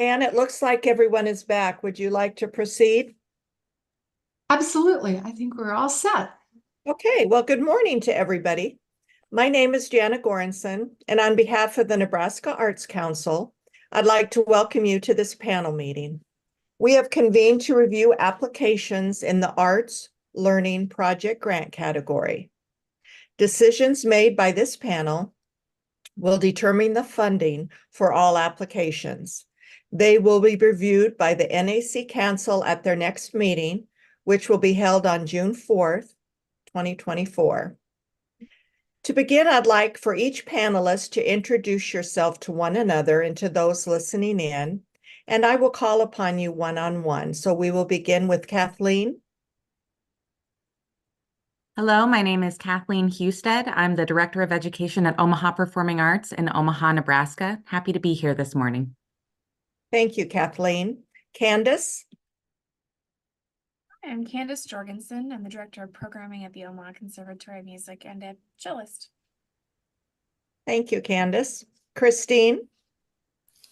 And it looks like everyone is back. Would you like to proceed? Absolutely. I think we're all set. Okay, well, good morning to everybody. My name is Janet Goranson, and on behalf of the Nebraska Arts Council, I'd like to welcome you to this panel meeting. We have convened to review applications in the Arts Learning Project Grant category. Decisions made by this panel will determine the funding for all applications. They will be reviewed by the NAC Council at their next meeting, which will be held on June 4th, 2024. To begin, I'd like for each panelist to introduce yourself to one another and to those listening in, and I will call upon you one-on-one. So we will begin with Kathleen. Hello, my name is Kathleen Husted. I'm the Director of Education at Omaha Performing Arts in Omaha, Nebraska. Happy to be here this morning. Thank you, Kathleen. Candace. I'm Candace Jorgensen. I'm the Director of Programming at the Omaha Conservatory of Music and a cellist. Thank you, Candace. Christine.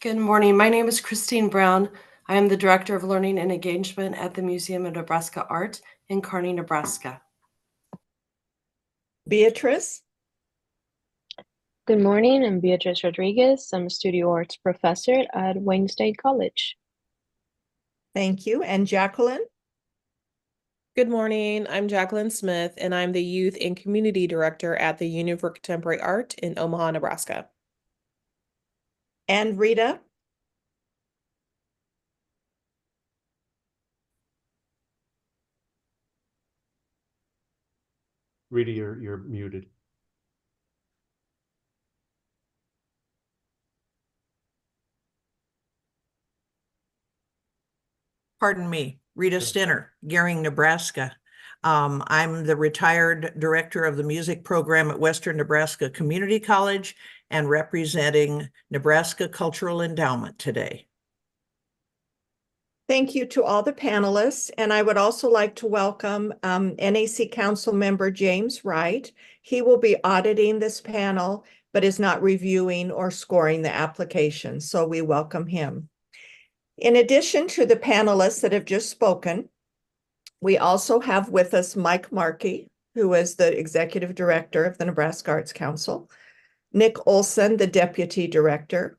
Good morning. My name is Christine Brown. I am the Director of Learning and Engagement at the Museum of Nebraska Art in Kearney, Nebraska. Beatrice. Good morning, I'm Beatrice Rodriguez. I'm a studio arts professor at Wayne State College. Thank you. And Jacqueline? Good morning. I'm Jacqueline Smith, and I'm the Youth and Community Director at the Union for Contemporary Art in Omaha, Nebraska. And Rita? Rita, you're muted. Pardon me, Rita Stinner, Gehring, Nebraska. I'm the retired director of the music program at Western Nebraska Community College and representing Nebraska Cultural Endowment today. Thank you to all the panelists, and I would also like to welcome NAC Council member James Wright. He will be auditing this panel, but is not reviewing or scoring the application, so we welcome him. In addition to the panelists that have just spoken, we also have with us Mike Markey, who is the Executive Director of the Nebraska Arts Council, Nick Olson, the Deputy Director,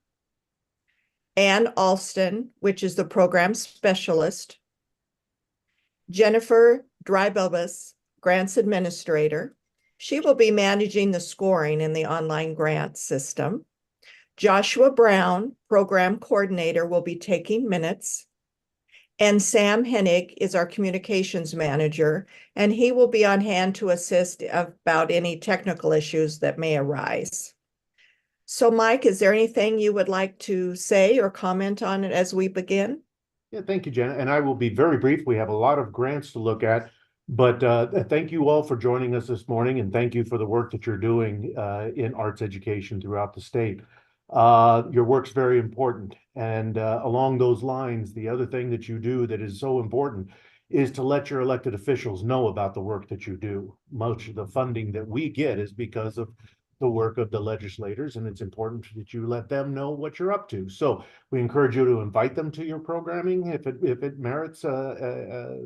Ann Alston, which is the Program Specialist, Jennifer Drybelbus, Grants Administrator. She will be managing the scoring in the online grant system. Joshua Brown, Program Coordinator, will be taking minutes. And Sam Hennig is our Communications Manager, and he will be on hand to assist about any technical issues that may arise. So, Mike, is there anything you would like to say or comment on it as we begin? Yeah, thank you, Jen. And I will be very brief. We have a lot of grants to look at, but thank you all for joining us this morning, and thank you for the work that you're doing in arts education throughout the state. Your work's very important. And along those lines, the other thing that you do that is so important is to let your elected officials know about the work that you do. Much of the funding that we get is because of the work of the legislators, and it's important that you let them know what you're up to. So we encourage you to invite them to your programming if it merits an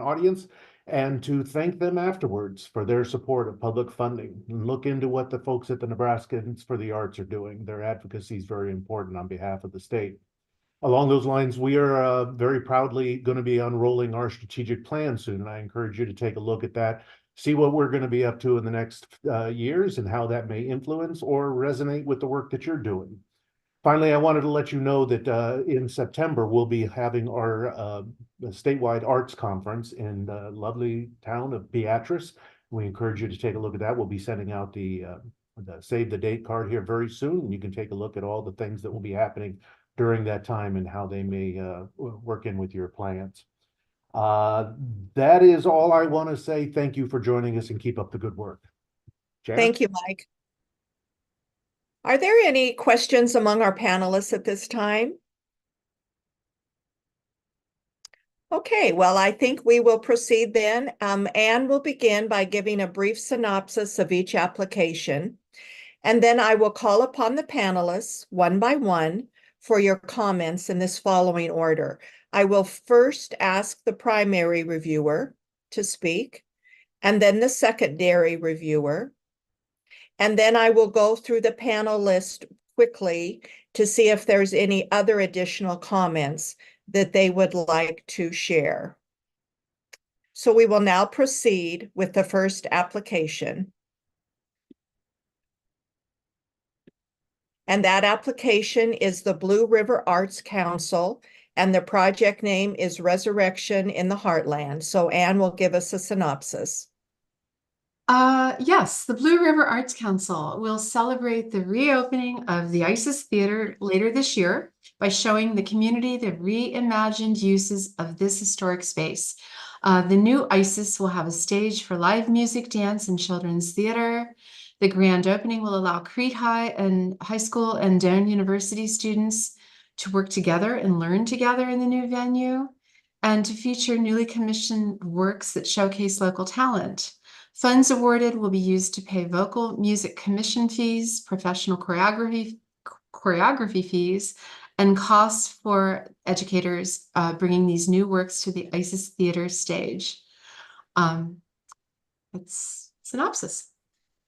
audience, and to thank them afterwards for their support of public funding. And look into what the folks at the Nebraskans for the Arts are doing. Their advocacy is very important on behalf of the state. Along those lines, we are very proudly going to be unrolling our strategic plan soon, and I encourage you to take a look at that, see what we're going to be up to in the next years and how that may influence or resonate with the work that you're doing. Finally, I wanted to let you know that in September, we'll be having our statewide arts conference in the lovely town of Beatrice. We encourage you to take a look at that. We'll be sending out the save the date card here very soon, and you can take a look at all the things that will be happening during that time and how they may work in with your plans. That is all I want to say. Thank you for joining us, and keep up the good work. Jana? Thank you, Mike. Are there any questions among our panelists at this time? Okay, well, I think we will proceed then. Anne will begin by giving a brief synopsis of each application. And then I will call upon the panelists one by one for your comments in this following order. I will first ask the primary reviewer to speak, and then the secondary reviewer. And then I will go through the panel list quickly to see if there's any other additional comments that they would like to share. So we will now proceed with the first application. And that application is the Blue River Arts Council, and the project name is Resurrection in the Heartland. So Anne will give us a synopsis. Yes, the Blue River Arts Council will celebrate the reopening of the ISIS Theater later this year by showing the community the reimagined uses of this historic space. The new ISIS will have a stage for live music, dance, and children's theater. The grand opening will allow Crete High School and Doane University students to work together and learn together in the new venue, and to feature newly commissioned works that showcase local talent. Funds awarded will be used to pay vocal music commission fees, professional choreography fees, and costs for educators bringing these new works to the ISIS Theater stage. It's synopsis.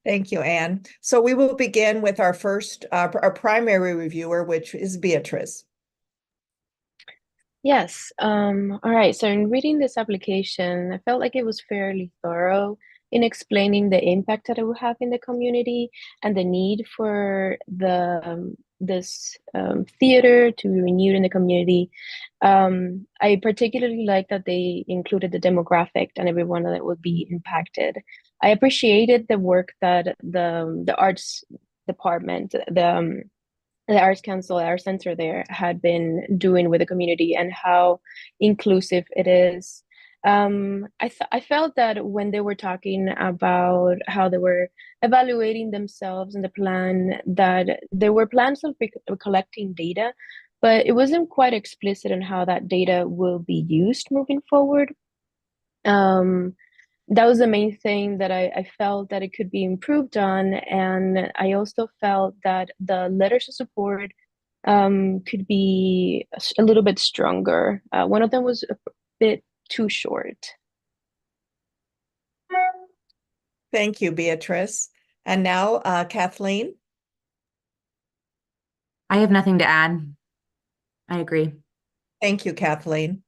Thank you, Anne. So we will begin with our first, our primary reviewer, which is Beatrice. Yes. All right. So in reading this application, I felt like it was fairly thorough in explaining the impact that it would have in the community and the need for this theater to be renewed in the community. I particularly like that they included the demographic and everyone that would be impacted. I appreciated the work that the arts department, the Arts Council, our center there, had been doing with the community and how inclusive it is. I felt that when they were talking about how they were evaluating themselves and the plan, that there were plans of collecting data, but it wasn't quite explicit on how that data will be used moving forward. That was the main thing that I felt that it could be improved on. And I also felt that the letters of support could be a little bit stronger. One of them was a bit too short. Thank you, Beatrice. And now, Kathleen. I have nothing to add. I agree. Thank you, Kathleen.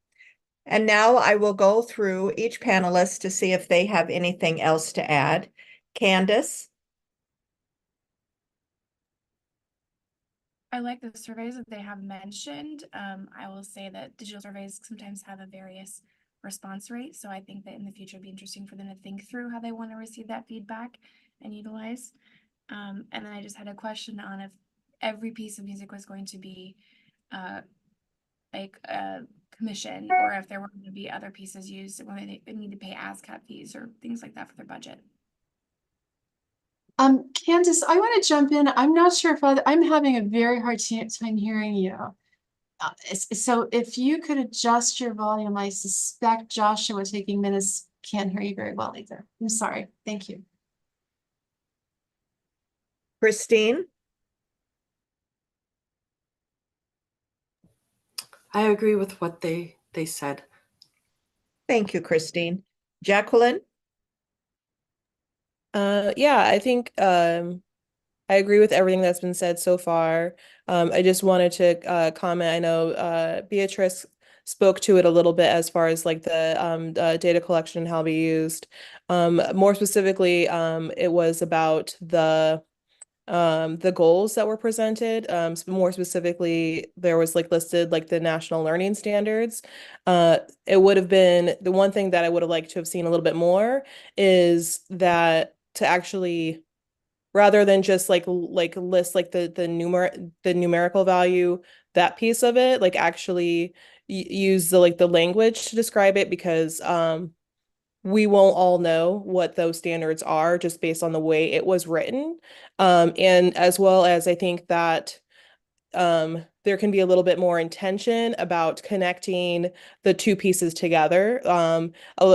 And now I will go through each panelist to see if they have anything else to add. Candace? I like the surveys that they have mentioned. I will say that digital surveys sometimes have a various response rate. So I think that in the future it'd be interesting for them to think through how they want to receive that feedback and utilize. And then I just had a question on if every piece of music was going to be like a commission, or if there were going to be other pieces used when they need to pay ASCAP fees or things like that for their budget. Candace, I want to jump in. I'm not sure if I'm having a very hard time hearing you. So if you could adjust your volume, I suspect Joshua taking minutes can't hear you very well either. I'm sorry. Thank you. Christine? I agree with what they said. Thank you, Christine. Jacqueline? Yeah, I think I agree with everything that's been said so far. I just wanted to comment. I know Beatrice spoke to it a little bit as far as like the data collection and how it'll be used. More specifically, it was about the goals that were presented. More specifically, there was like listed like the national learning standards. It would have been the one thing that I would have liked to have seen a little bit more is that to actually, rather than just like list like the numerical value, that piece of it, like actually use the like the language to describe it, because we won't all know what those standards are just based on the way it was written. And as well as I think that there can be a little bit more intention about connecting the two pieces together.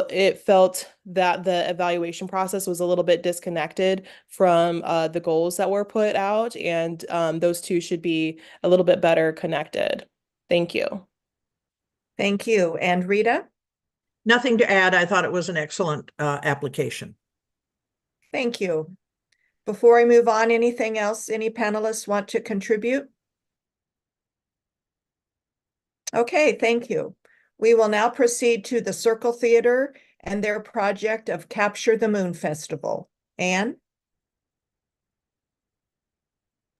It felt that the evaluation process was a little bit disconnected from the goals that were put out, and those two should be a little bit better connected. Thank you. Thank you. And Rita? Nothing to add. I thought it was an excellent application. Thank you. Before I move on, anything else any panelists want to contribute? Okay, thank you. We will now proceed to the Circle Theater and their project of Capture the Moon Festival. Anne?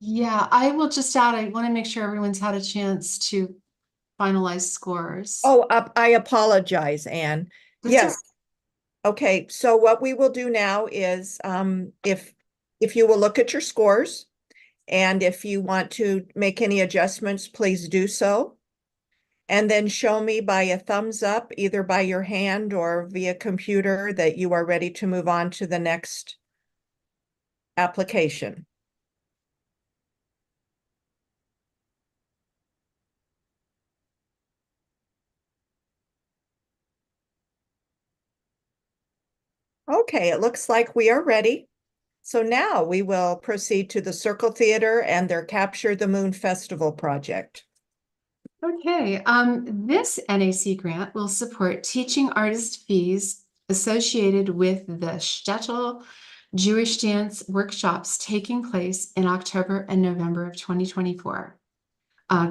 Yeah, I will just add, I want to make sure everyone's had a chance to finalize scores. Oh, I apologize, Anne. That's Yes. Okay, so what we will do now is if you will look at your scores, and if you want to make any adjustments, please do so. And then show me by a thumbs up, either by your hand or via computer, that you are ready to move on to the next application. Okay, it looks like we are ready. So now we will proceed to the Circle Theater and their Capture the Moon Festival project. Okay, this NAC grant will support teaching artist fees associated with the Shtetl Jewish dance workshops taking place in October and November of 2024.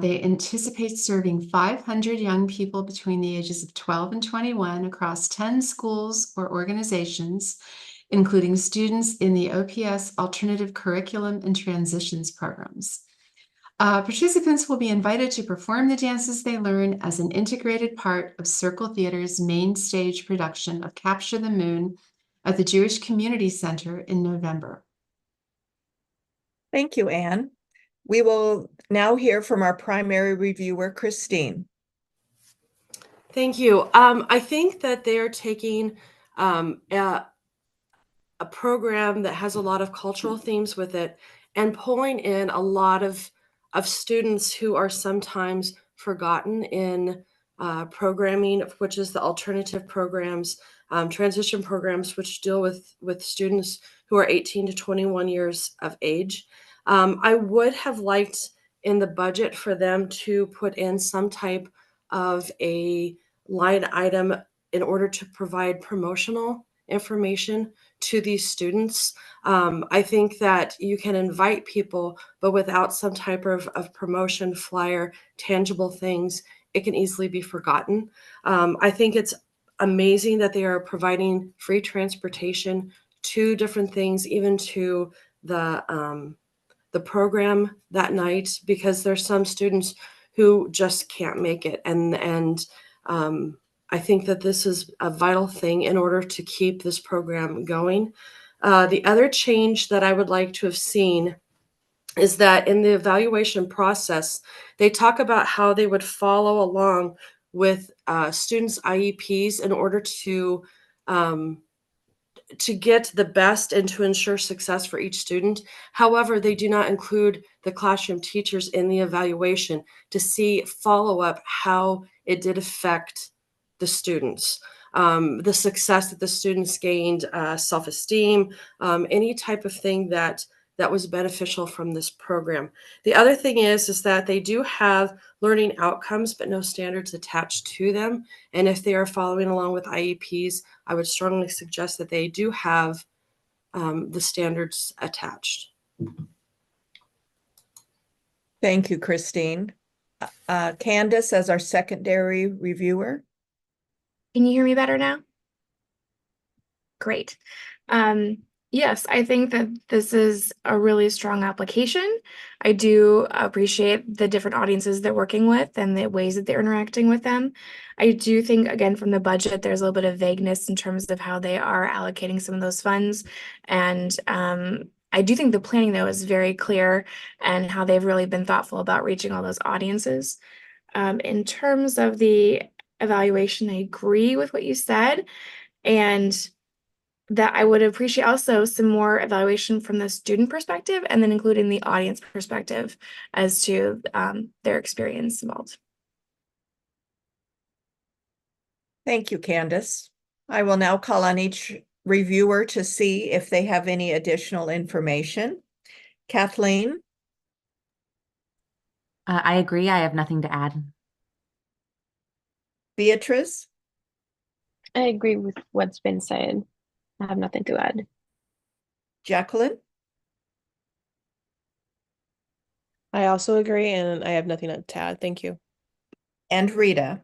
They anticipate serving 500 young people between the ages of 12 and 21 across 10 schools or organizations, including students in the OPS Alternative Curriculum and Transitions programs. Participants will be invited to perform the dances they learn as an integrated part of Circle Theater's main stage production of Capture the Moon at the Jewish Community Center in November. Thank you, Anne. We will now hear from our primary reviewer, Christine. Thank you. I think that they're taking a program that has a lot of cultural themes with it and pulling in a lot of students who are sometimes forgotten in programming, which is the alternative programs, transition programs, which deal with students who are 18 to 21 years of age. I would have liked in the budget for them to put in some type of a line item in order to provide promotional information to these students. I think that you can invite people, but without some type of promotion, flyer, tangible things, it can easily be forgotten. I think it's amazing that they are providing free transportation to different things, even to the program that night, because there's some students who just can't make it. And I think that this is a vital thing in order to keep this program going. The other change that I would like to have seen is that in the evaluation process, they talk about how they would follow along with students' IEPs in order to get the best and to ensure success for each student. However, they do not include the classroom teachers in the evaluation to see follow-up how it did affect the students, the success that the students gained, self-esteem, any type of thing that was beneficial from this program. The other thing is that they do have learning outcomes, but no standards attached to them. And if they are following along with IEPs, I would strongly suggest that they do have the standards attached. Thank you, Christine. Candace, as our secondary reviewer. Can you hear me better now? Great. Yes, I think that this is a really strong application. I do appreciate the different audiences they're working with and the ways that they're interacting with them. I do think, again, from the budget, there's a little bit of vagueness in terms of how they are allocating some of those funds. And I do think the planning, though, is very clear and how they've really been thoughtful about reaching all those audiences. In terms of the evaluation, I agree with what you said. And that I would appreciate also some more evaluation from the student perspective and then including the audience perspective as to their experience involved. Thank you, Candace. I will now call on each reviewer to see if they have any additional information. Kathleen, I agree. I have nothing to add. Beatrice, I agree with what's been said. I have nothing to add. Jacqueline, I also agree, and I have nothing to add. Thank you. and Rita.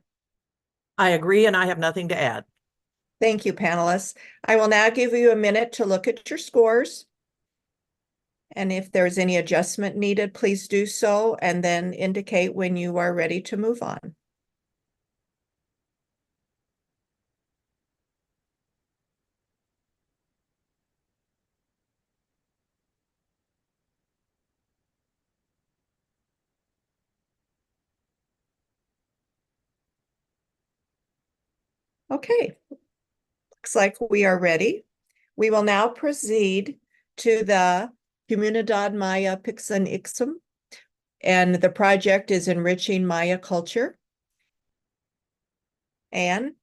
I agree, and I have nothing to add. Thank you, panelists. I will now give you a minute to look at your scores. And if there's any adjustment needed, please do so, and then indicate when you are ready to move on. Okay, looks like we are ready. We will now proceed to the Comunidad Maya Pixan Ixum, and the project is Enriching Maya Culture. Anne?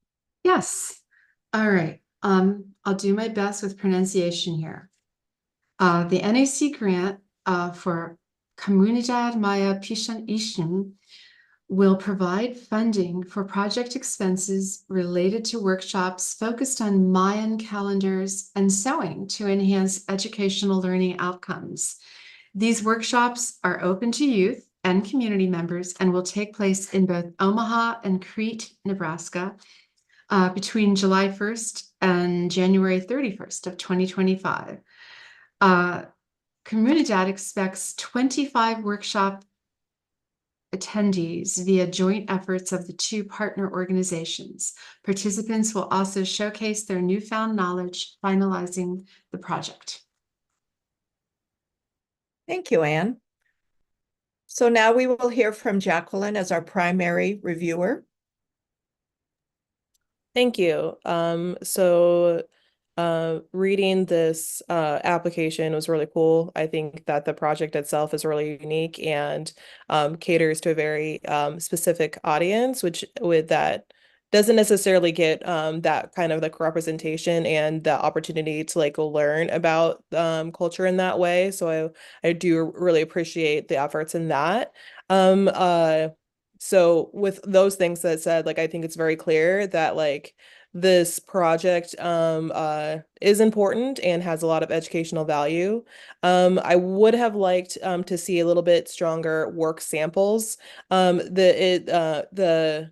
Yes. All right. I'll do my best with pronunciation here. The NAC grant for Comunidad Maya Pishan Ishin will provide funding for project expenses related to workshops focused on Mayan calendars and sewing to enhance educational learning outcomes. These workshops are open to youth and community members and will take place in both Omaha and Crete, Nebraska, between July 1st and January 31st of 2025. Comunidad expects 25 workshop attendees via joint efforts of the two partner organizations. Participants will also showcase their newfound knowledge, finalizing the project. Thank you, Anne. So now we will hear from Jacqueline as our primary reviewer. Thank you. Reading this application was really cool. I think that the project itself is really unique and caters to a very specific audience, which with that doesn't necessarily get that kind of like representation and the opportunity to like learn about culture in that way. So I do really appreciate the efforts in that. Um, uh, so with those things that said, like I think it's very clear that like this project is important and has a lot of educational value. I would have liked to see a little bit stronger work samples. The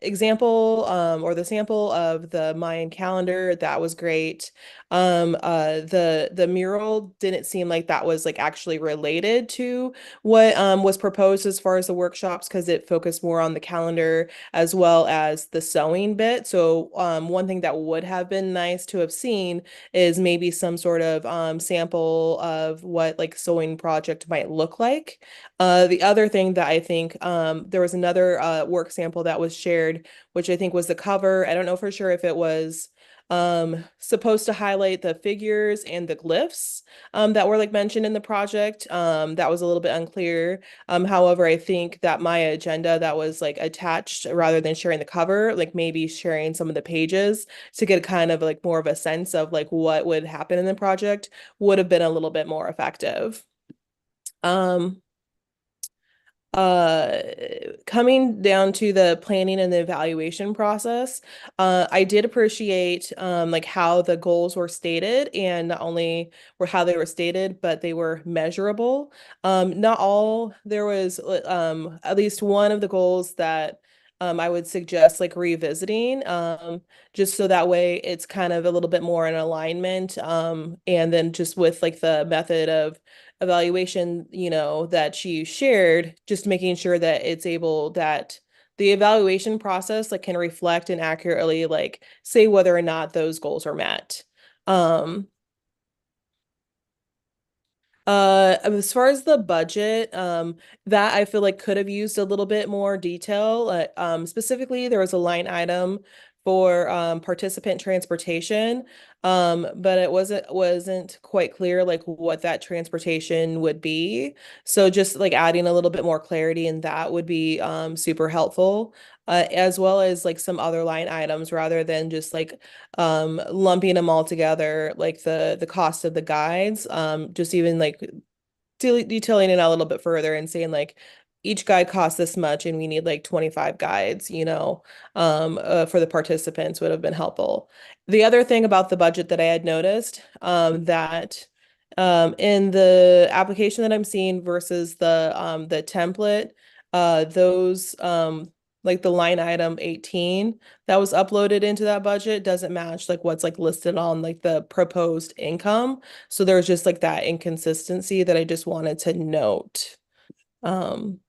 example or the sample of the Mayan calendar that was great. The mural didn't seem like that was like actually related to what was proposed as far as the workshops because it focused more on the calendar as well as the sewing bit. So one thing that would have been nice to have seen is maybe some sort of sample of what like sewing project might look like. The other thing that I think there was another work sample that was shared, which I think was the cover. I don't know for sure if it was supposed to highlight the figures and the glyphs that were like mentioned in the project. That was a little bit unclear. However, I think that my agenda that was like attached rather than sharing the cover, like maybe sharing some of the pages to get kind of like more of a sense of like what would happen in the project would have been a little bit more effective. Um, uh Coming down to the planning and the evaluation process, I did appreciate like how the goals were stated and not only were how they were stated but they were measurable. Not all there was at least one of the goals that I would suggest like revisiting just so that way it's kind of a little bit more in alignment, and then just with like the method of evaluation, that you shared, just making sure that it's able that the evaluation process like can reflect and accurately like say whether or not those goals are met. Um, as far as the budget, that I feel like could have used a little bit more detail. Specifically, there was a line item for participant transportation, but it wasn't quite clear like what that transportation would be. So just like adding a little bit more clarity in that would be super helpful, as well as like some other line items rather than just like lumping them all together, like the cost of the guides, just even like detailing it out a little bit further and saying like each guide costs this much and we need like 25 guides, for the participants would have been helpful. The other thing about the budget that I had noticed, that in the application that I'm seeing versus the template, those like the line item 18 that was uploaded into that budget doesn't match like what's like listed on like the proposed income. So there's just like that inconsistency that I just wanted to note. Um,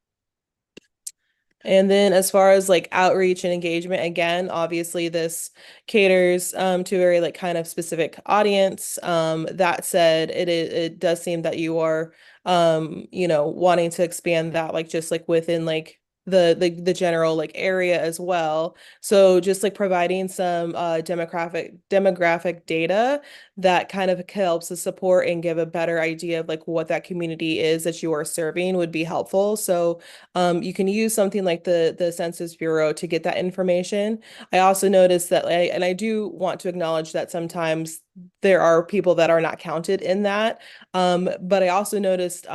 and then as far as like outreach and engagement, again, obviously this caters to a very like kind of specific audience. That said, it does seem that you are wanting to expand that like just like within like the general like area as well. So just like providing some demographic data that kind of helps us support and give a better idea of like what that community is that you are serving would be helpful. So you can use something like the Census Bureau to get that information. I also noticed that, and I do want to acknowledge that sometimes there are people that are not counted in that. But I also noticed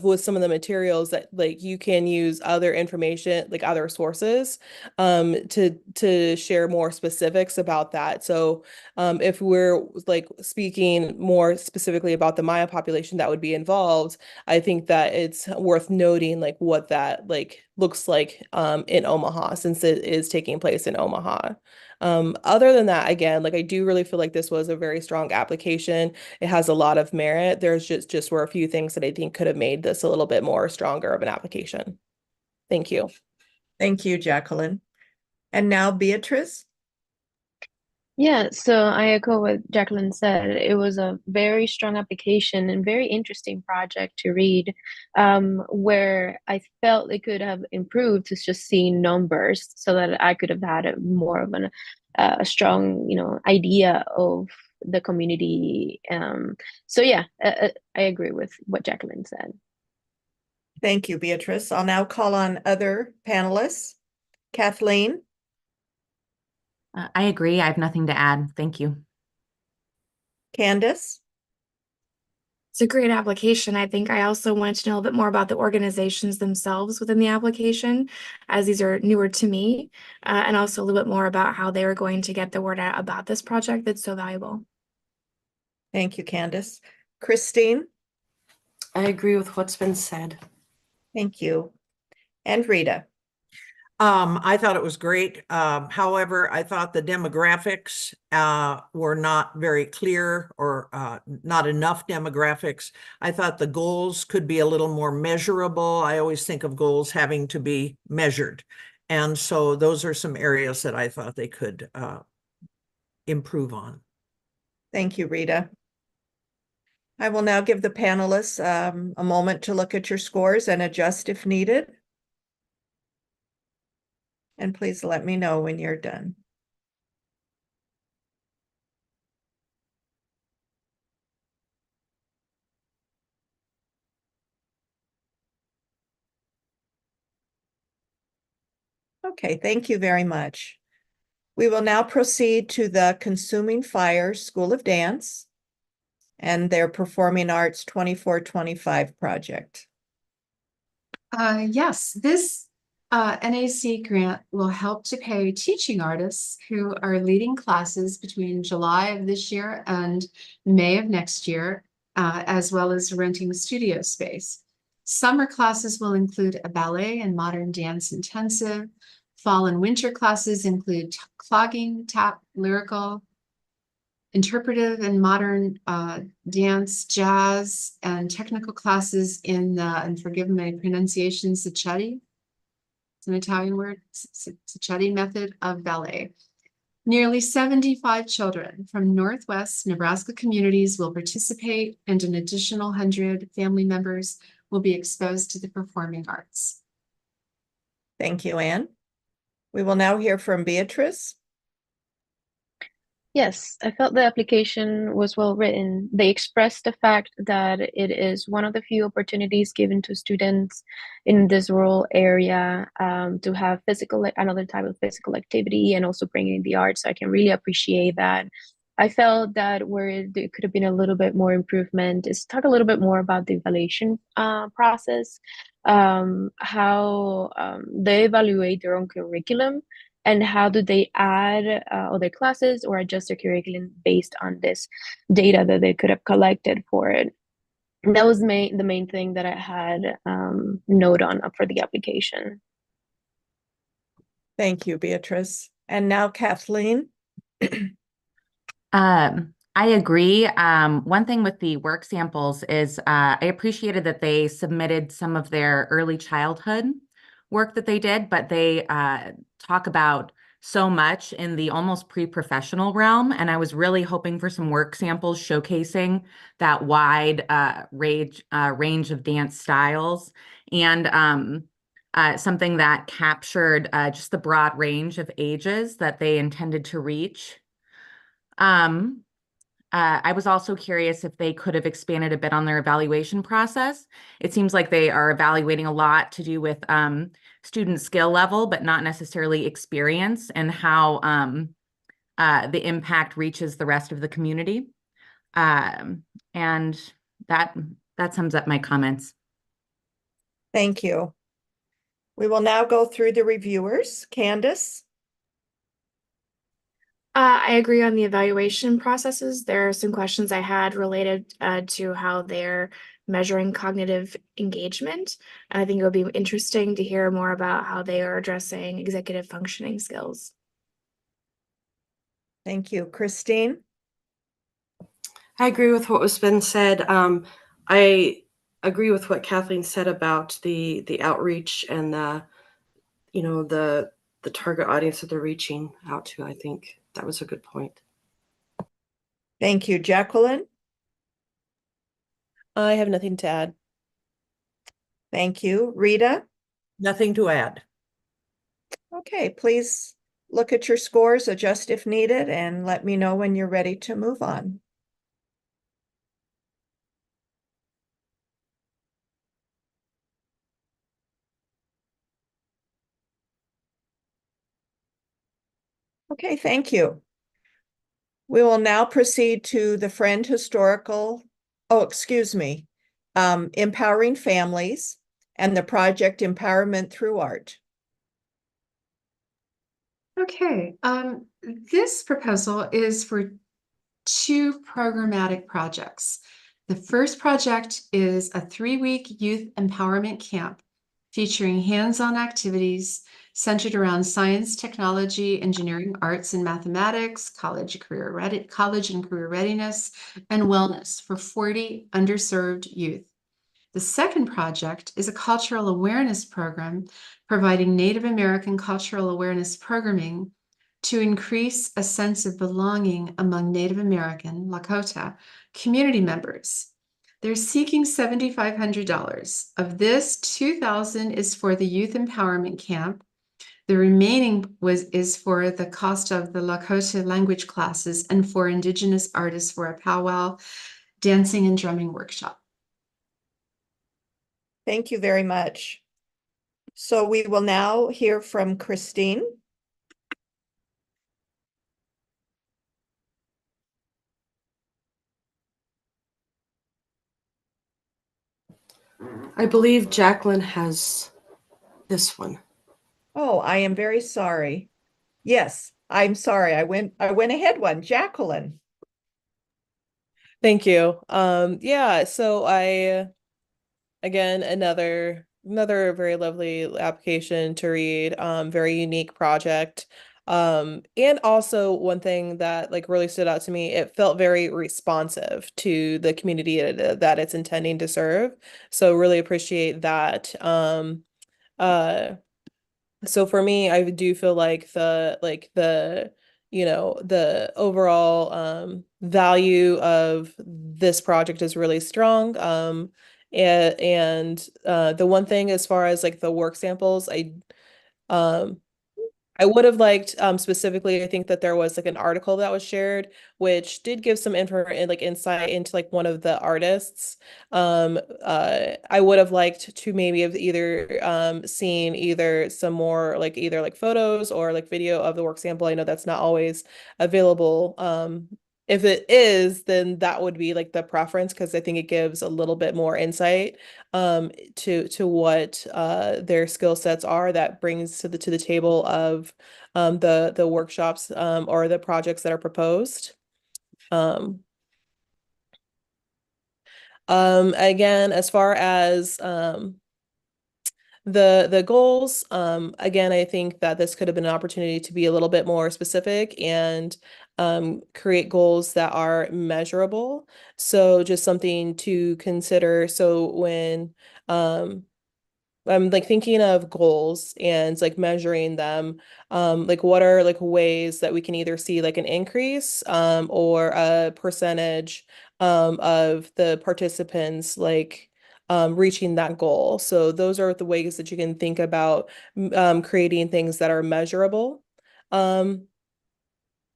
with some of the materials that like you can use other information, like other sources, to share more specifics about that. So if we're like speaking more specifically about the Maya population that would be involved, I think that it's worth noting like what that like looks like in Omaha, since it is taking place in Omaha. Other than that, again, like I do really feel like this was a very strong application. It has a lot of merit. There's just were a few things that I think could have made this a little bit more stronger of an application. Thank you. Thank you, Jacqueline. And now Beatrice. Yeah, so I echo what Jacqueline said. It was a very strong application and very interesting project to read, where I felt it could have improved to just seeing numbers so that I could have had more of a strong, idea of the community. So yeah, I agree with what Jacqueline said. Thank you, Beatrice. I'll now call on other panelists. Kathleen. I agree. I have nothing to add. Thank you. Candace. It's a great application. I think I also wanted to know a little bit more about the organizations themselves within the application, as these are newer to me, and also a little bit more about how they were going to get the word out about this project that's so valuable. Thank you, Candace. Christine. I agree with what's been said. Thank you. And Rita. I thought it was great. However, I thought the demographics were not very clear, or not enough demographics. I thought the goals could be a little more measurable. I always think of goals having to be measured. And so those are some areas that I thought they could improve on. Thank you, Rita. I will now give the panelists a moment to look at your scores and adjust if needed. And please let me know when you're done. Okay, thank you very much. We will now proceed to the Consuming Fire School of Dance and their Performing Arts 24-25 project. Yes, this NAC grant will help to pay teaching artists who are leading classes between July of this year and May of next year, as well as renting studio space. Summer classes will include a ballet and modern dance intensive. Fall and winter classes include clogging, tap, lyrical, interpretive and modern dance, jazz, and technical classes in the, and forgive my pronunciation, Sacchetti. It's an Italian word, Sacchetti method of ballet. Nearly 75 children from Northwest Nebraska communities will participate, and an additional 100 family members will be exposed to the performing arts. Thank you, Anne. We will now hear from Beatrice. Yes, I felt the application was well written. They expressed the fact that it is one of the few opportunities given to students in this rural area to have another type of physical activity and also bring in the arts. So I can really appreciate that. I felt that where there could have been a little bit more improvement is talk a little bit more about the evaluation process, how they evaluate their own curriculum and how do they add other classes or adjust their curriculum based on this data that they could have collected for it. And that was the main thing that I had note on for the application. Thank you, Beatrice. And now Kathleen. I agree. One thing with the work samples is I appreciated that they submitted some of their early childhood work that they did, but they talk about so much in the almost pre-professional realm. And I was really hoping for some work samples showcasing that wide range of dance styles and something that captured just the broad range of ages that they intended to reach. I was also curious if they could have expanded a bit on their evaluation process. It seems like they are evaluating a lot to do with student skill level, but not necessarily experience and how the impact reaches the rest of the community. And that sums up my comments. Thank you. We will now go through the reviewers. Candace? I agree on the evaluation processes. There are some questions I had related to how they're measuring cognitive engagement. And I think it would be interesting to hear more about how they are addressing executive functioning skills. Thank you. Christine? I agree with what was been said. I agree with what Kathleen said about the outreach and the target audience that they're reaching out to. I think that was a good point. Thank you. Jacqueline? I have nothing to add. Thank you. Rita? Nothing to add. Okay, please look at your scores, adjust if needed, and let me know when you're ready to move on. Okay, thank you. We will now proceed to the Friend Historical, Empowering Families and the project Empowerment Through Art. Okay, this proposal is for two programmatic projects. The first project is a 3-week youth empowerment camp featuring hands-on activities centered around science, technology, engineering, arts, and mathematics, college and career readiness, and wellness for 40 underserved youth. The second project is a cultural awareness program providing Native American cultural awareness programming to increase a sense of belonging among Native American Lakota community members. They're seeking $7,500. Of this, $2,000 is for the youth empowerment camp. The remaining is for the cost of the Lakota language classes and for Indigenous artists for a powwow, dancing, and drumming workshop. Thank you very much. So we will now hear from Christine. I believe Jacqueline has this one. Oh, I am very sorry. Yes, I'm sorry. I went ahead one. Jacqueline. Thank you. Yeah, so again, another very lovely application to read, very unique project. And also one thing that like really stood out to me, it felt very responsive to the community that it's intending to serve. So really appreciate that. So for me, I do feel like the overall value of this project is really strong. And the one thing as far as like the work samples, um I would have liked specifically, I think that there was like an article that was shared which did give some info and like insight into like one of the artists. I would have liked to maybe have either seen either some more like either like photos or like video of the work sample. I know that's not always available. If it is, then that would be like the preference because I think it gives a little bit more insight to what their skill sets are that brings to the table of the workshops or the projects that are proposed. Again, as far as the goals, again, I think that this could have been an opportunity to be a little bit more specific and create goals that are measurable. So just something to consider. So when I'm like thinking of goals and like measuring them, like what are like ways that we can either see like an increase or a percentage of the participants like reaching that goal. So those are the ways that you can think about creating things that are measurable.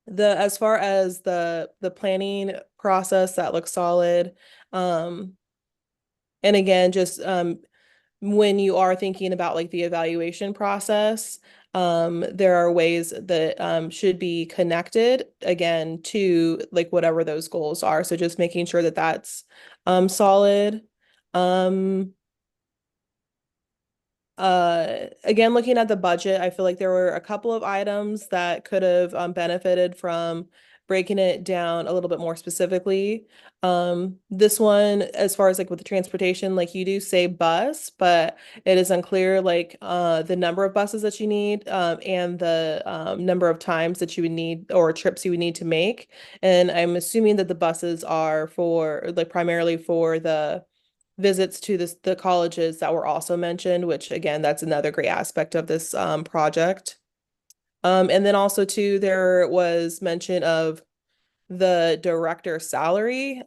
The as far as the planning process that looks solid. And again, just when you are thinking about like the evaluation process, there are ways that should be connected again to like whatever those goals are. So just making sure that that's solid. Um, again, looking at the budget, I feel like there were a couple of items that could have benefited from breaking it down a little bit more specifically. This one, as far as like with the transportation, like you do say bus, but it is unclear like the number of buses that you need and the number of times that you would need or trips you would need to make. And I'm assuming that the buses are for like primarily for the visits to the colleges that were also mentioned, which again, that's another great aspect of this project. And then also too, there was mention of the director's salary.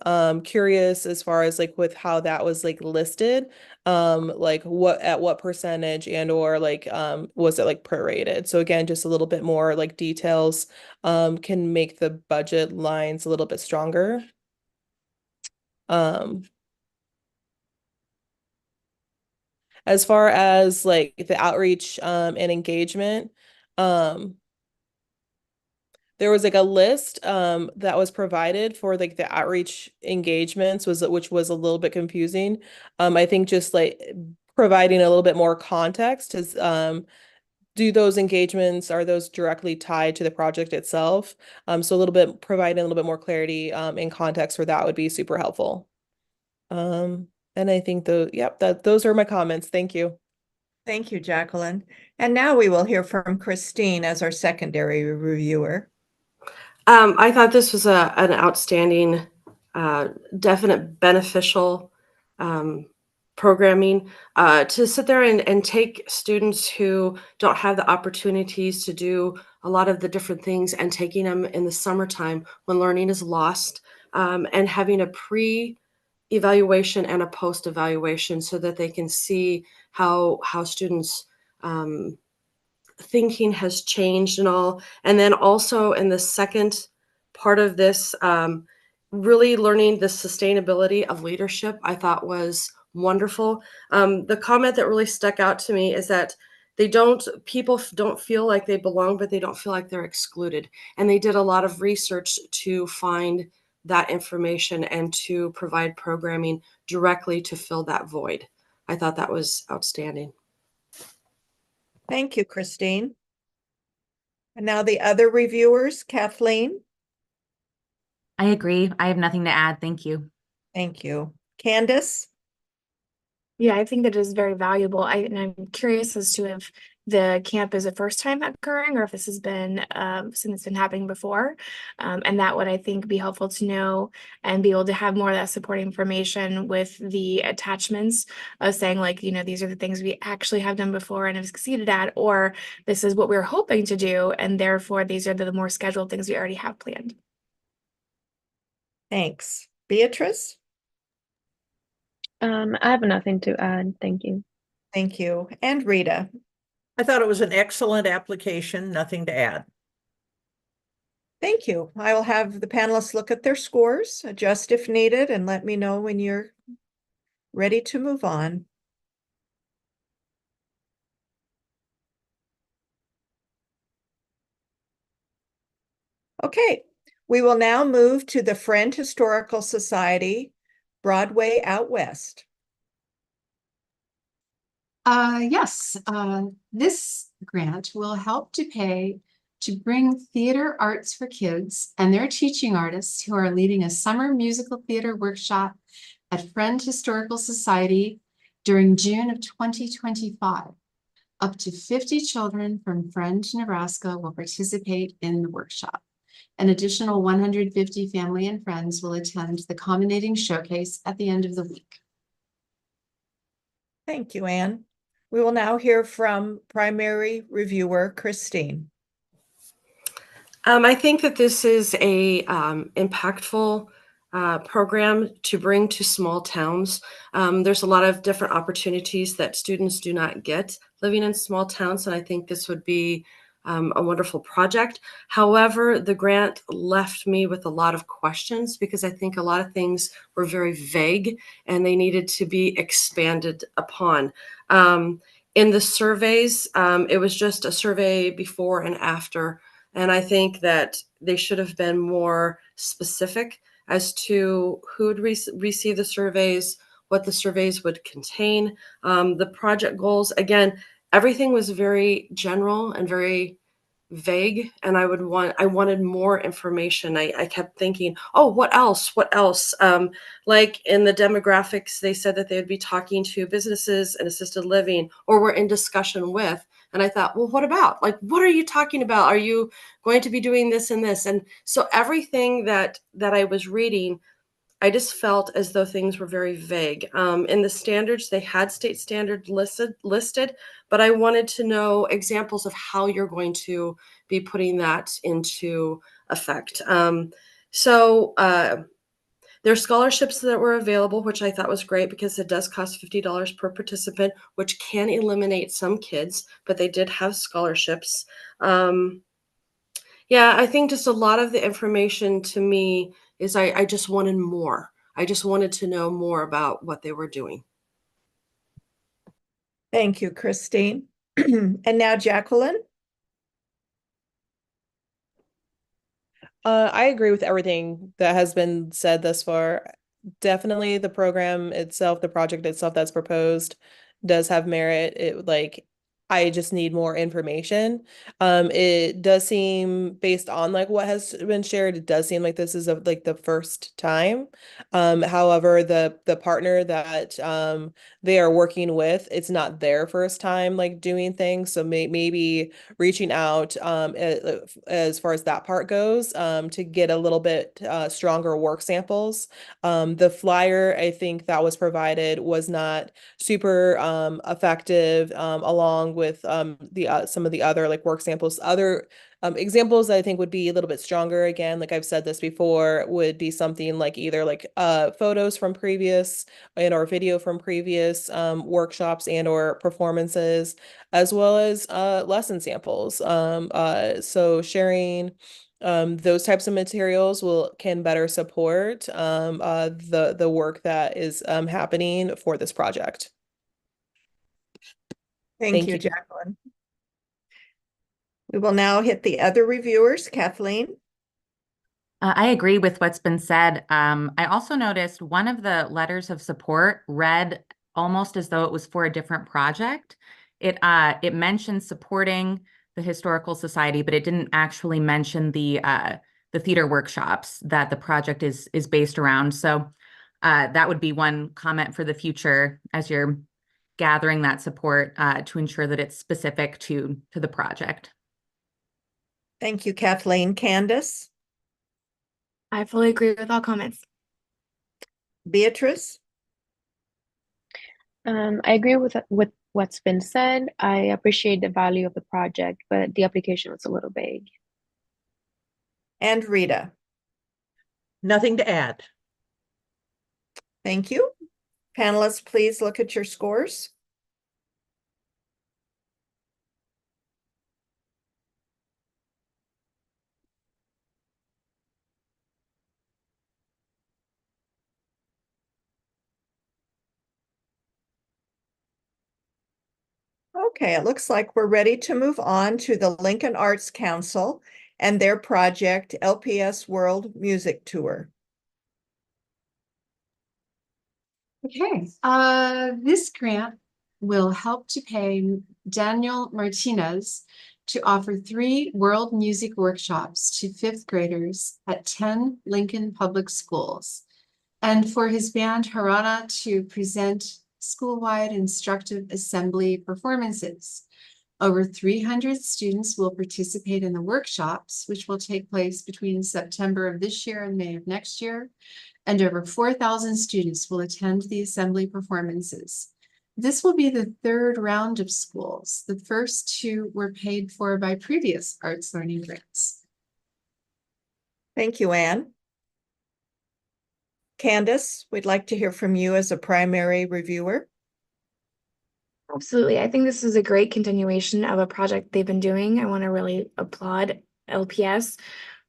Curious as far as like with how that was like listed, like what at what percentage and or like was it like prorated? So again, just a little bit more like details can make the budget lines a little bit stronger. As far as like the outreach and engagement, um, there was like a list that was provided for like the outreach engagements which was a little bit confusing. I think just like providing a little bit more context is do those engagements are those directly tied to the project itself? So a little bit providing a little bit more clarity in context for that would be super helpful. And I think those are my comments. Thank you. Thank you, Jacqueline. And now we will hear from Christine as our secondary reviewer. I thought this was an outstanding, definite beneficial programming to sit there and take students who don't have the opportunities to do a lot of the different things and taking them in the summertime when learning is lost, and having a pre-evaluation and a post-evaluation so that they can see how students thinking has changed and all. And then also in the second part of this, really learning the sustainability of leadership, I thought was wonderful. The comment that really stuck out to me is that people don't feel like they belong, but they don't feel like they're excluded. And they did a lot of research to find that information and to provide programming directly to fill that void. I thought that was outstanding. Thank you, Christine. And now the other reviewers, Kathleen. I agree. I have nothing to add. Thank you. Thank you. Candace. Yeah, I think that is very valuable. And I'm curious as to if the camp is a first time occurring or if this has been something that's been happening before. And that would, I think, be helpful to know and be able to have more of that supporting information with the attachments of saying like, these are the things we actually have done before and have succeeded at, or this is what we're hoping to do. And therefore, these are the more scheduled things we already have planned. Thanks. Beatrice. I have nothing to add. Thank you. Thank you. And Rita. I thought it was an excellent application, nothing to add. Thank you. I will have the panelists look at their scores, adjust if needed, and let me know when you're ready to move on. Okay, we will now move to the Friend Historical Society, Broadway Out West. Yes, this grant will help to pay to bring theater arts for kids and their teaching artists who are leading a summer musical theater workshop at Friend Historical Society during June of 2025. Up to 50 children from Friend, Nebraska will participate in the workshop. An additional 150 family and friends will attend the culminating showcase at the end of the week. Thank you, Anne. We will now hear from primary reviewer Christine. I think that this is a impactful program to bring to small towns. There's a lot of different opportunities that students do not get living in small towns, and I think this would be a wonderful project. However, the grant left me with a lot of questions because I think a lot of things were very vague and they needed to be expanded upon. In the surveys, it was just a survey before and after. And I think that they should have been more specific as to who would receive the surveys, what the surveys would contain, the project goals. Again, everything was very general and very vague, and I wanted more information. I kept thinking, oh, what else? What else? Like in the demographics, they said that they would be talking to businesses and assisted living, or were in discussion with. And I thought, well, what about? Like, what are you talking about? Are you going to be doing this and this? And so everything that I was reading, I just felt as though things were very vague. In the standards, they had state standard listed, but I wanted to know examples of how you're going to be putting that into effect. There's scholarships that were available, which I thought was great because it does cost $50 per participant, which can eliminate some kids, but they did have scholarships. Yeah, I think just a lot of the information to me is I just wanted more. I just wanted to know more about what they were doing. Thank you, Christine. And now Jacqueline. I agree with everything that has been said thus far. Definitely the program itself, the project itself that's proposed does have merit. I just need more information. It does seem based on like what has been shared, it does seem like this is like the first time. However, the partner that they are working with, it's not their first time like doing things. So maybe reaching out as far as that part goes to get a little bit stronger work samples. The flyer I think that was provided was not super effective along with some of the other like work samples. Other examples that I think would be a little bit stronger, again, like I've said this before, would be something like either like photos from previous and or video from previous workshops and or performances, as well as lesson samples. So sharing those types of materials can better support the work that is happening for this project. Thank you, Jacqueline. We will now hit the other reviewers. Kathleen. I agree with what's been said. I also noticed one of the letters of support read almost as though it was for a different project. It mentioned supporting the Historical Society, but it didn't actually mention the theater workshops that the project is based around. So that would be one comment for the future as you're gathering that support to ensure that it's specific to the project. Thank you, Kathleen. Candace. I fully agree with all comments. Beatrice. I agree with what's been said. I appreciate the value of the project, but the application was a little vague. And Rita. Nothing to add. Thank you. Panelists, please look at your scores. Okay, it looks like we're ready to move on to the Lincoln Arts Council and their project LPS World Music Tour. Okay, this grant will help to pay Daniel Martinez to offer 3 world music workshops to 5th graders at 10 Lincoln Public Schools, and for his band Harana to present school-wide instructive assembly performances. Over 300 students will participate in the workshops, which will take place between September of this year and May of next year, and over 4,000 students will attend the assembly performances. This will be the 3rd round of schools. The first 2 were paid for by previous arts learning grants. Thank you, Anne. Candace, we'd like to hear from you as a primary reviewer. Absolutely. I think this is a great continuation of a project they've been doing. I want to really applaud LPS,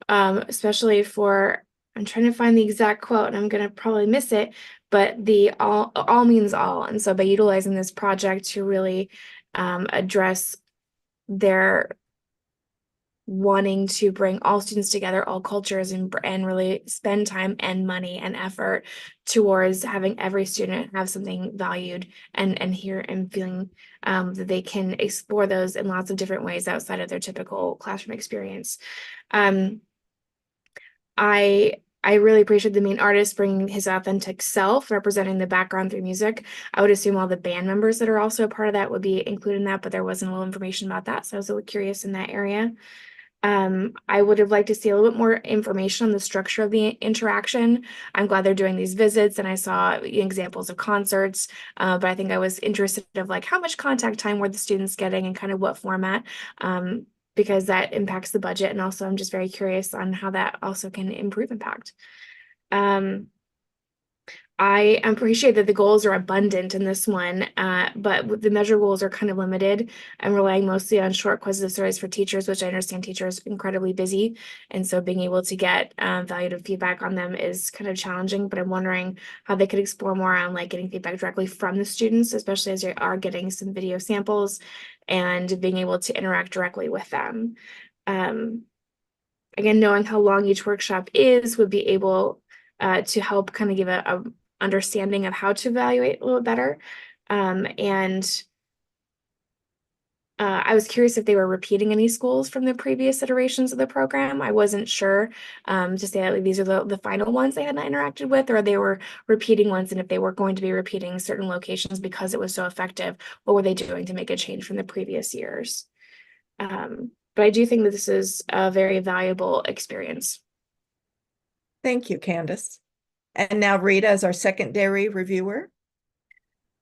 especially for, I'm trying to find the exact quote and I'm going to probably miss it, but the all means all. And so by utilizing this project to really address their wanting to bring all students together, all cultures, and really spend time and money and effort towards having every student have something valued and hear and feeling that they can explore those in lots of different ways outside of their typical classroom experience. I really appreciate the main artist bringing his authentic self, representing the background through music. I would assume all the band members that are also a part of that would be included in that, but there wasn't a little information about that, so I was a little curious in that area. I would have liked to see a little bit more information on the structure of the interaction. I'm glad they're doing these visits and I saw examples of concerts, but I think I was interested of like how much contact time were the students getting and kind of what format, because that impacts the budget. And also I'm just very curious on how that also can improve impact. I appreciate that the goals are abundant in this one, but the measure goals are kind of limited. I'm relying mostly on short quizzitive surveys for teachers, which I understand teachers are incredibly busy. And so being able to get valuable feedback on them is kind of challenging, but I'm wondering how they could explore more on like getting feedback directly from the students, especially as they are getting some video samples and being able to interact directly with them. Again, knowing how long each workshop is would be able to help kind of give a understanding of how to evaluate a little better. I was curious if they were repeating any schools from the previous iterations of the program. I wasn't sure to say that like, these are the final ones they had not interacted with, or they were repeating ones, and if they were going to be repeating certain locations because it was so effective, what were they doing to make a change from the previous years? But I do think that this is a very valuable experience. Thank you, Candace. And now Rita as our secondary reviewer.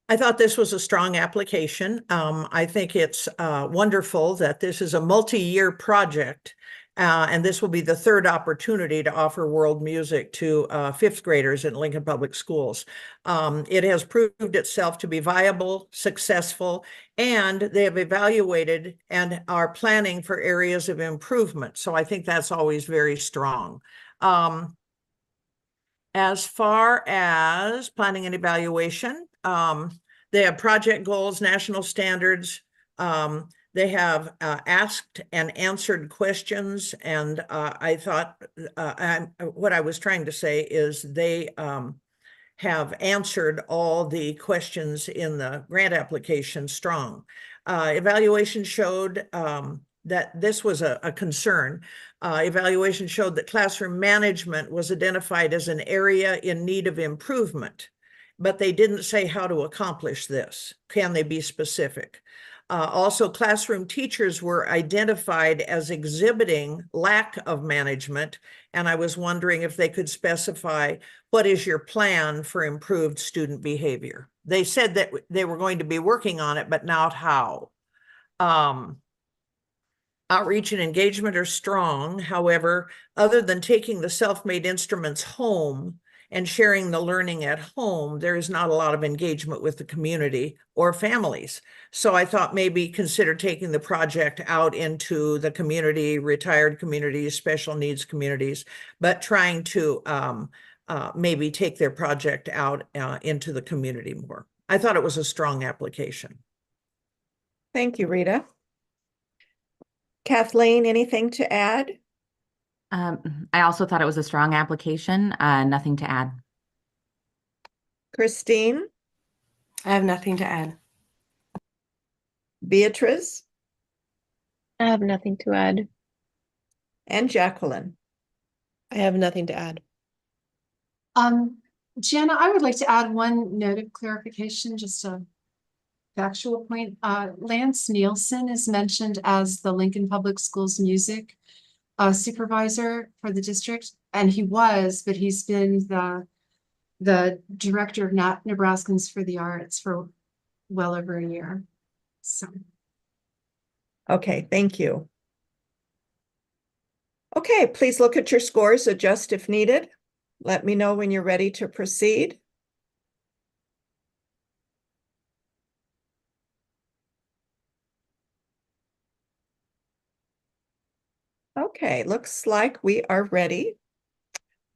I thought this was a strong application. I think it's wonderful that this is a multi-year project, and this will be the 3rd opportunity to offer world music to 5th graders in Lincoln Public Schools. It has proved itself to be viable, successful, and they have evaluated and are planning for areas of improvement. So I think that's always very strong. As far as planning and evaluation, they have project goals, national standards. They have asked and answered questions. And I thought what I was trying to say is they have answered all the questions in the grant application strong. Evaluation showed that this was a concern. Evaluation showed that classroom management was identified as an area in need of improvement, but they didn't say how to accomplish this. Can they be specific? Also, classroom teachers were identified as exhibiting lack of management, and I was wondering if they could specify what is your plan for improved student behavior. They said that they were going to be working on it, but not how. Outreach and engagement are strong. However, other than taking the self-made instruments home and sharing the learning at home, there is not a lot of engagement with the community or families. So I thought maybe consider taking the project out into the community, retired communities, special needs communities, but trying to maybe take their project out into the community more. I thought it was a strong application. Thank you, Rita. Kathleen, anything to add? I also thought it was a strong application. Nothing to add. Christine, I have nothing to add. Beatrice, I have nothing to add. and Jacqueline. I have nothing to add. Jana, I would like to add one note of clarification, just a factual point. Lance Nielsen is mentioned as the Lincoln Public Schools music supervisor for the district, and he was, but he's been the director of Nebraskans for the Arts for well over a year. So. Okay, thank you. Okay, please look at your scores, adjust if needed. Let me know when you're ready to proceed. Okay, looks like we are ready.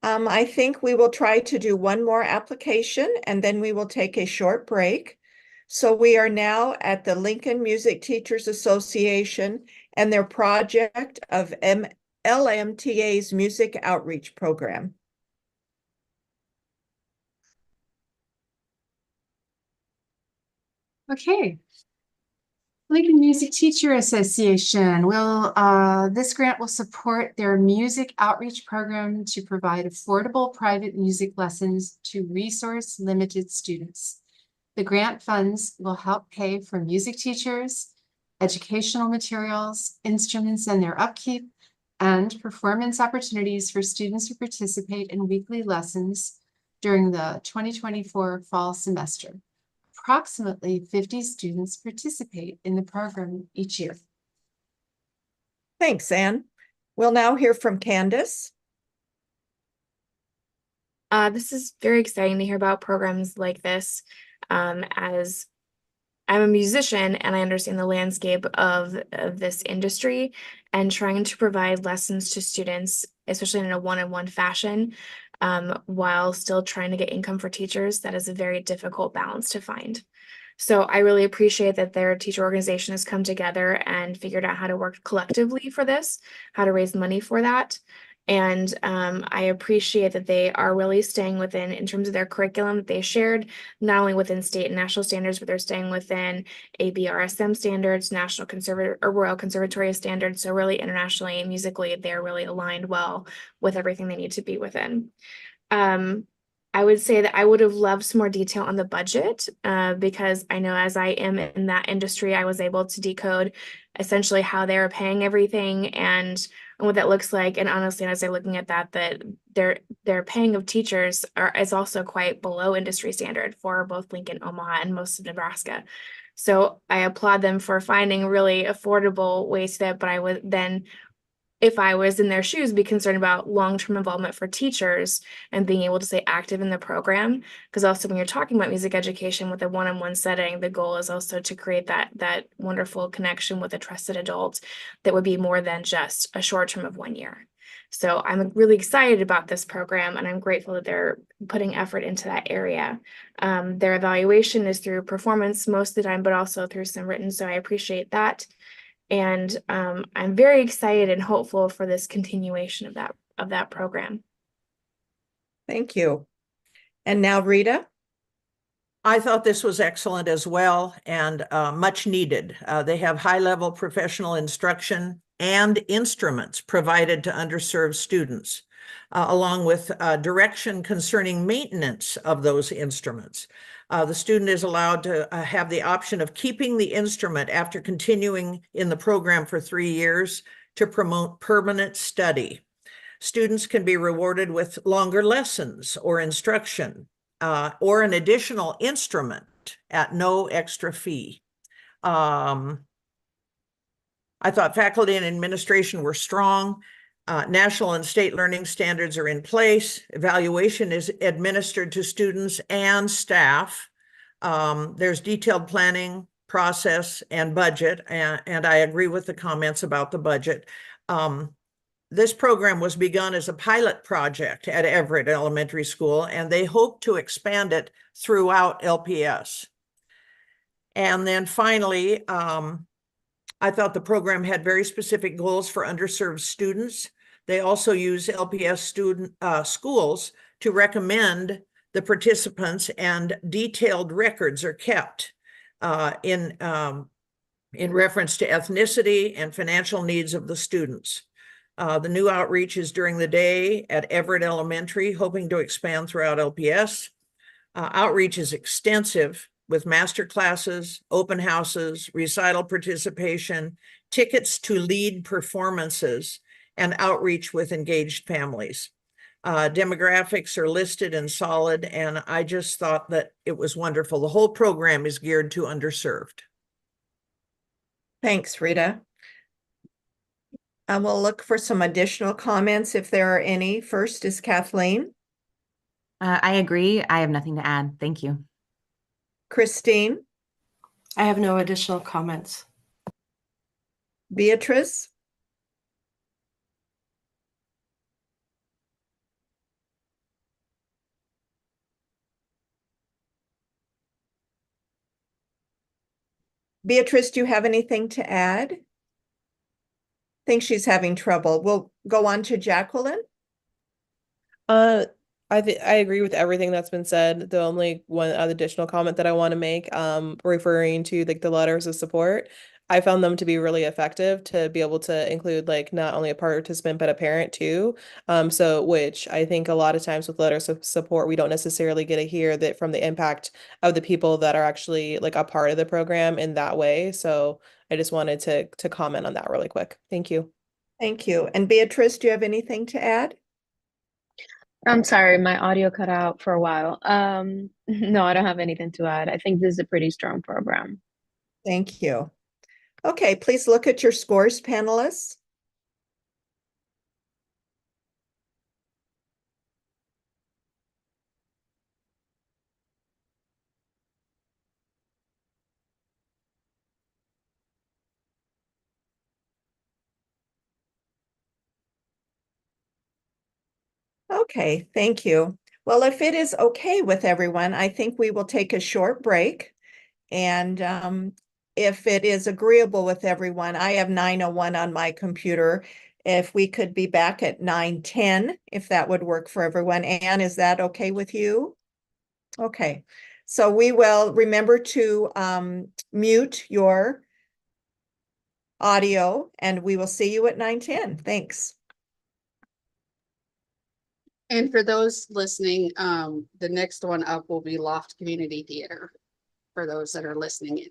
I think we will try to do one more application and then we will take a short break. So we are now at the Lincoln Music Teachers Association and their project of LMTA's Music Outreach Program. Okay. Lincoln Music Teacher Association will, this grant will support their music outreach program to provide affordable private music lessons to resource-limited students. The grant funds will help pay for music teachers, educational materials, instruments and their upkeep, and performance opportunities for students who participate in weekly lessons during the 2024 fall semester. Approximately 50 students participate in the program each year. Thanks, Anne. We'll now hear from Candace. This is very exciting to hear about programs like this, as I'm a musician and I understand the landscape of this industry, and trying to provide lessons to students, especially in a one-on-one fashion, while still trying to get income for teachers. That is a very difficult balance to find. So I really appreciate that their teacher organization has come together and figured out how to work collectively for this, how to raise money for that. And I appreciate that they are really staying within, in terms of their curriculum that they shared, not only within state and national standards, but they're staying within ABRSM standards, National or Royal Conservatory standards. So really internationally and musically, they're really aligned well with everything they need to be within. I would say that I would have loved some more detail on the budget, because I know as I am in that industry, I was able to decode essentially how they're paying everything and what that looks like. And honestly, as I'm looking at that their paying of teachers is also quite below industry standard for both Lincoln, Omaha, and most of Nebraska. So I applaud them for finding really affordable ways to that, but I would then, if I was in their shoes, be concerned about long-term involvement for teachers and being able to stay active in the program. Because also when you're talking about music education with a one-on-one setting, the goal is also to create that wonderful connection with a trusted adult that would be more than just a short term of 1 year. So I'm really excited about this program, and I'm grateful that they're putting effort into that area. Their evaluation is through performance most of the time, but also through some written, so I appreciate that. And I'm very excited and hopeful for this continuation of that program. Thank you. And now Rita. I thought this was excellent as well, and much needed. They have high-level professional instruction and instruments provided to underserved students, along with direction concerning maintenance of those instruments. The student is allowed to have the option of keeping the instrument after continuing in the program for 3 years to promote permanent study. Students can be rewarded with longer lessons or instruction, or an additional instrument at no extra fee. I thought faculty and administration were strong. National and state learning standards are in place. Evaluation is administered to students and staff. There's detailed planning process and budget, and I agree with the comments about the budget. This program was begun as a pilot project at Everett Elementary School, and they hope to expand it throughout LPS. And then finally, I thought the program had very specific goals for underserved students. They also use LPS schools to recommend the participants, and detailed records are kept in reference to ethnicity and financial needs of the students. The new outreach is during the day at Everett Elementary, hoping to expand throughout LPS. Outreach is extensive with master classes, open houses, recital participation, tickets to lead performances, and outreach with engaged families. Demographics are listed and solid, and I just thought that it was wonderful. The whole program is geared to underserved. Thanks, Rita. We'll look for some additional comments if there are any. First is Kathleen. I agree. I have nothing to add. Thank you. Christine. I have no additional comments. Beatrice. Beatrice, do you have anything to add? Think she's having trouble. We'll go on to Jacqueline. I agree with everything that's been said. The only one additional comment that I want to make, referring to like the letters of support, I found them to be really effective to be able to include like not only a participant but a parent too. So which I think a lot of times with letters of support, we don't necessarily get to hear that from the impact of the people that are actually like a part of the program in that way. So I just wanted to comment on that really quick. Thank you. Thank you. And Beatrice, do you have anything to add? I'm sorry, my audio cut out for a while. No, I don't have anything to add. I think this is a pretty strong program. Thank you. Okay, please look at your scores, panelists. Okay, thank you. Well, if it is okay with everyone, I think we will take a short break. And if it is agreeable with everyone, I have 9:01 on my computer. If we could be back at 9:10, if that would work for everyone. Anne, is that okay with you? Okay, so we will remember to mute your audio, and we will see you at 9:10. Thanks. And for those listening, the next one up will be Loft Community Theater for those that are listening in.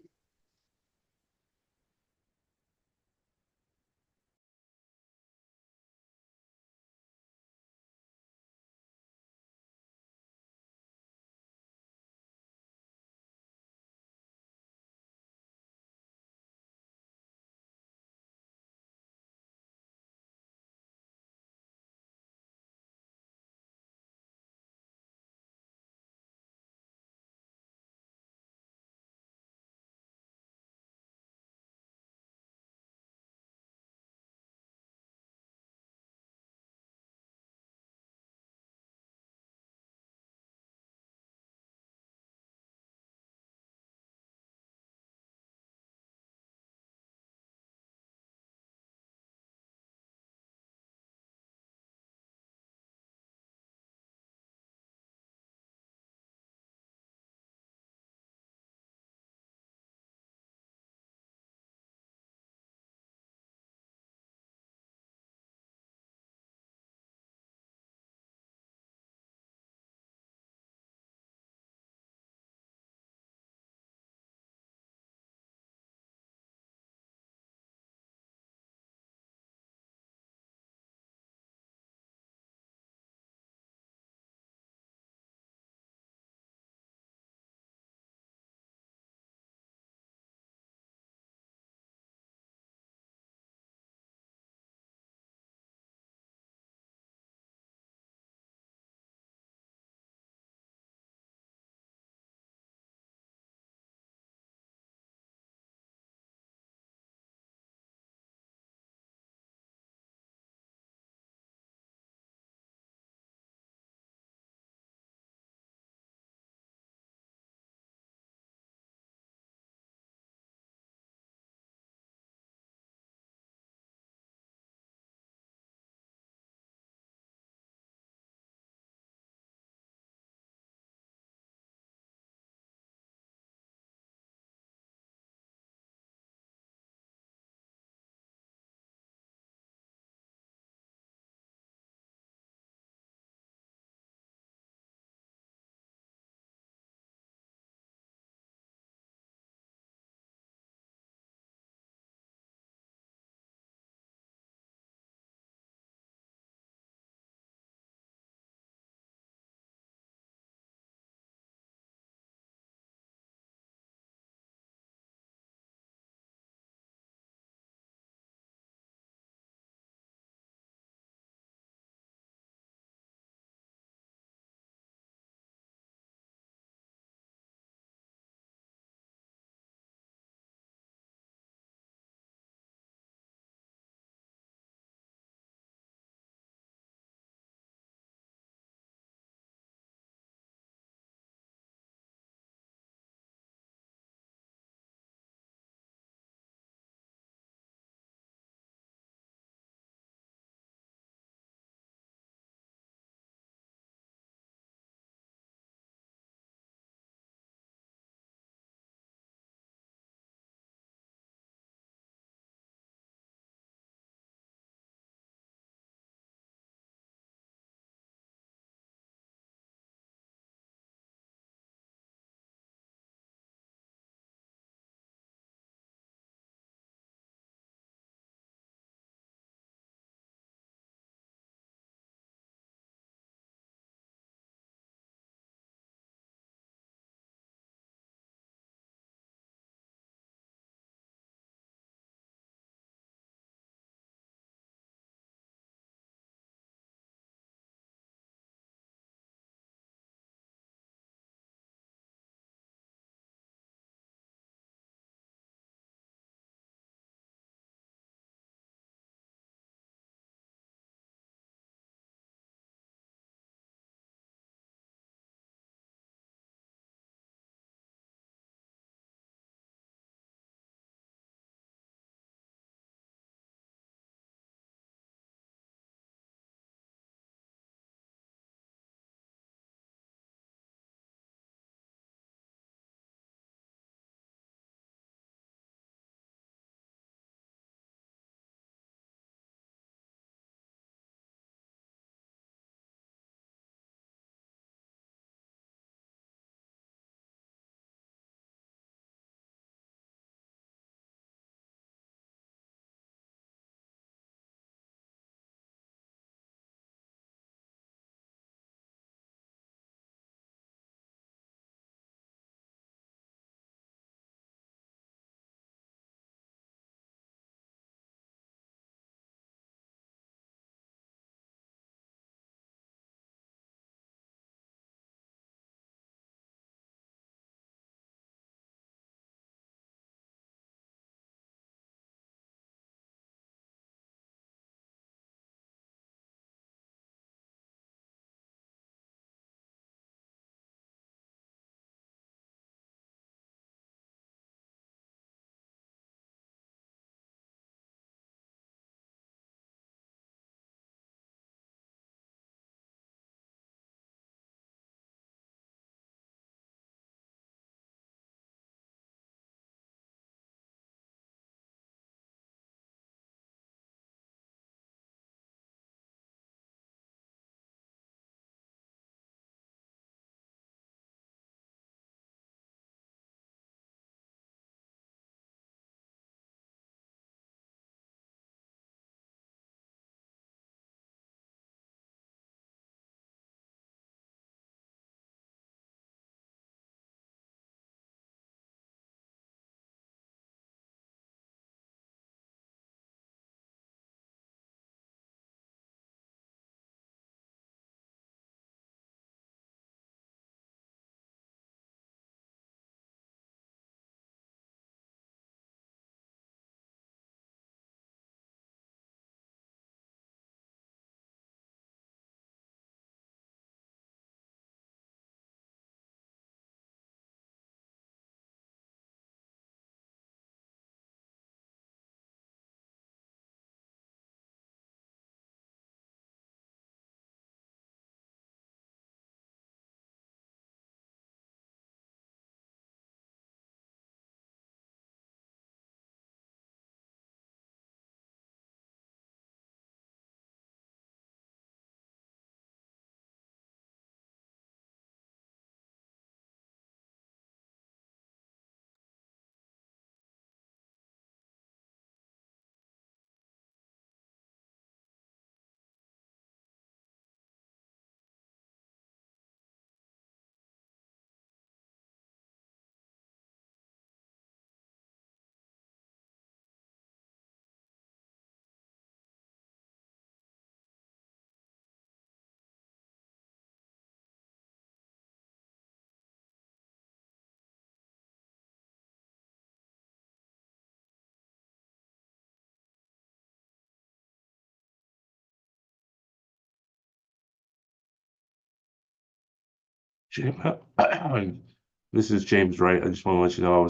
This is James Wright. I just want to let you know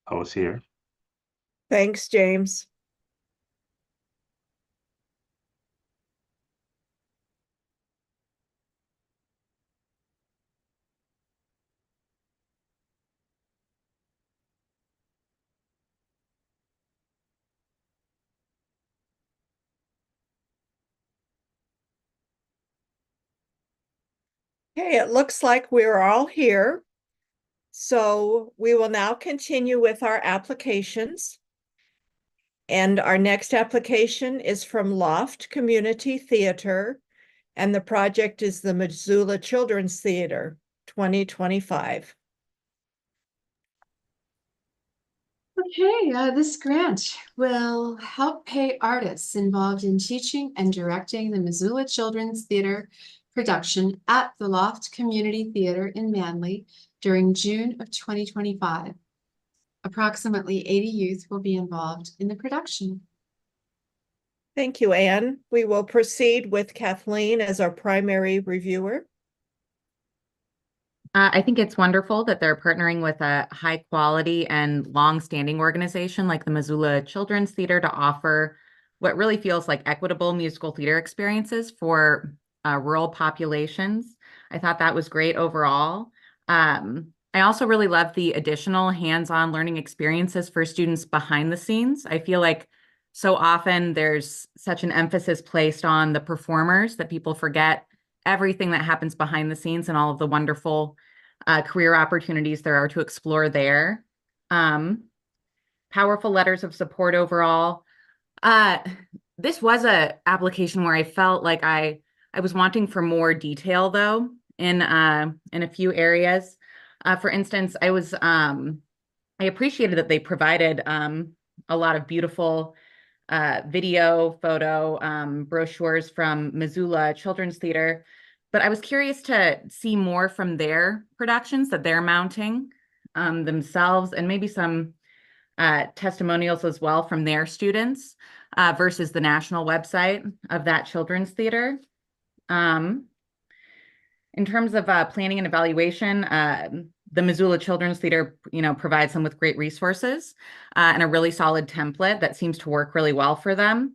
I was here. Thanks, James. Okay, it looks like we're all here. So we will now continue with our applications. And our next application is from Loft Community Theater, and the project is the Missoula Children's Theater 2025. Okay, this grant will help pay artists involved in teaching and directing the Missoula Children's Theater production at the Loft Community Theater in Manly during June of 2025. Approximately 80 youth will be involved in the production. Thank you, Anne. We will proceed with Kathleen as our primary reviewer. I think it's wonderful that they're partnering with a high quality and long-standing organization like the Missoula Children's Theater to offer what really feels like equitable musical theater experiences for rural populations. I thought that was great overall. I also really love the additional hands-on learning experiences for students behind the scenes. I feel like so often there's such an emphasis placed on the performers that people forget everything that happens behind the scenes and all of the wonderful career opportunities there are to explore there. Powerful letters of support overall. This was a application where I felt like I was wanting for more detail though in a few areas. For instance, I appreciated that they provided a lot of beautiful video, photo, brochures from Missoula Children's Theater, but I was curious to see more from their productions that they're mounting themselves, and maybe some testimonials as well from their students versus the national website of that children's theater. In terms of planning and evaluation, the Missoula Children's Theater, provides them with great resources and a really solid template that seems to work really well for them.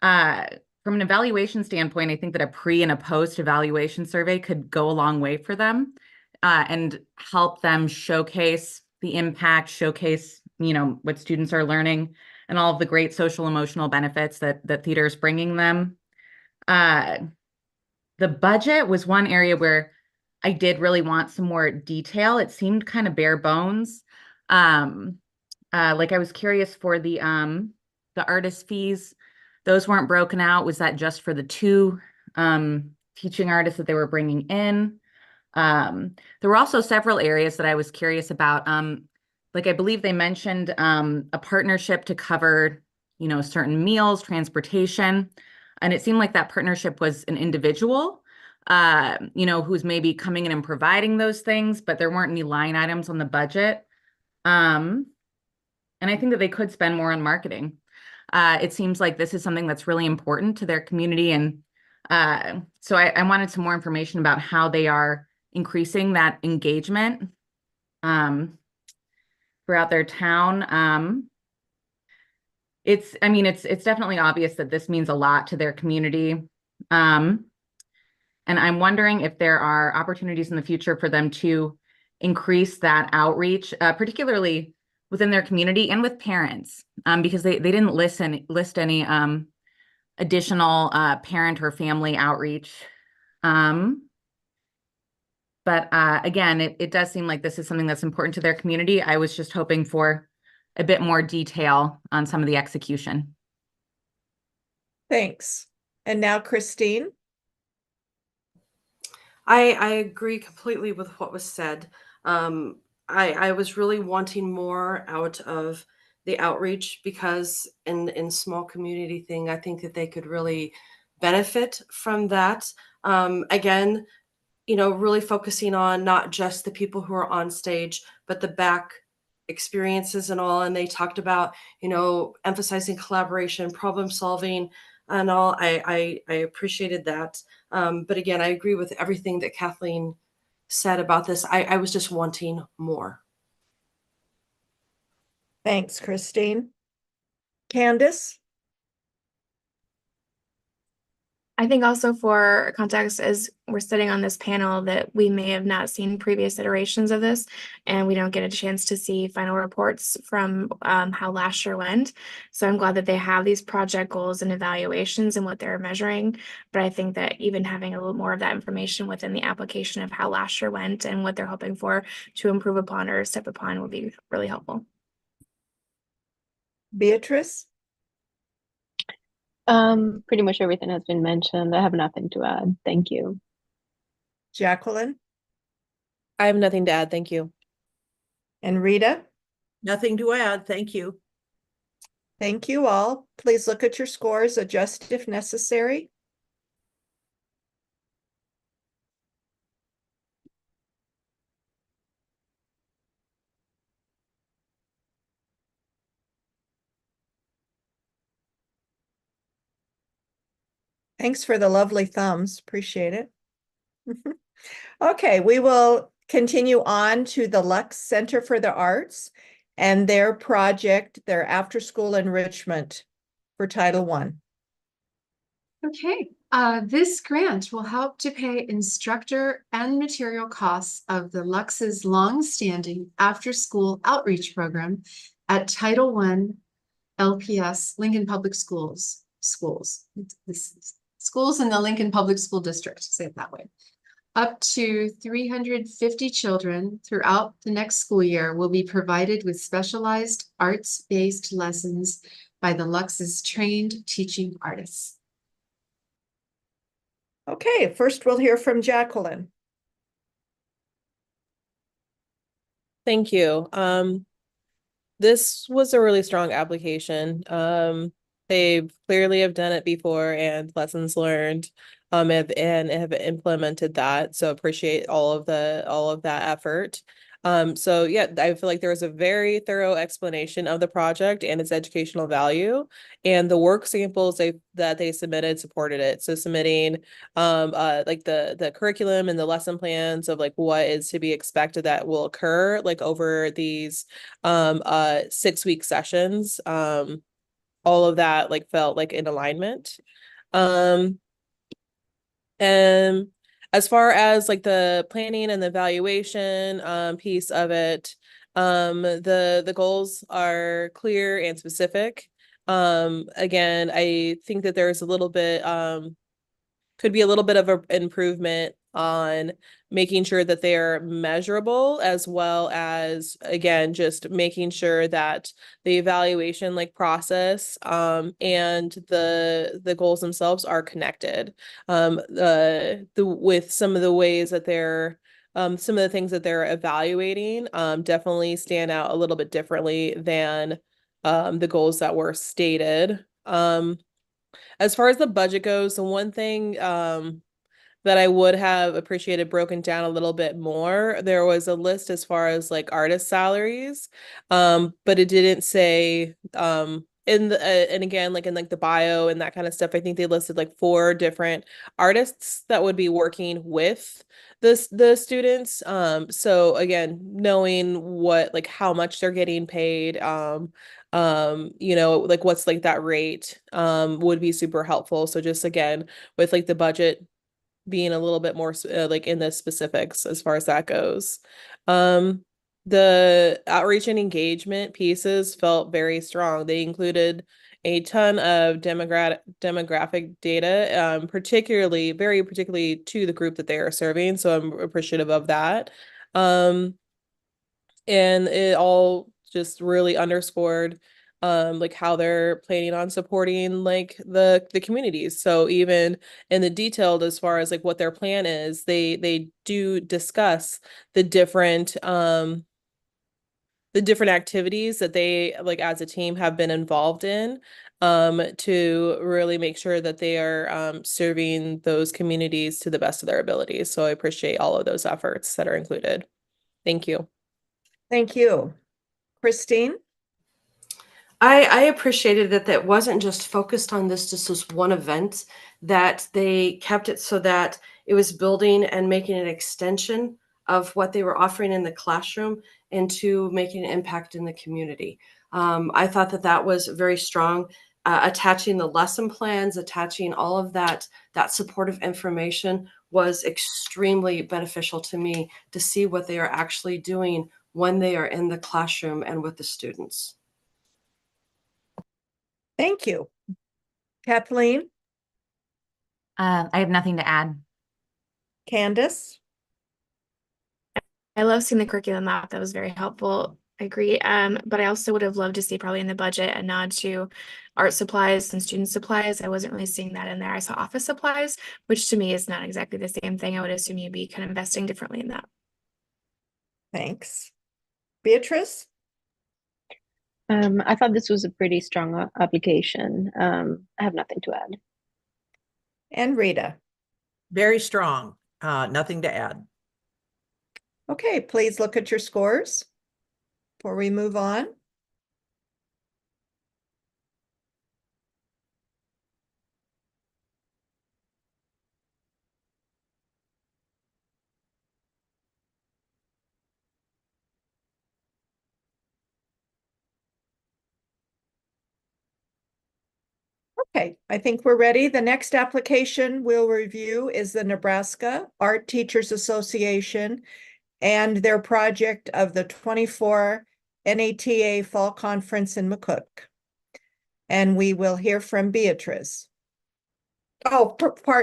From an evaluation standpoint, I think that a pre and a post evaluation survey could go a long way for them and help them showcase the impact, showcase, what students are learning and all of the great social emotional benefits that theater is bringing them. The budget was one area where I did really want some more detail. It seemed kind of bare bones. Like I was curious for the artist fees. Those weren't broken out. Was that just for the two teaching artists that they were bringing in? There were also several areas that I was curious about. Like I believe they mentioned a partnership to cover, certain meals, transportation. And it seemed like that partnership was an individual, who's maybe coming in and providing those things, but there weren't any line items on the budget. And I think that they could spend more on marketing. It seems like this is something that's really important to their community. And so I wanted some more information about how they are increasing that engagement throughout their town. It's definitely obvious that this means a lot to their community. And I'm wondering if there are opportunities in the future for them to increase that outreach, particularly within their community and with parents, because they didn't list any additional parent or family outreach. But again, it does seem like this is something that's important to their community. I was just hoping for a bit more detail on some of the execution. Thanks. And now Christine. I agree completely with what was said. I was really wanting more out of the outreach because in small community thing, I think that they could really benefit from that. Again, really focusing on not just the people who are on stage, but the back experiences and all. And they talked about, emphasizing collaboration, problem solving, and all. I appreciated that. But again, I agree with everything that Kathleen said about this. I was just wanting more. Thanks, Christine. Candace? I think also for context, as we're sitting on this panel, that we may have not seen previous iterations of this, and we don't get a chance to see final reports from how last year went. So I'm glad that they have these project goals and evaluations and what they're measuring. But I think that even having a little more of that information within the application of how last year went and what they're hoping for to improve upon or step upon will be really helpful. Beatrice? Pretty much everything has been mentioned. I have nothing to add. Thank you. Jacqueline? I have nothing to add. Thank you. And Rita? Nothing to add. Thank you. Thank you all. Please look at your scores, adjust if necessary. Thanks for the lovely thumbs. Appreciate it. Okay, we will continue on to the Lux Center for the Arts and their project, their after-school enrichment for Title I. Okay, this grant will help to pay instructor and material costs of the Lux's long-standing after-school outreach program at Title I LPS Lincoln Public Schools. Schools in the Lincoln Public School District, say it that way. Up to 350 children throughout the next school year will be provided with specialized arts-based lessons by the Lux's trained teaching artists. Okay, first we'll hear from Jacqueline. Thank you. This was a really strong application. They clearly have done it before and lessons learned, have implemented that. So appreciate all of that effort. So yeah, I feel like there was a very thorough explanation of the project and its educational value, and the work samples that they submitted supported it. So submitting like the curriculum and the lesson plans of like what is to be expected that will occur like over these 6-week sessions. All of that like felt like in alignment. And as far as like the planning and the evaluation piece of it, the goals are clear and specific. Again, I think that there's a little bit could be a little bit of an improvement on making sure that they're measurable, as well as, again, just making sure that the evaluation like process and the goals themselves are connected. With some of the ways that they're some of the things that they're evaluating definitely stand out a little bit differently than the goals that were stated. As far as the budget goes, the one thing that I would have appreciated broken down a little bit more, there was a list as far as like artist salaries, but it didn't say in the and again like in like the bio and that kind of stuff. I think they listed like 4 different artists that would be working with the students. So again, knowing what like how much they're getting paid, like what's like that rate would be super helpful. So just again with like the budget being a little bit more like in the specifics as far as that goes. The outreach and engagement pieces felt very strong. They included a ton of demographic data, particularly to the group that they are serving. So I'm appreciative of that. And it all just really underscored like how they're planning on supporting like the communities. So even in the detailed as far as like what their plan is, they do discuss the different activities that they like as a team have been involved in to really make sure that they are serving those communities to the best of their abilities. So I appreciate all of those efforts that are included. Thank you. Thank you. Christine? I appreciated that wasn't just focused on this just as one event, that they kept it so that it was building and making an extension of what they were offering in the classroom into making an impact in the community. I thought that that was very strong. Attaching the lesson plans, attaching all of that supportive information was extremely beneficial to me to see what they are actually doing when they are in the classroom and with the students. Thank you. Kathleen, I have nothing to add. Candace, I love seeing the curriculum map. That was very helpful. I agree. But I also would have loved to see probably in the budget a nod to art supplies and student supplies. I wasn't really seeing that in there. I saw office supplies, which to me is not exactly the same thing. I would assume you'd be kind of investing differently in that. thanks. Beatrice, I thought this was a pretty strong application. I have nothing to add. and Rita. Very strong. Nothing to add. Okay, please look at your scores before we move on. Okay, I think we're ready. The next application we'll review is the Nebraska Art Teachers Association and their project of the 24 NATA Fall Conference in McCook. And we will hear from Beatrice. Oh,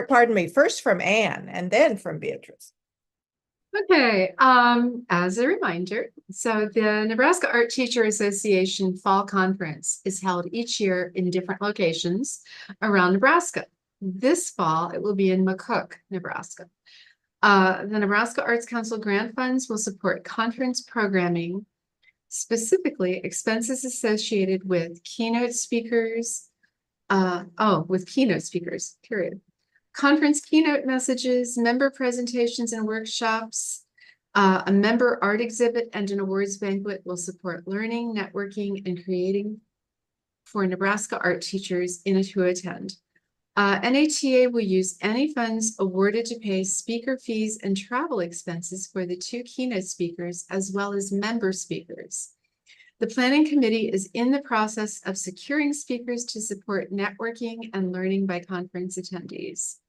pardon me, first from Anne and then from Beatrice. Okay, as a reminder, so the Nebraska Art Teacher Association Fall Conference is held each year in different locations around Nebraska. This fall, it will be in McCook, Nebraska. The Nebraska Arts Council grant funds will support conference programming, specifically expenses associated with keynote speakers, period. Conference keynote messages, member presentations and workshops, a member art exhibit and an awards banquet will support learning, networking, and creating for Nebraska art teachers in who attend. NATA will use any funds awarded to pay speaker fees and travel expenses for the 2 keynote speakers as well as member speakers. The planning committee is in the process of securing speakers to support networking and learning by conference attendees.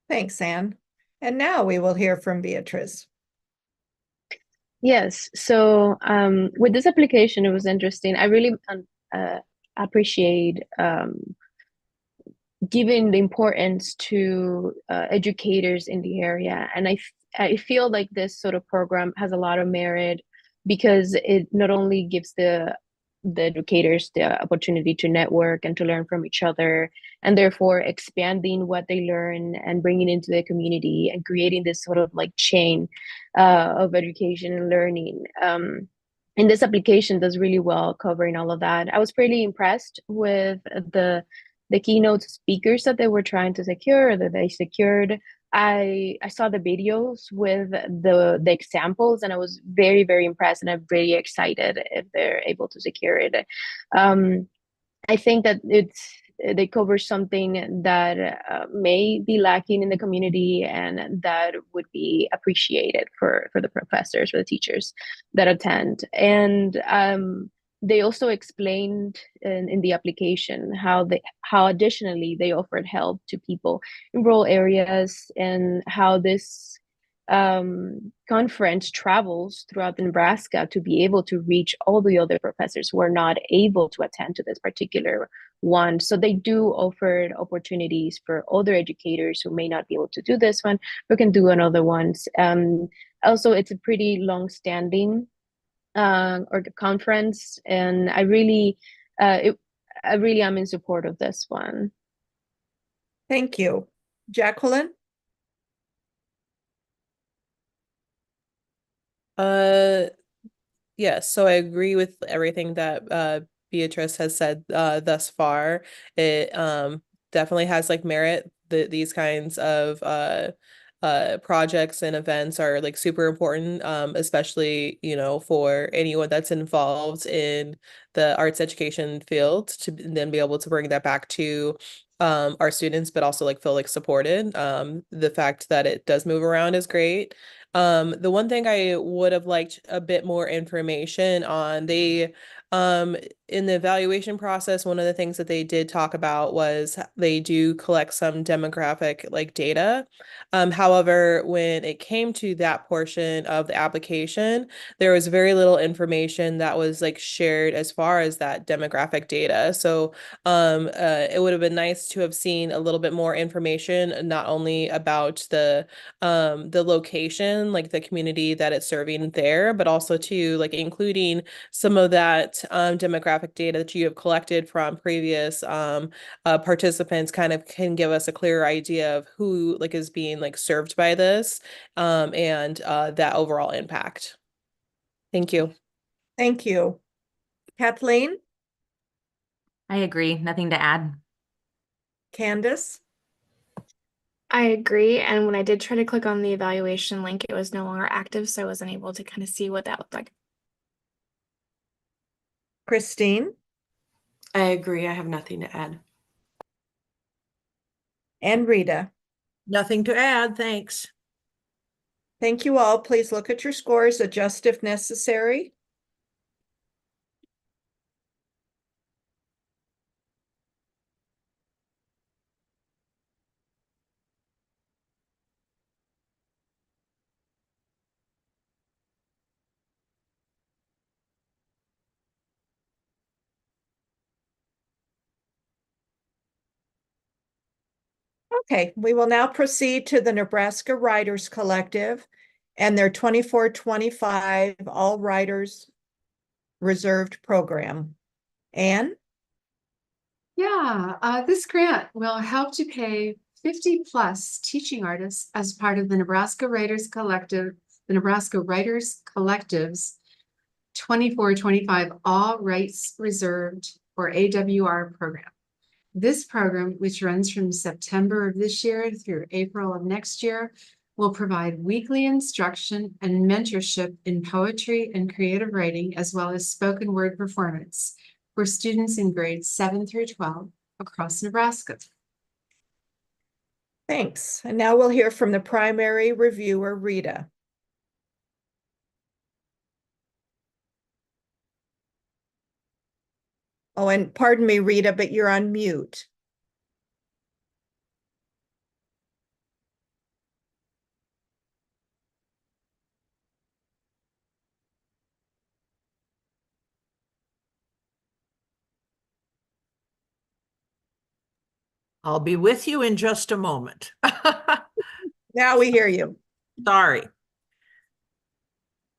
Thanks, Anne. And now we will hear from Beatrice. Yes, so with this application, it was interesting. I really appreciate giving the importance to educators in the area. And I feel like this sort of program has a lot of merit because it not only gives the educators the opportunity to network and to learn from each other, and therefore expanding what they learn and bringing into the community and creating this sort of like chain of education and learning. And this application does really well covering all of that. I was pretty impressed with the keynote speakers that they were trying to secure, that they secured. I saw the videos with the examples, and I was very, very impressed, and I'm really excited if they're able to secure it. I think that they cover something that may be lacking in the community, and that would be appreciated for the professors, for the teachers that attend. And they also explained in the application how additionally they offered help to people in rural areas, and how this conference travels throughout Nebraska to be able to reach all the other professors who are not able to attend to this particular one. So they do offer opportunities for other educators who may not be able to do this one, but can do another ones. Also, it's a pretty long-standing or the conference, and I really am in support of this one. Thank you. Jacqueline? Yes, so I agree with everything that Beatrice has said thus far. It definitely has like merit. These kinds of projects and events are like super important, especially, you know, for anyone that's involved in the arts education field, to then be able to bring that back to our students, but also like feel like supported. The fact that it does move around is great. The one thing I would have liked a bit more information on, in the evaluation process, one of the things that they did talk about was they do collect some demographic like data. However, when it came to that portion of the application, there was very little information that was like shared as far as that demographic data. So it would have been nice to have seen a little bit more information, not only about the location, like the community that it's serving there, but also to like including some of that demographic data that you have collected from previous participants kind of can give us a clearer idea of who like is being like served by this and that overall impact. Thank you. Thank you. Kathleen, I agree. Nothing to add. Candace, I agree. And when I did try to click on the evaluation link, it was no longer active, so I wasn't able to kind of see what that looked like. Christine, I agree. I have nothing to add. and Rita. Nothing to add, thanks. Thank you all. Please look at your scores, adjust if necessary. Okay, we will now proceed to the Nebraska Writers Collective and their 24-25 All Writers Reserved Program. Anne? Yeah, this grant will help to pay 50+ teaching artists as part of the Nebraska Writers Collective, the Nebraska Writers Collective's 24-25 All Rights Reserved or AWR program. This program, which runs from September of this year through April of next year, will provide weekly instruction and mentorship in poetry and creative writing, as well as spoken word performance for students in grades 7 through 12 across Nebraska. Thanks. And now we'll hear from the primary reviewer, Rita. Oh, and pardon me, Rita, but you're on mute. I'll be with you in just a moment. Now we hear you. Sorry.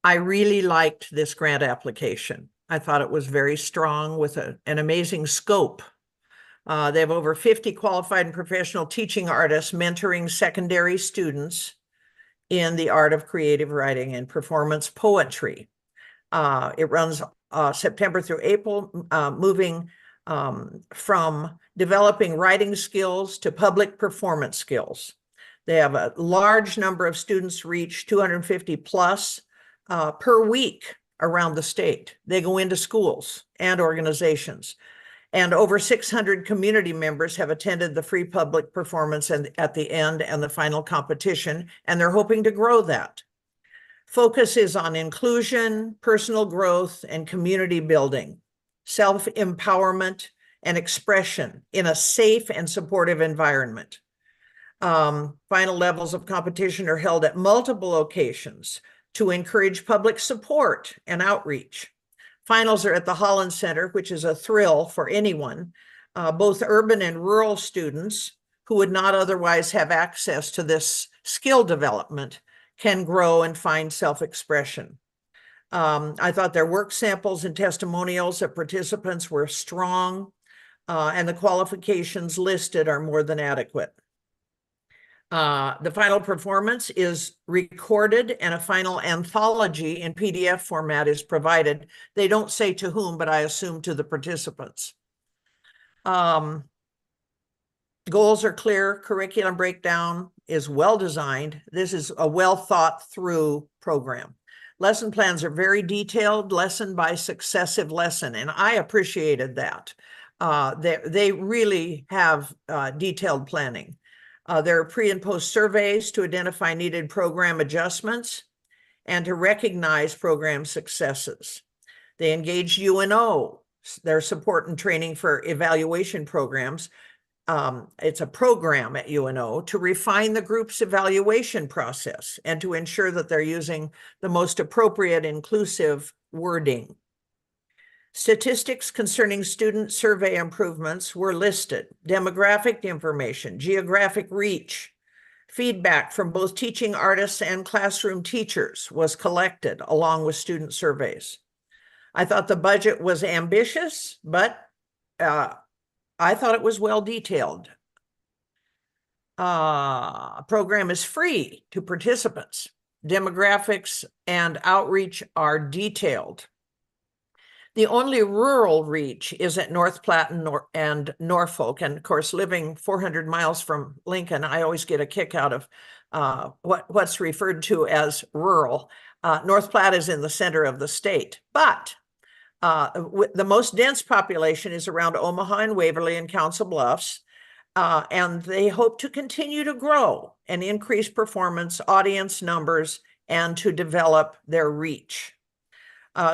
I really liked this grant application. I thought it was very strong with an amazing scope. They have over 50 qualified and professional teaching artists mentoring secondary students in the art of creative writing and performance poetry. It runs September through April, moving from developing writing skills to public performance skills. They have a large number of students reach 250 plus per week around the state. They go into schools and organizations. And over 600 community members have attended the free public performance and at the end and the final competition, and they're hoping to grow that. Focus is on inclusion, personal growth, and community building, self-empowerment, and expression in a safe and supportive environment. Final levels of competition are held at multiple locations to encourage public support and outreach. Finals are at the Holland Center, which is a thrill for anyone, both urban and rural students who would not otherwise have access to this skill development can grow and find self-expression. I thought their work samples and testimonials of participants were strong, and the qualifications listed are more than adequate. The final performance is recorded and a final anthology in PDF format is provided. They don't say to whom, but I assume to the participants. Goals are clear, curriculum breakdown is well designed. This is a well thought through program. Lesson plans are very detailed, lesson by successive lesson, and I appreciated that. They really have detailed planning. There are pre and post surveys to identify needed program adjustments and to recognize program successes. They engaged UNO, their support and training for evaluation programs. It's a program at UNO to refine the group's evaluation process and to ensure that they're using the most appropriate inclusive wording. Statistics concerning student survey improvements were listed. Demographic information, geographic reach, feedback from both teaching artists and classroom teachers was collected along with student surveys. I thought the budget was ambitious, but I thought it was well detailed. Program is free to participants. Demographics and outreach are detailed. The only rural reach is at North Platte and Norfolk. And of course, living 400 miles from Lincoln, I always get a kick out of what's referred to as rural. North Platte is in the center of the state, but the most dense population is around Omaha and Waverly and Council Bluffs. And they hope to continue to grow and increase performance, audience numbers, and to develop their reach.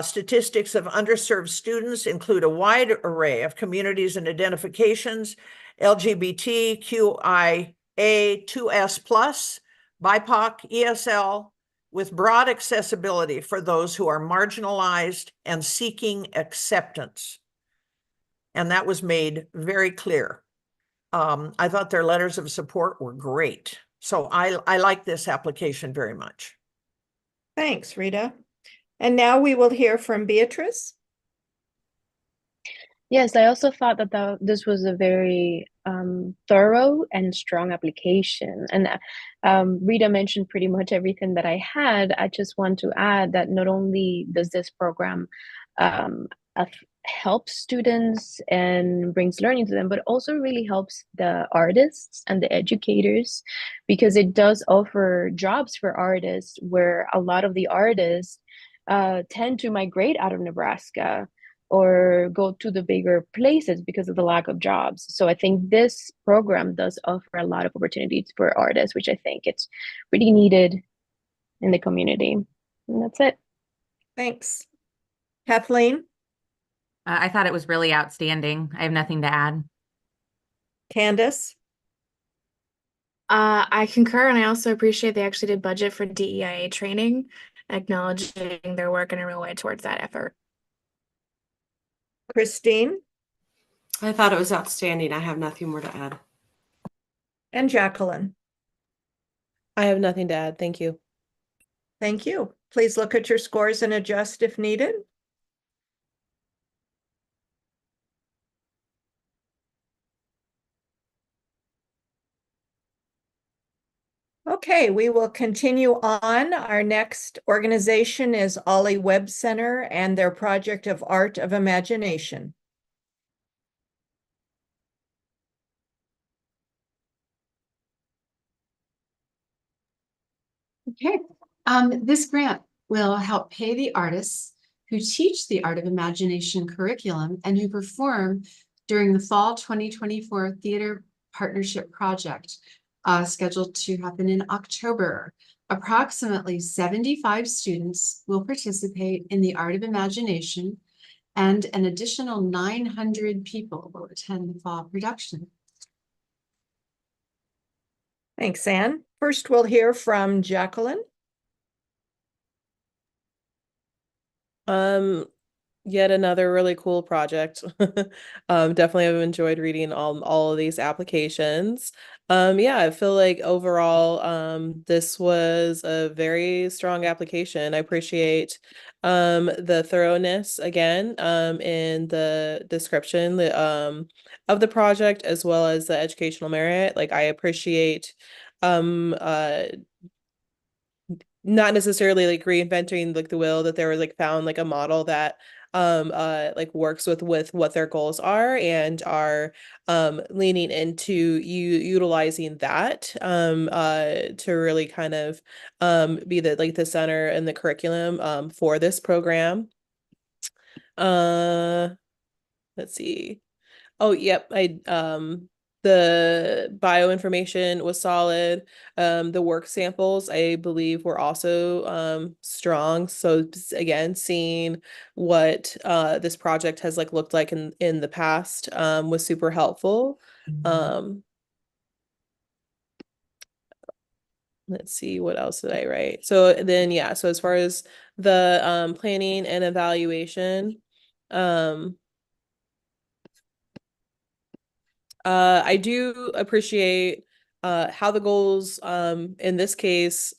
Statistics of underserved students include a wide array of communities and identifications, LGBTQIA, 2S+, BIPOC, ESL, with broad accessibility for those who are marginalized and seeking acceptance. And that was made very clear. I thought their letters of support were great. So I like this application very much. Thanks, Rita. And now we will hear from Beatrice. Yes, I also thought that this was a very thorough and strong application. And Rita mentioned pretty much everything that I had. I just want to add that not only does this program help students and brings learning to them, but also really helps the artists and the educators, because it does offer jobs for artists, where a lot of the artists tend to migrate out of Nebraska or go to the bigger places because of the lack of jobs. So I think this program does offer a lot of opportunities for artists, which I think it's really needed in the community. And that's it. Thanks. Kathleen? I thought it was really outstanding. I have nothing to add. Candace? I concur, and I also appreciate they actually did budget for DEIA training, acknowledging their work in a real way towards that effort. Christine? I thought it was outstanding. I have nothing more to add. And Jacqueline? I have nothing to add. Thank you. Thank you. Please look at your scores and adjust if needed. Okay, we will continue on. Our next organization is Ollie Webb Center and their project of Art of Imagination. Okay, this grant will help pay the artists who teach the Art of Imagination curriculum and who perform during the Fall 2024 Theater Partnership Project, scheduled to happen in October. Approximately 75 students will participate in the Art of Imagination, and an additional 900 people will attend the fall production. Thanks, Anne. First, we'll hear from Jacqueline. Yet another really cool project. Definitely have enjoyed reading all of these applications. Yeah, I feel like overall, this was a very strong application. I appreciate the thoroughness again in the description of the project, as well as the educational merit. Like, I appreciate not necessarily like reinventing like the wheel, that there was like found like a model that like works with what their goals are, and are leaning into utilizing that to really kind of be the center and the curriculum for this program. Let's see. Oh, yep. The the bioinformation was solid. The work samples, I believe, were also strong. So again, seeing what this project has like looked like in the past was super helpful. Let's see, what else did I write? So then, yeah, so as far as the planning and evaluation, I do appreciate how the goals in this case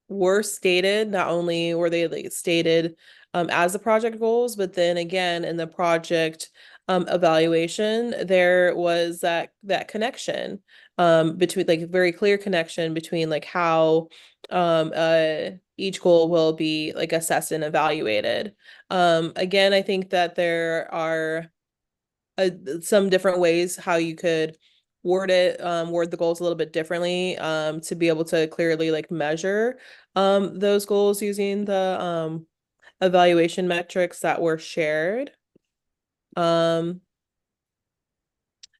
were stated. Not only were they like stated as the project goals, but then again in the project evaluation, there was that connection between like a very clear connection between like how each goal will be like assessed and evaluated. Again, I think that there are some different ways how you could word the goals a little bit differently to be able to clearly like measure those goals using the evaluation metrics that were shared.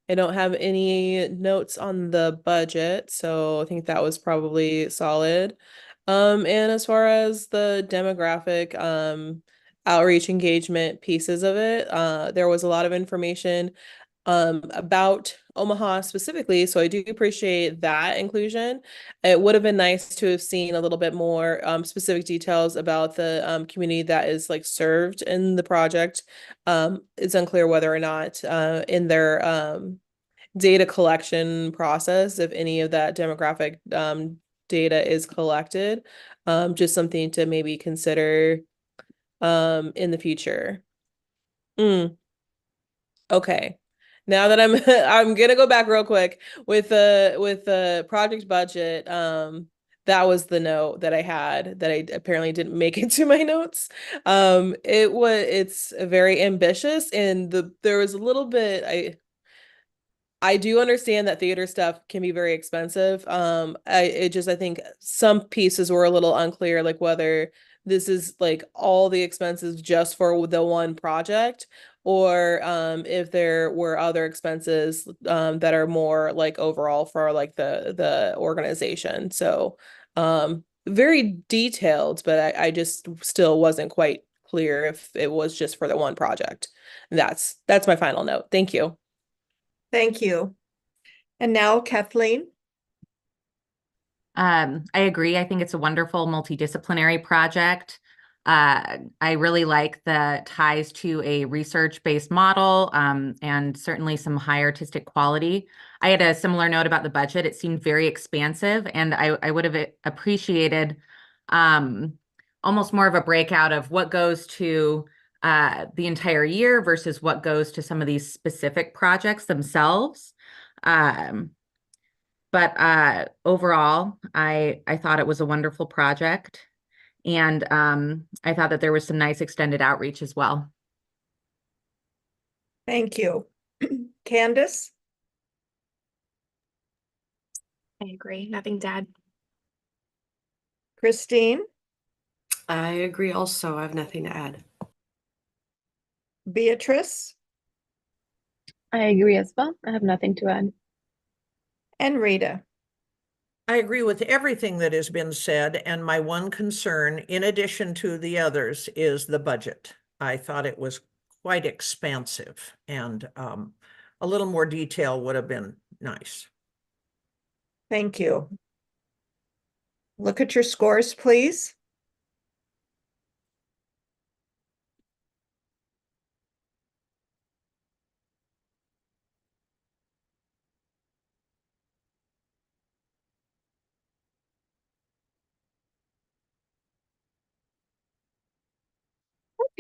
I don't have any notes on the budget, so I think that was probably solid. And as far as the demographic outreach engagement pieces of it, there was a lot of information about Omaha specifically, so I do appreciate that inclusion. It would have been nice to have seen a little bit more specific details about the community that is like served in the project. It's unclear whether or not in their data collection process, if any of that demographic data is collected. Just something to maybe consider in the future. Okay. Now that I'm I'm gonna go back real quick with the project budget. That was the note that I had that I apparently didn't make into my notes. It's very ambitious and there was a little bit I do understand that theater stuff can be very expensive. I think some pieces were a little unclear, like whether this is like all the expenses just for the one project, or if there were other expenses that are more like overall for like the organization. So very detailed, but I just still wasn't quite clear if it was just for the one project. That's my final note. Thank you. Thank you. And now Kathleen. I agree. I think it's a wonderful multidisciplinary project. I really like the ties to a research-based model and certainly some high artistic quality. I had a similar note about the budget. It seemed very expansive, and I would have appreciated almost more of a breakout of what goes to the entire year versus what goes to some of these specific projects themselves. But overall, I thought it was a wonderful project. And I thought that there was some nice extended outreach as well. Thank you. Candace? I agree. Nothing to add. Christine? I agree also. I have nothing to add. Beatrice? I agree as well. I have nothing to add. And Rita? I agree with everything that has been said, and my one concern, in addition to the others, is the budget. I thought it was quite expansive, and a little more detail would have been nice. Thank you. Look at your scores, please.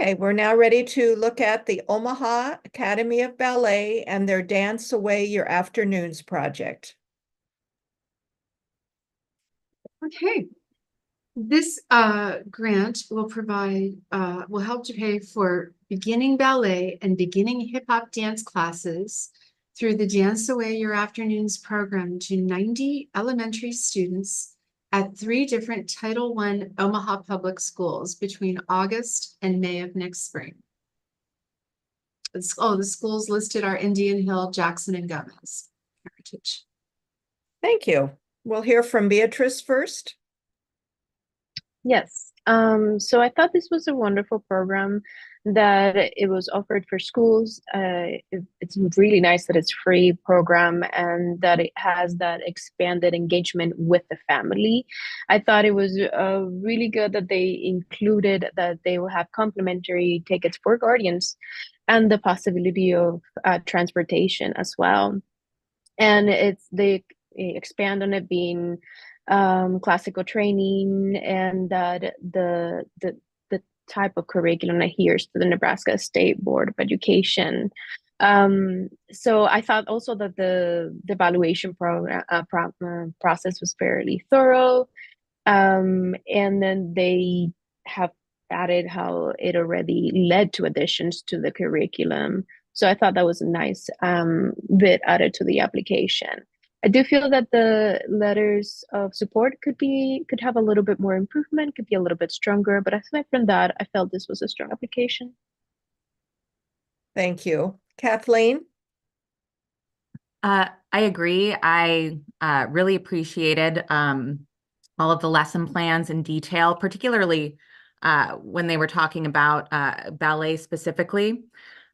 Okay, we're now ready to look at the Omaha Academy of Ballet and their Dance Away Your Afternoons project. Okay. This grant will will help to pay for beginning ballet and beginning hip hop dance classes through the Dance Away Your Afternoons program to 90 elementary students at 3 different Title I Omaha public schools between August and May of next spring. The schools listed are Indian Hill, Jackson, and Gomez. heritage. Thank you. We'll hear from Beatrice first. Yes. So I thought this was a wonderful program that it was offered for schools. It's really nice that it's free program and that it has that expanded engagement with the family. I thought it was really good that they included that they will have complimentary tickets for guardians and the possibility of transportation as well. And they expand on it being classical training and that the type of curriculum adheres to the Nebraska State Board of Education. So I thought also that the evaluation process was fairly thorough. And then they have added how it already led to additions to the curriculum. So I thought that was a nice bit added to the application. I do feel that the letters of support could have a little bit more improvement, could be a little bit stronger, but aside from that, I felt this was a strong application. Thank you. Kathleen? I agree. I really appreciated all of the lesson plans in detail, particularly when they were talking about ballet specifically.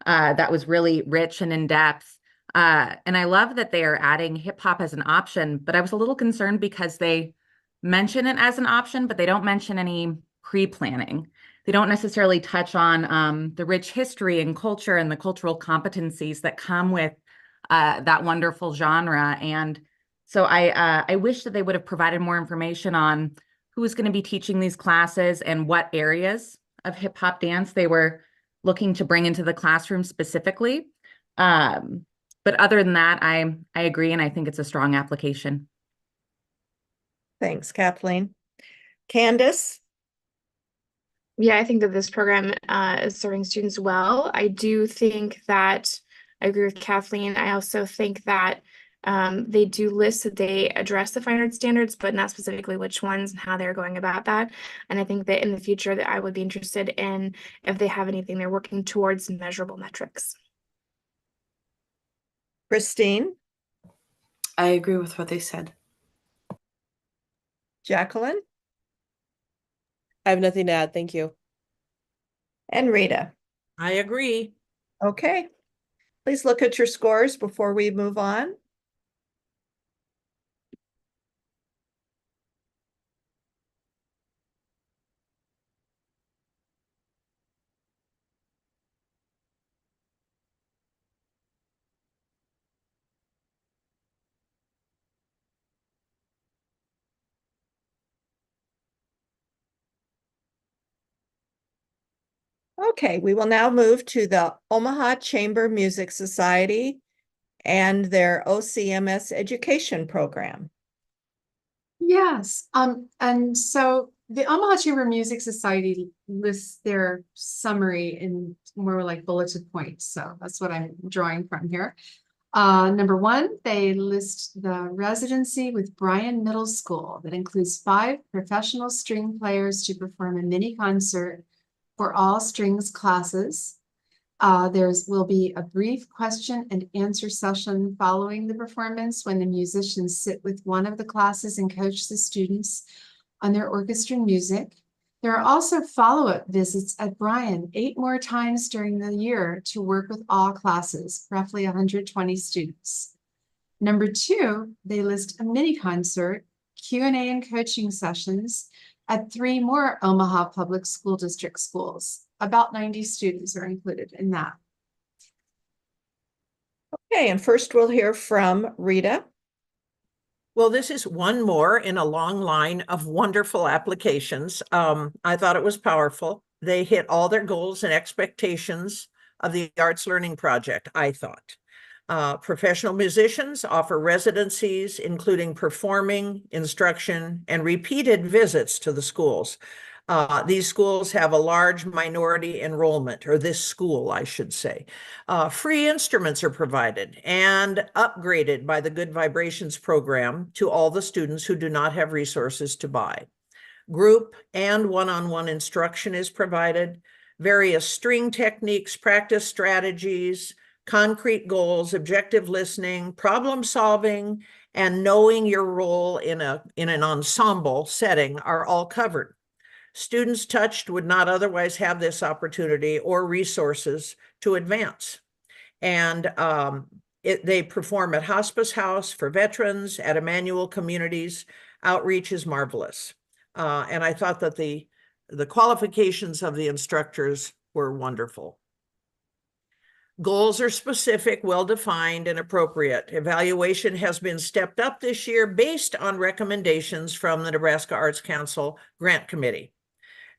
That was really rich and in depth. And I love that they are adding hip hop as an option, but I was a little concerned because they mention it as an option, but they don't mention any pre-planning. They don't necessarily touch on the rich history and culture and the cultural competencies that come with that wonderful genre. And so I wish that they would have provided more information on who was going to be teaching these classes and what areas of hip hop dance they were looking to bring into the classroom specifically. But other than that, I agree, and I think it's a strong application. Thanks, Kathleen. Candace? Yeah, I think that this program is serving students well. I do think that I agree with Kathleen. I also think that they do list that they address the fine arts standards, but not specifically which ones and how they're going about that. And I think that in the future that I would be interested in if they have anything they're working towards measurable metrics. Christine? I agree with what they said. Jacqueline? I have nothing to add. Thank you. And Rita? I agree. Okay. Please look at your scores before we move on. Okay, we will now move to the Omaha Chamber Music Society and their OCMS education program. Yes, and so the Omaha Chamber Music Society lists their summary in more like bulleted points. So that's what I'm drawing from here. Number one, they list the residency with Bryan Middle School that includes 5 professional string players to perform a mini concert for all strings classes. There will be a brief question and answer session following the performance when the musicians sit with one of the classes and coach the students on their orchestra music. There are also follow-up visits at Bryan 8 more times during the year to work with all classes, roughly 120 students. Number 2, they list a mini concert, Q&A and coaching sessions at 3 more Omaha Public School District schools. About 90 students are included in that. Okay, and first we'll hear from Rita. Well, this is one more in a long line of wonderful applications. I thought it was powerful. They hit all their goals and expectations of the Arts Learning Project, I thought. Professional musicians offer residencies, including performing, instruction, and repeated visits to the schools. These schools have a large minority enrollment, or this school, I should say. Free instruments are provided and upgraded by the Good Vibrations program to all the students who do not have resources to buy. Group and one-on-one instruction is provided. Various string techniques, practice strategies, concrete goals, objective listening, problem solving, and knowing your role in an ensemble setting are all covered. Students touched would not otherwise have this opportunity or resources to advance. And they perform at Hospice House for veterans, at Emmanuel Communities. Outreach is marvelous. And I thought that the qualifications of the instructors were wonderful. Goals are specific, well-defined, and appropriate. Evaluation has been stepped up this year based on recommendations from the Nebraska Arts Council Grant Committee.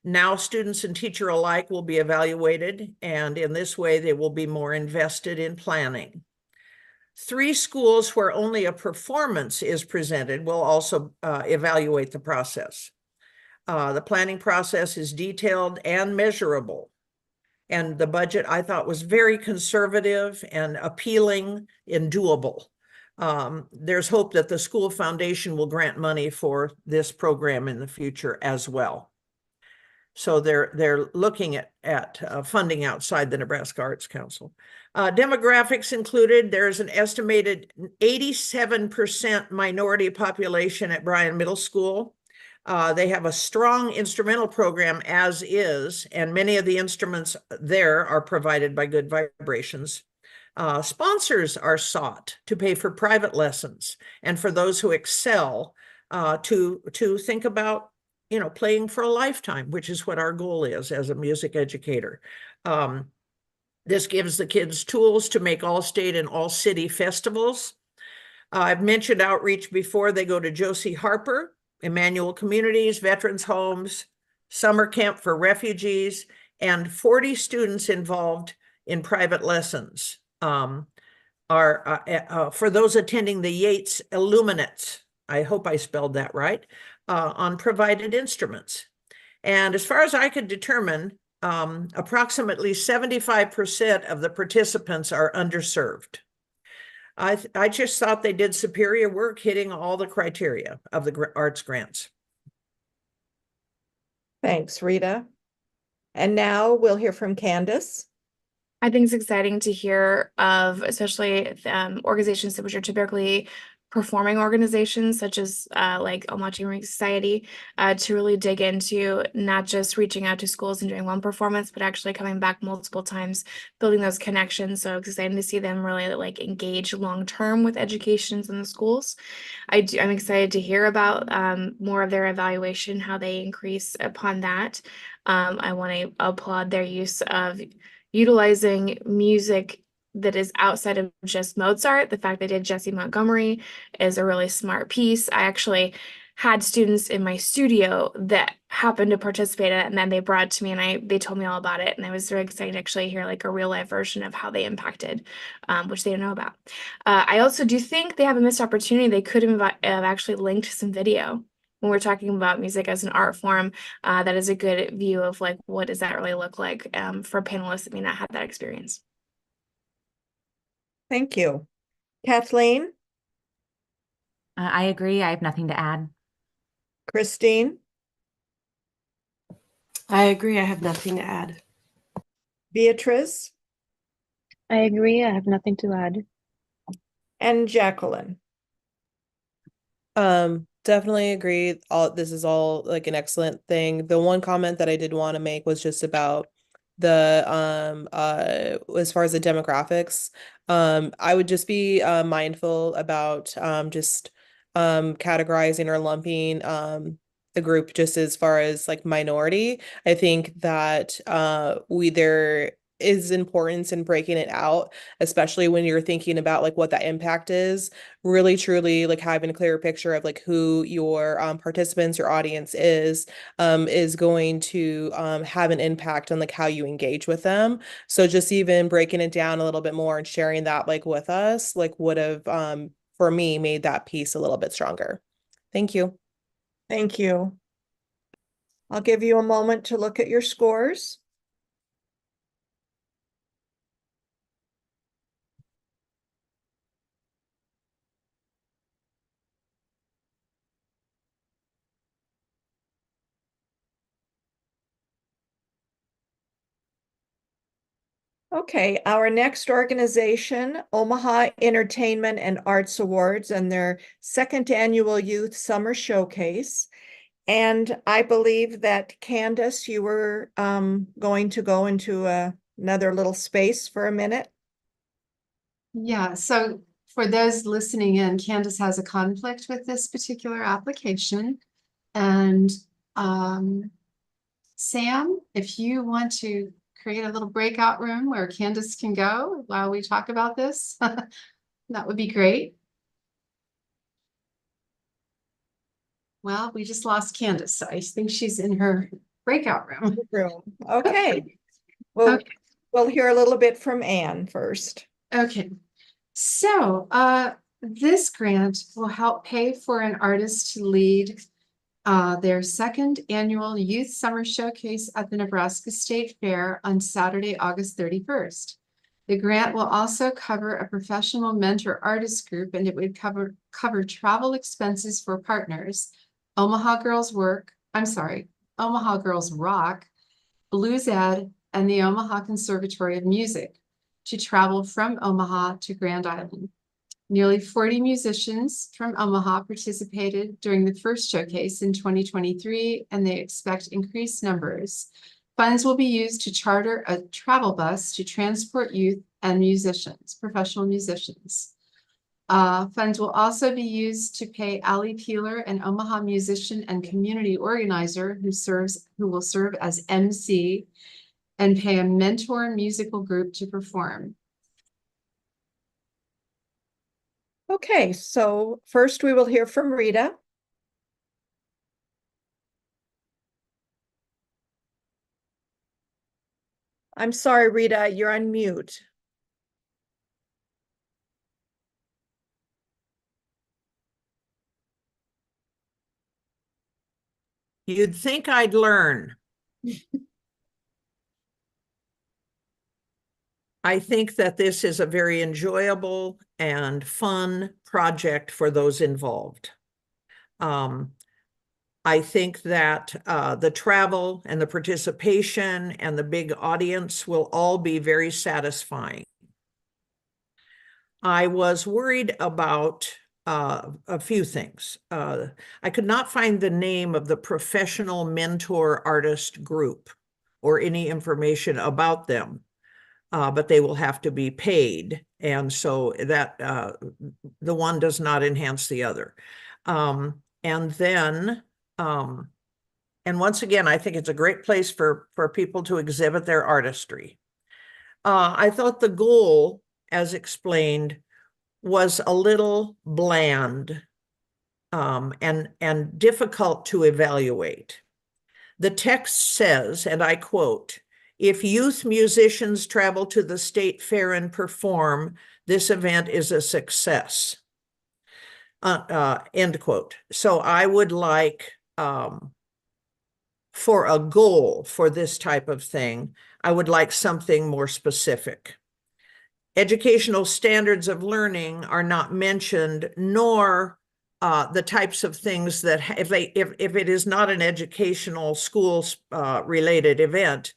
Now students and teacher alike will be evaluated, and in this way, they will be more invested in planning. 3 schools where only a performance is presented will also evaluate the process. The planning process is detailed and measurable. And the budget, I thought, was very conservative and appealing and doable. There's hope that the school foundation will grant money for this program in the future as well. So they're looking at funding outside the Nebraska Arts Council. Demographics included, there's an estimated 87% minority population at Bryan Middle School. They have a strong instrumental program as is, and many of the instruments there are provided by Good Vibrations. Sponsors are sought to pay for private lessons, and for those who excel, to think about, playing for a lifetime, which is what our goal is as a music educator. This gives the kids tools to make all state and all city festivals. I've mentioned outreach before. They go to Josie Harper, Emmanuel Communities, Veterans Homes, summer camp for refugees, and 40 students involved in private lessons are for those attending the Yates Illuminates. I hope I spelled that right, on provided instruments. And as far as I could determine, approximately 75% of the participants are underserved. I just thought they did superior work hitting all the criteria of the arts grants. Thanks, Rita. And now we'll hear from Candace. I think it's exciting to hear of, especially organizations which are typically performing organizations, such as like Almaty Marine Society, to really dig into not just reaching out to schools and doing one performance, but actually coming back multiple times, building those connections. So it's exciting to see them really like engage long-term with educations in the schools. I'm excited to hear about more of their evaluation, how they increase upon that. I want to applaud their use of utilizing music that is outside of just Mozart. The fact they did Jesse Montgomery is a really smart piece. I actually had students in my studio that happened to participate in it, and then they brought it to me and they told me all about it. And I was very excited to actually hear like a real life version of how they impacted, which they didn't know about. I also do think they have a missed opportunity. They could have actually linked some video. When we're talking about music as an art form, that is a good view of like, what does that really look like for panelists that may not have that experience. Thank you. Kathleen? I agree. I have nothing to add. Christine? I agree. I have nothing to add. Beatrice? I agree. I have nothing to add. And Jacqueline? Definitely agree. This is all like an excellent thing. The one comment that I did want to make was just about the as far as the demographics. I would just be mindful about just categorizing or lumping the group just as far as like minority. I think that there is importance in breaking it out, especially when you're thinking about like what that impact is, really truly like having a clearer picture of like who your participants, your audience is going to have an impact on like how you engage with them. So just even breaking it down a little bit more and sharing that like with us like would have for me made that piece a little bit stronger. Thank you. Thank you. I'll give you a moment to look at your scores. Okay, our next organization, Omaha Entertainment and Arts Awards, and their second annual Youth Summer Showcase. And I believe that Candace, you were going to go into another little space for a minute. Yeah, so for those listening in, Candace has a conflict with this particular application. And Sam, if you want to create a little breakout room where Candace can go while we talk about this, that would be great. Well, we just lost Candace, so I think she's in her breakout room. Okay. Well, Okay. we'll hear a little bit from Anne first. Okay. So this grant will help pay for an artist to lead their second annual Youth Summer Showcase at the Nebraska State Fair on Saturday, August 31st. The grant will also cover a professional mentor artist group, and it would cover travel expenses for partners, Omaha Girls Rock, Blues Ed, and the Omaha Conservatory of Music to travel from Omaha to Grand Island. Nearly 40 musicians from Omaha participated during the first showcase in 2023, and they expect increased numbers. Funds will be used to charter a travel bus to transport youth and musicians, professional musicians. Funds will also be used to pay Allie Peeler, an Omaha musician and community organizer who will serve as MC, and pay a mentor musical group to perform. Okay, so first we will hear from Rita. I'm sorry, Rita, you're on mute. You'd think I'd learn. I think that this is a very enjoyable and fun project for those involved. I think that the travel and the participation and the big audience will all be very satisfying. I was worried about a few things. I could not find the name of the professional mentor artist group or any information about them, but they will have to be paid. And so that the one does not enhance the other. And then, and once again, I think it's a great place for people to exhibit their artistry. I thought the goal, as explained, was a little bland and difficult to evaluate. The text says, and I quote, "If youth musicians travel to the state fair and perform, this event is a success." End quote. So I would like, for a goal for this type of thing, I would like something more specific. Educational standards of learning are not mentioned, nor the types of things that if it is not an educational school related event,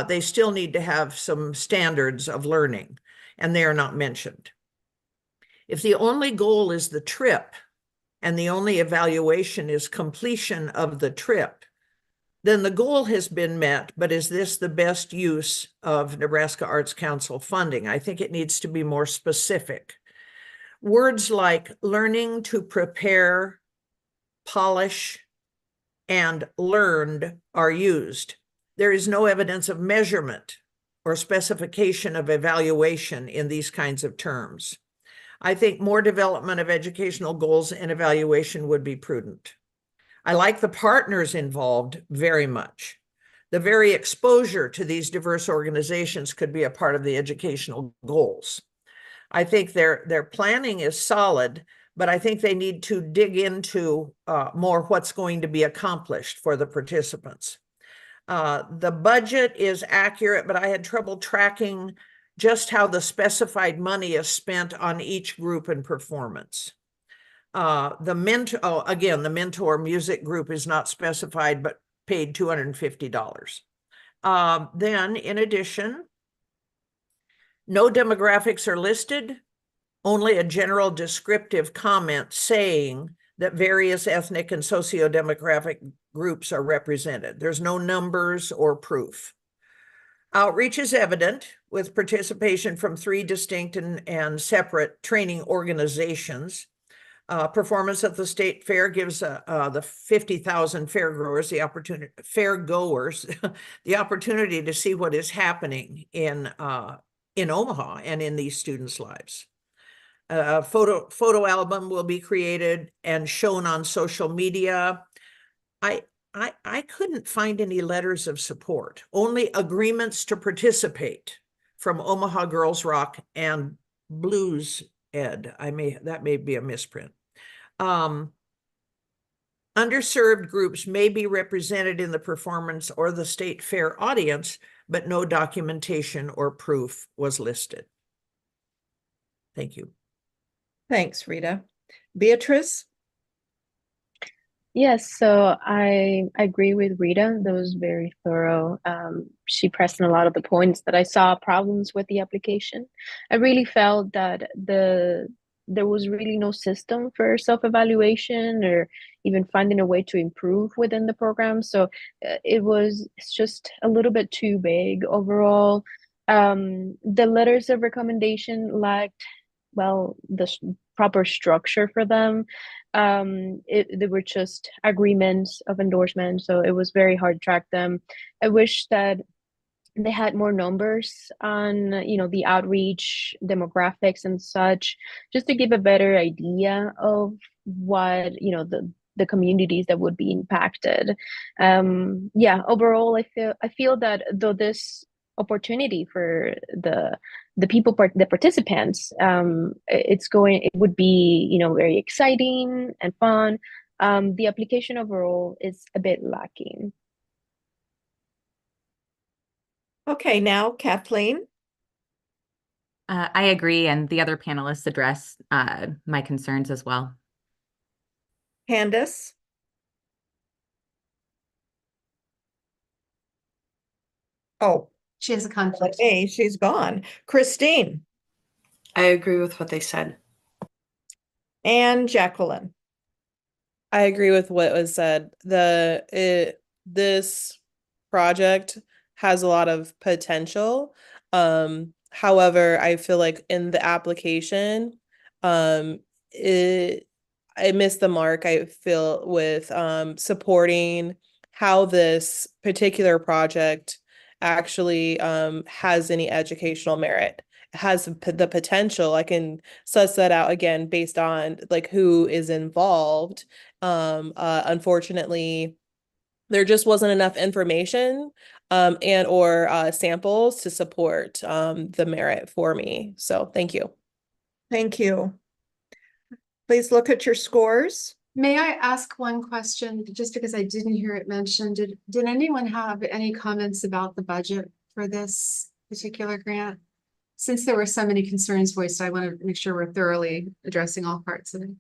they still need to have some standards of learning, and they are not mentioned. If the only goal is the trip and the only evaluation is completion of the trip, then the goal has been met, but is this the best use of Nebraska Arts Council funding? I think it needs to be more specific. Words like learning to prepare, polish, and learned are used. There is no evidence of measurement or specification of evaluation in these kinds of terms. I think more development of educational goals and evaluation would be prudent. I like the partners involved very much. The very exposure to these diverse organizations could be a part of the educational goals. I think their planning is solid, but I think they need to dig into more what's going to be accomplished for the participants. The budget is accurate, but I had trouble tracking just how the specified money is spent on each group and performance. The mentor music group is not specified, but paid $250. Then in addition, No demographics are listed, only a general descriptive comment saying that various ethnic and socio-demographic groups are represented. There's no numbers or proof. Outreach is evident with participation from 3 distinct and separate training organizations. Performance at the state fair gives the 50,000 fairgoers the opportunity the opportunity to see what is happening in Omaha and in these students' lives. A photo album will be created and shown on social media. I couldn't find any letters of support, only agreements to participate from Omaha Girls Rock and Blues Ed. That may be a misprint. Underserved groups may be represented in the performance or the state fair audience, but no documentation or proof was listed. Thank you. Thanks, Rita. Beatrice? Yes, so I agree with Rita. That was very thorough. She pressed on a lot of the points that I saw problems with the application. I really felt that there was really no system for self-evaluation or even finding a way to improve within the program. So it's just a little bit too vague overall. The letters of recommendation lacked, well, the proper structure for them. They were just agreements of endorsement, so it was very hard to track them. I wish that they had more numbers on, the outreach demographics and such, just to give a better idea of what, the communities that would be impacted. Overall, I feel that though this opportunity for the participants, it would be, very exciting and fun. The application overall is a bit lacking. Okay, now Kathleen? I agree, and the other panelists address my concerns as well. Candace? Oh, She has a conflict. hey, she's gone. Christine? I agree with what they said. And Jacqueline? I agree with what was said. This project has a lot of potential. However, I feel like in the application, I missed the mark, I feel, with supporting how this particular project actually has any educational merit. It has the potential. I can suss that out again based on like who is involved. Unfortunately, there just wasn't enough information and or samples to support the merit for me. So thank you. Thank you. Please look at your scores. May I ask one question, just because I didn't hear it mentioned? Did anyone have any comments about the budget for this particular grant? Since there were so many concerns voiced, I want to make sure we're thoroughly addressing all parts of it.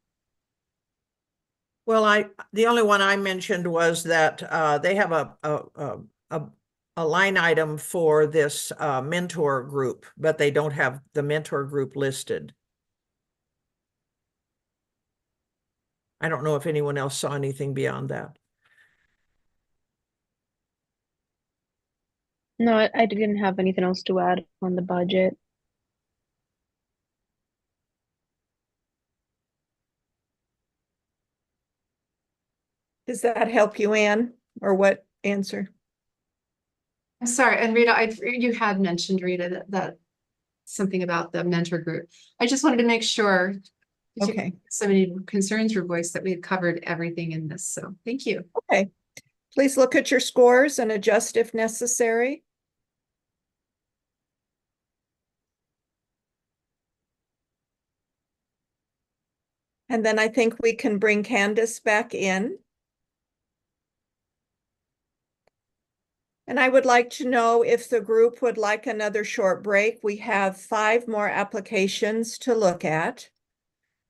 Well, the only one I mentioned was that they have a line item for this mentor group, but they don't have the mentor group listed. I don't know if anyone else saw anything beyond that. No, I didn't have anything else to add on the budget. Does that help you, Anne? Or what answer? I'm sorry, and Rita, you had mentioned, Rita, that something about the mentor group. I just wanted to make sure. Okay. So many concerns were voiced that we had covered everything in this. So thank you. Okay. Please look at your scores and adjust if necessary. And then I think we can bring Candace back in. And I would like to know if the group would like another short break. We have 5 more applications to look at.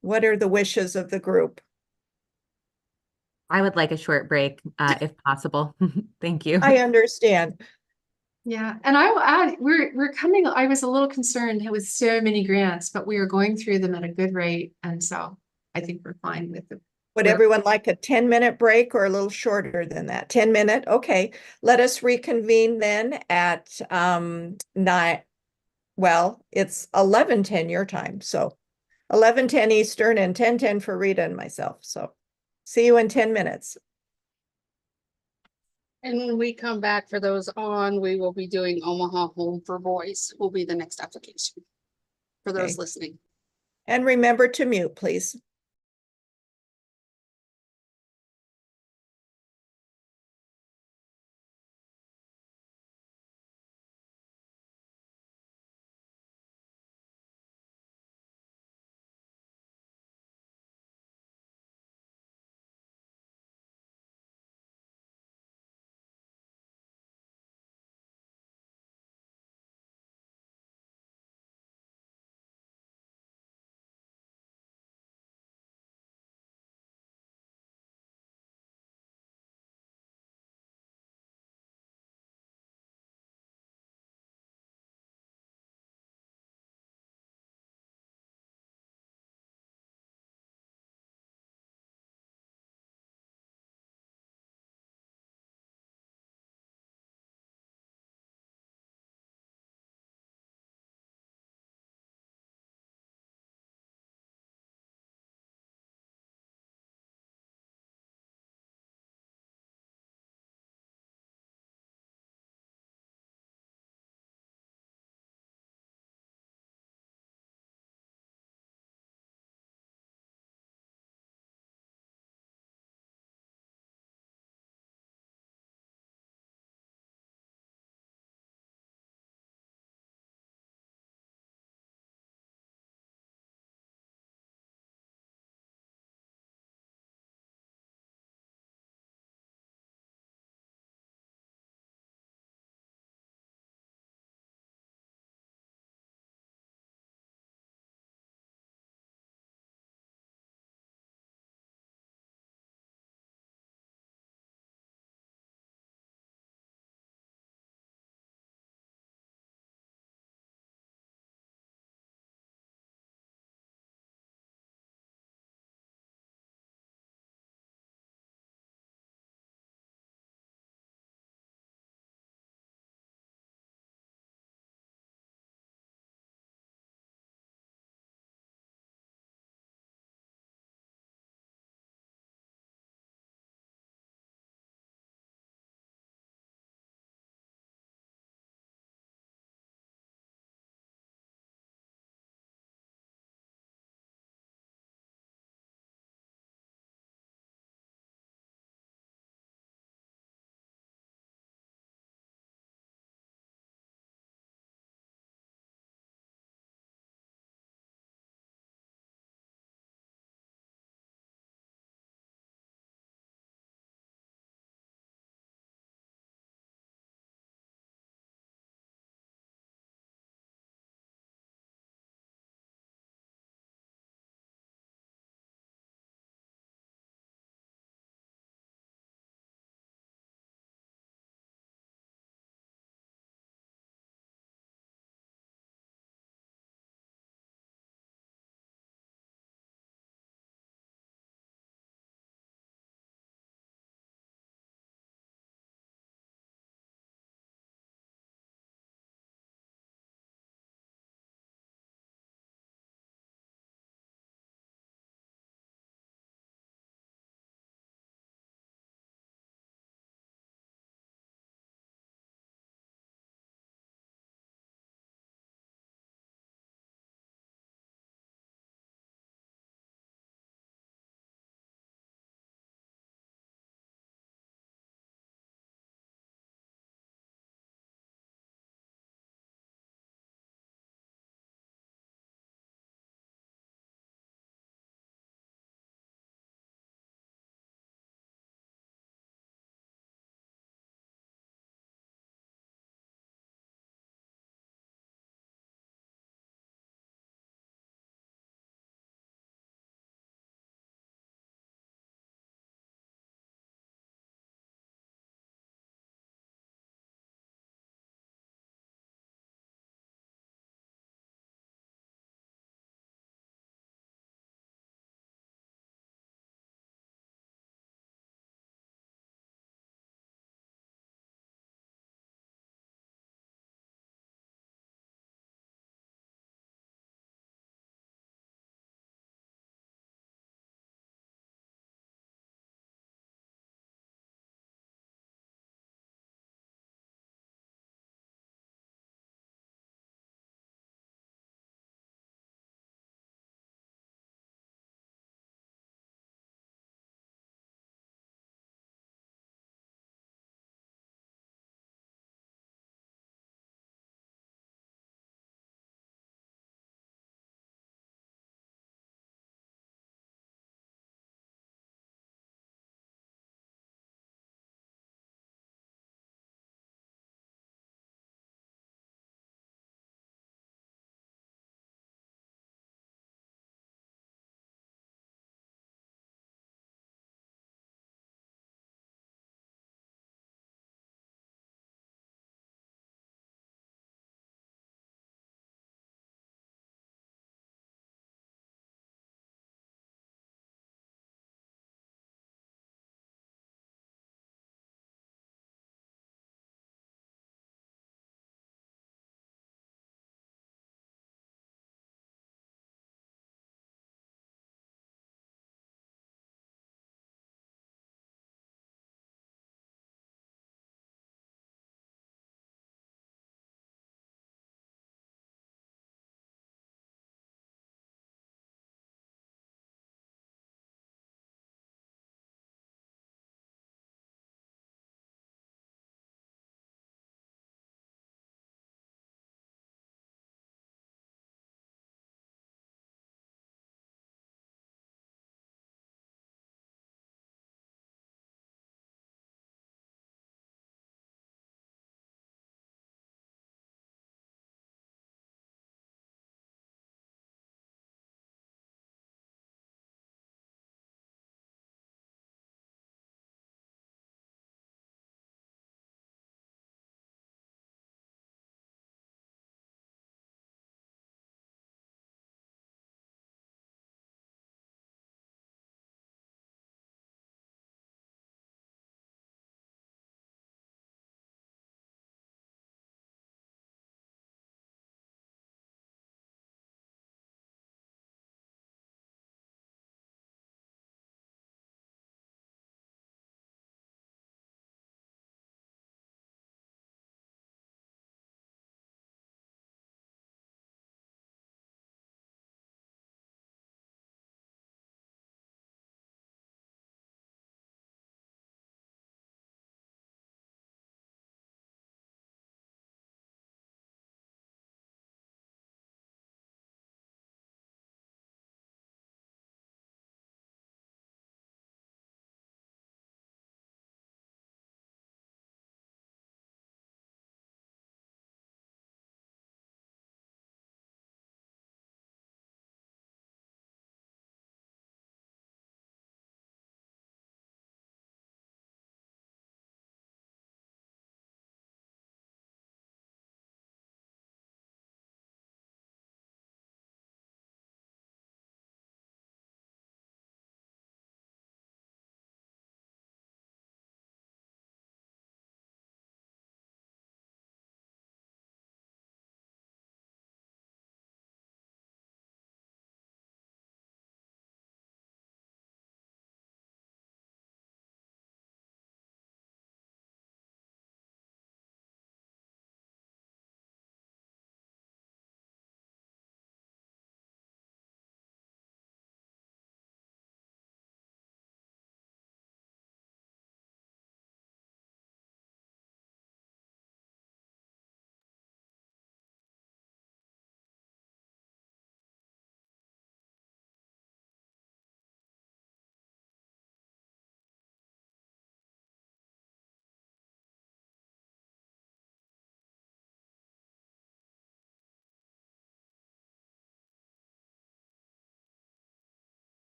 What are the wishes of the group? I would like a short break if possible. Thank you. I understand. Yeah, and I will add, we're coming, I was a little concerned with so many grants, but we are going through them at a good rate. And so I think we're fine with the. Would everyone like a 10-minute break or a little shorter than that? 10-minute? Okay. Let us reconvene then at 9. Well, it's 11:10 your time, so 11:10 Eastern and 10:10 for Rita and myself. So see you in 10 minutes. And when we come back for those on, we will be doing Omaha Home for Boys will be the next application for those Okay. listening. And remember to mute, please.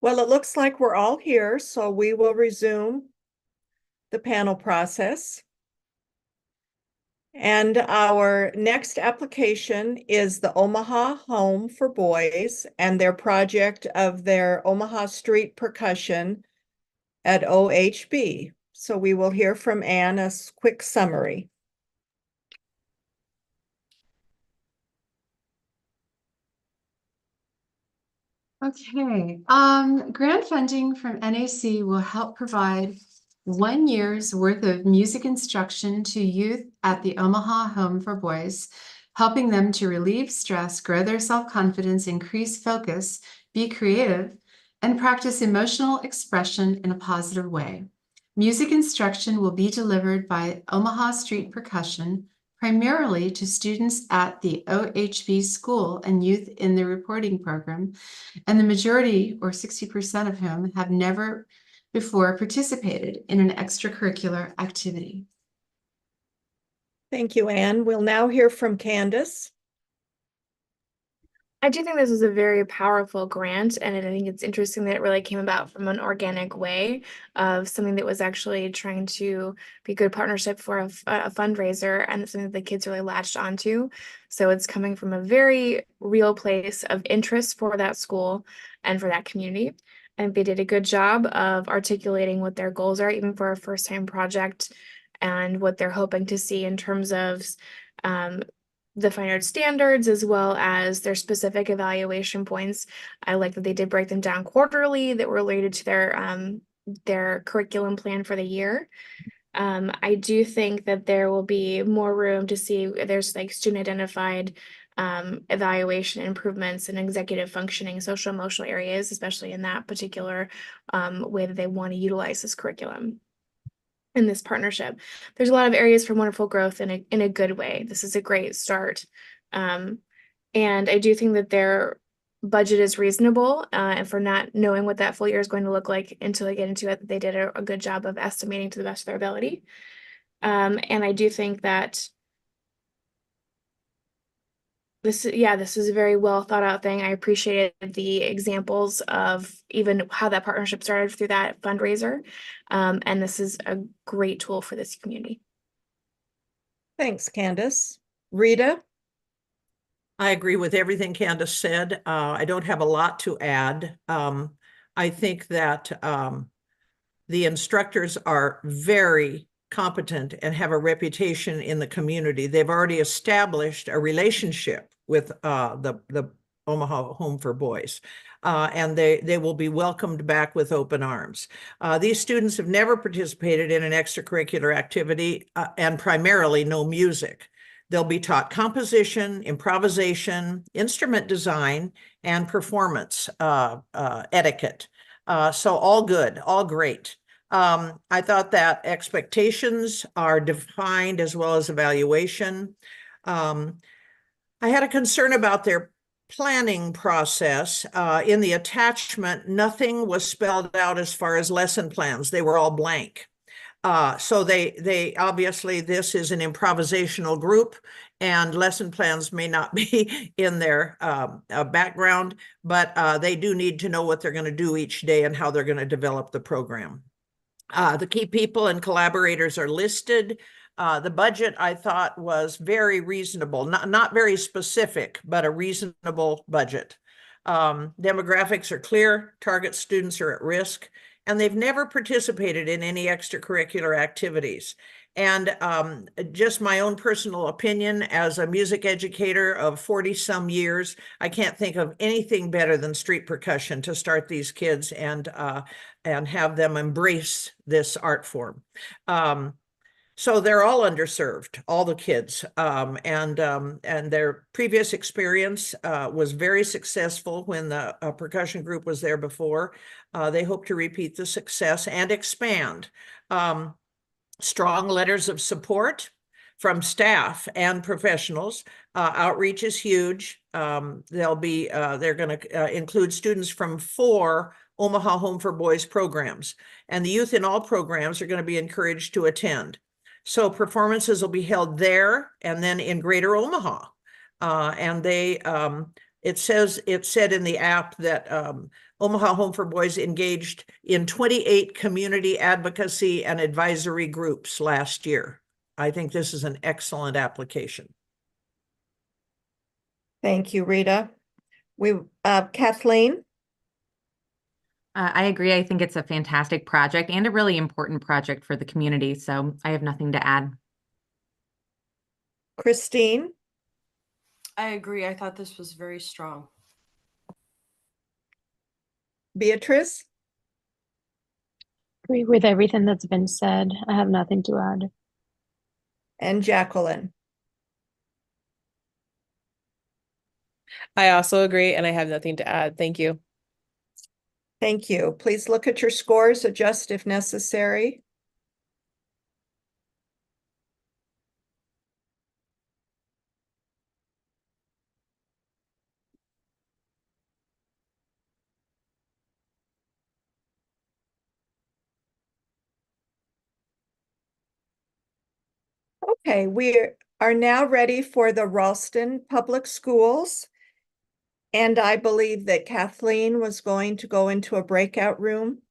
Well, it looks like we're all here, so we will resume the panel process. And our next application is the Omaha Home for Boys and their project of their Omaha Street Percussion at OHB. So we will hear from Anne a quick summary. Okay, grant funding from NAC will help provide 1 year's worth of music instruction to youth at the Omaha Home for Boys, helping them to relieve stress, grow their self-confidence, increase focus, be creative, and practice emotional expression in a positive way. Music instruction will be delivered by Omaha Street Percussion, primarily to students at the OHB school and youth in the reporting program, and the majority, or 60% of whom, have never before participated in an extracurricular activity. Thank you, Anne. We'll now hear from Candace. I do think this is a very powerful grant, and I think it's interesting that it really came about from an organic way of something that was actually trying to be a good partnership for a fundraiser, and something that the kids really latched onto. So it's coming from a very real place of interest for that school and for that community. And they did a good job of articulating what their goals are, even for a first-time project, and what they're hoping to see in terms of the fine arts standards, as well as their specific evaluation points. I like that they did break them down quarterly that were related to their curriculum plan for the year. I do think that there will be more room to see there's like student identified evaluation improvements in executive functioning, social emotional areas, especially in that particular way that they want to utilize this curriculum in this partnership. There's a lot of areas for wonderful growth in a good way. This is a great start. And I do think that their budget is reasonable, and for not knowing what that full year is going to look like until they get into it, they did a good job of estimating to the best of their ability. And I do think that this is a very well thought out thing. I appreciated the examples of even how that partnership started through that fundraiser. And this is a great tool for this community. Thanks, Candace. Rita? I agree with everything Candace said. I don't have a lot to add. I think that the instructors are very competent and have a reputation in the community. They've already established a relationship with the Omaha Home for Boys, and they will be welcomed back with open arms. These students have never participated in an extracurricular activity and primarily know music. They'll be taught composition, improvisation, instrument design, and performance etiquette. So all good, all great. I thought that expectations are defined as well as evaluation. I had a concern about their planning process. In the attachment, nothing was spelled out as far as lesson plans. They were all blank. So they obviously, this is an improvisational group, and lesson plans may not be in their background, but they do need to know what they're going to do each day and how they're going to develop the program. The key people and collaborators are listed. The budget, I thought, was very reasonable, not very specific, but a reasonable budget. Demographics are clear, target students are at risk, and they've never participated in any extracurricular activities. And just my own personal opinion as a music educator of 40 some years, I can't think of anything better than street percussion to start these kids and have them embrace this art form. So they're all underserved, all the kids, and their previous experience was very successful when the percussion group was there before. They hope to repeat the success and expand. Strong letters of support from staff and professionals. Outreach is huge. They're going to include students from 4 Omaha Home for Boys programs, and the youth in all programs are going to be encouraged to attend. So performances will be held there and then in Greater Omaha. And they It said in the app that Omaha Home for Boys engaged in 28 community advocacy and advisory groups last year. I think this is an excellent application. Thank you, Rita. Kathleen? I agree. I think it's a fantastic project and a really important project for the community. So I have nothing to add. Christine? I agree. I thought this was very strong. Beatrice? Agree with everything that's been said. I have nothing to add. And Jacqueline? I also agree, and I have nothing to add. Thank you. Thank you. Please look at your scores, adjust if necessary. Okay, we are now ready for the Ralston Public Schools. And I believe that Kathleen was going to go into a breakout room.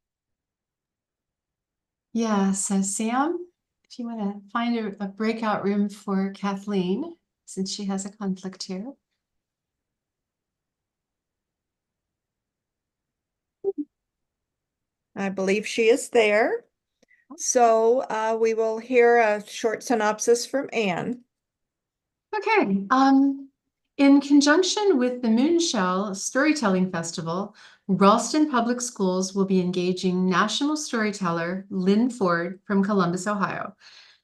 Yeah, so Sam, if you want to find a breakout room for Kathleen, since she has a conflict here. I believe she is there. So we will hear a short synopsis from Anne. Okay, in conjunction with the Moonshell Storytelling Festival, Ralston Public Schools will be engaging national storyteller Lynn Ford from Columbus, Ohio.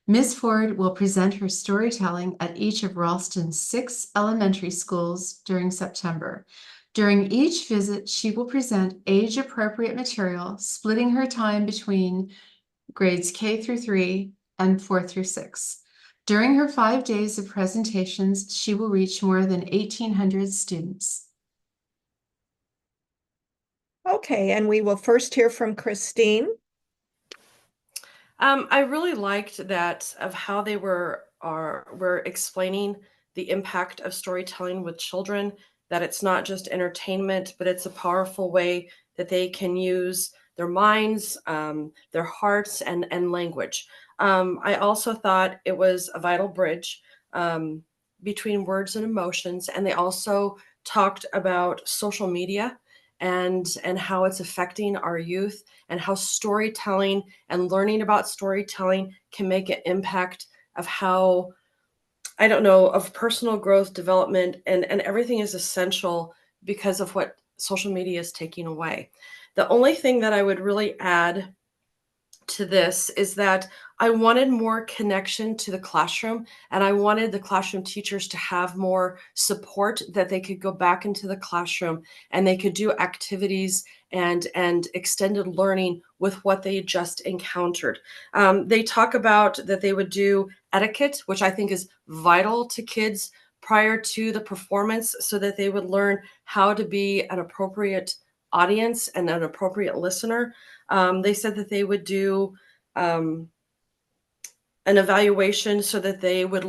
Ms. Ford will present her storytelling at each of Ralston's 6 elementary schools during September. During each visit, she will present age-appropriate material, splitting her time between grades K through 3 and 4 through 6. During her 5 days of presentations, she will reach more than 1,800 students. Okay, and we will first hear from Christine. I really liked that of how they were explaining the impact of storytelling with children, that it's not just entertainment, but it's a powerful way that they can use their minds, their hearts, and language. I also thought it was a vital bridge between words and emotions, and they also talked about social media and how it's affecting our youth, and how storytelling and learning about storytelling can make an impact of how, I don't know, of personal growth, development, and everything is essential because of what social media is taking away. The only thing that I would really add to this is that I wanted more connection to the classroom, and I wanted the classroom teachers to have more support, that they could go back into the classroom and they could do activities and extended learning with what they just encountered. They talk about that they would do etiquette, which I think is vital to kids prior to the performance, so that they would learn how to be an appropriate audience and an appropriate listener. They said that they would do an evaluation so that they would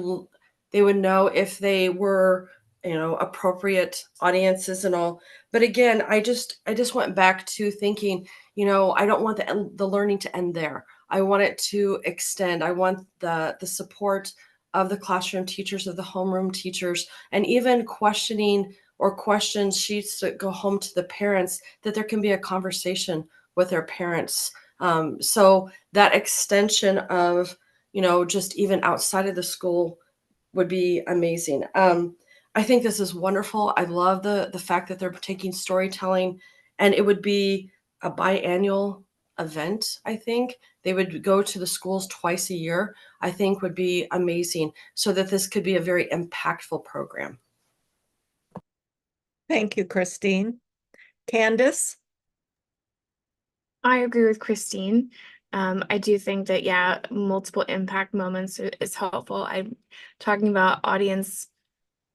know if they were, appropriate audiences and all. But again, I just went back to thinking, I don't want the learning to end there. I want it to extend. I want the support of the classroom teachers, of the homeroom teachers, and even questioning or question sheets that go home to the parents, that there can be a conversation with their parents. So that extension of, just even outside of the school would be amazing. I think this is wonderful. I love the fact that they're taking storytelling, and it would be a biannual event. I think they would go to the schools twice a year, I think would be amazing, so that this could be a very impactful program. Thank you, Christine. Candace? I agree with Christine. I do think that, yeah, multiple impact moments is helpful. I'm talking about audience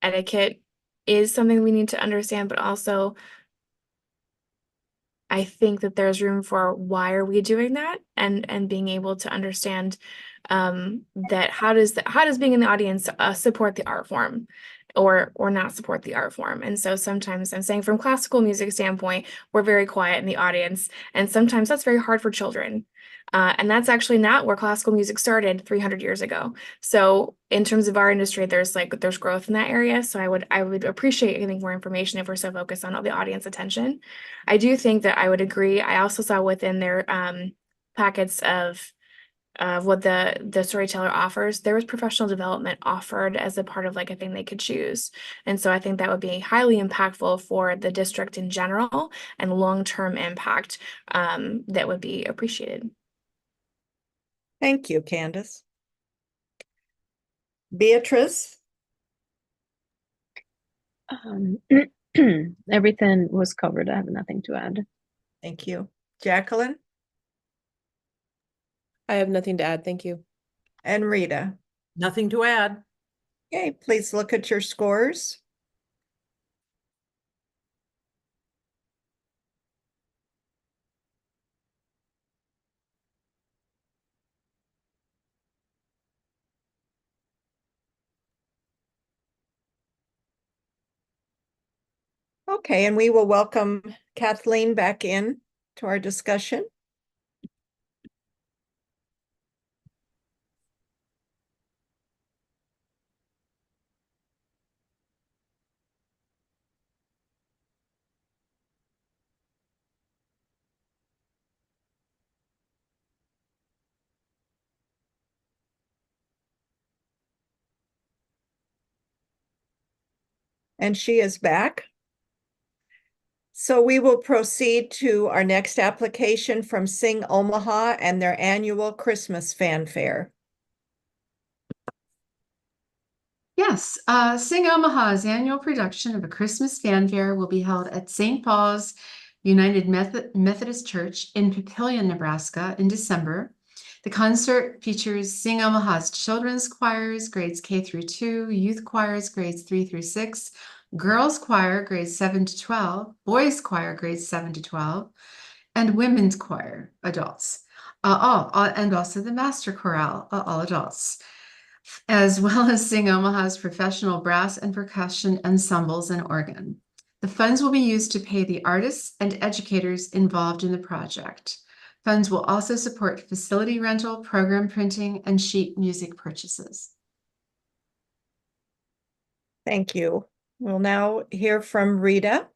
etiquette is something we need to understand, but also I think that there's room for why are we doing that, and being able to understand that how does being in the audience support the art form, or not support the art form. And so sometimes I'm saying from classical music standpoint, we're very quiet in the audience, and sometimes that's very hard for children. And that's actually not where classical music started 300 years ago. So in terms of our industry, there's growth in that area. So I would appreciate getting more information if we're so focused on all the audience attention. I do think that I would agree. I also saw within their packets of what the storyteller offers, there was professional development offered as a part of like a thing they could choose. And so I think that would be highly impactful for the district in general and long-term impact that would be appreciated. Thank you, Candace. Beatrice? Everything was covered. I have nothing to add. Thank you. Jacqueline? I have nothing to add. Thank you. And Rita? Nothing to add. Okay, please look at your scores. Okay, and we will welcome Kathleen back in to our discussion. And she is back. So we will proceed to our next application from Sing Omaha and their annual Christmas fanfare. Yes, Sing Omaha's annual production of a Christmas fanfare will be held at St. Paul's United Methodist Church in Papillion, Nebraska in December. The concert features Sing Omaha's children's choirs, grades K through 2, youth choirs, grades 3 through 6, girls choir, grades 7 to 12, boys choir, grades 7 to 12, and women's choir, adults. And also the master chorale, all adults, as well as Sing Omaha's professional brass and percussion ensembles and organ. The funds will be used to pay the artists and educators involved in the project. Funds will also support facility rental, program printing, and sheet music purchases. Thank you. We'll now hear from Rita.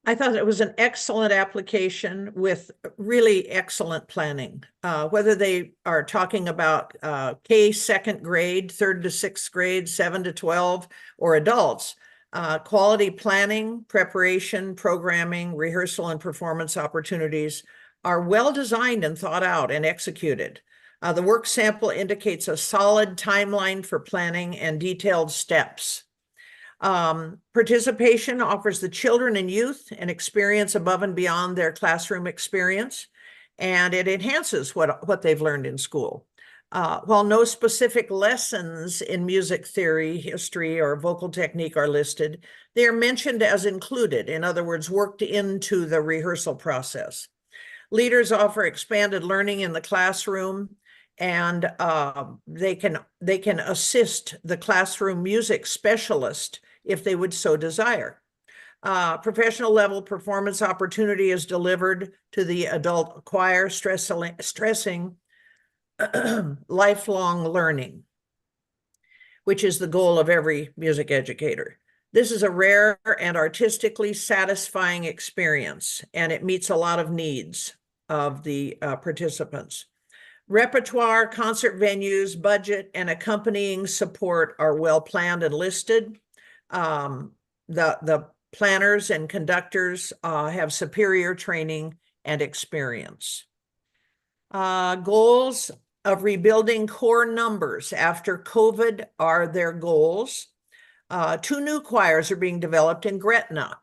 I thought it was an excellent application with really excellent planning. Whether they are talking about K second grade, third to sixth grade, 7 to 12, or adults, quality planning, preparation, programming, rehearsal, and performance opportunities are well designed and thought out and executed. The work sample indicates a solid timeline for planning and detailed steps. Participation offers the children and youth an experience above and beyond their classroom experience, and it enhances what they've learned in school. While no specific lessons in music theory, history, or vocal technique are listed, they are mentioned as included, in other words, worked into the rehearsal process. Leaders offer expanded learning in the classroom, and they can assist the classroom music specialist if they would so desire. Professional level performance opportunity is delivered to the adult choir, stressing lifelong learning, which is the goal of every music educator. This is a rare and artistically satisfying experience, and it meets a lot of needs of the participants. Repertoire, concert venues, budget, and accompanying support are well planned and listed. The planners and conductors have superior training and experience. Goals of rebuilding core numbers after COVID are their goals. 2 new choirs are being developed in Gretna,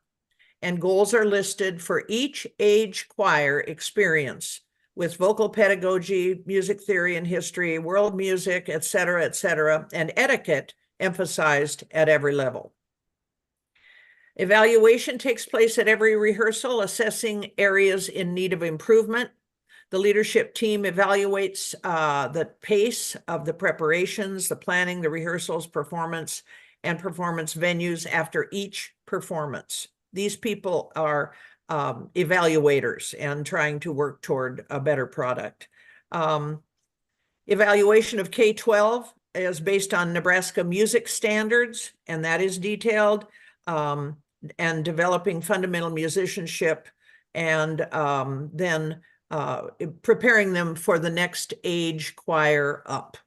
and goals are listed for each age choir experience with vocal pedagogy, music theory and history, world music, et cetera, and etiquette emphasized at every level. Evaluation takes place at every rehearsal, assessing areas in need of improvement. The leadership team evaluates the pace of the preparations, the planning, the rehearsals, performance, and performance venues after each performance. These people are evaluators and trying to work toward a better product. Evaluation of K-12 is based on Nebraska music standards, and that is detailed, and developing fundamental musicianship, and then preparing them for the next age choir up.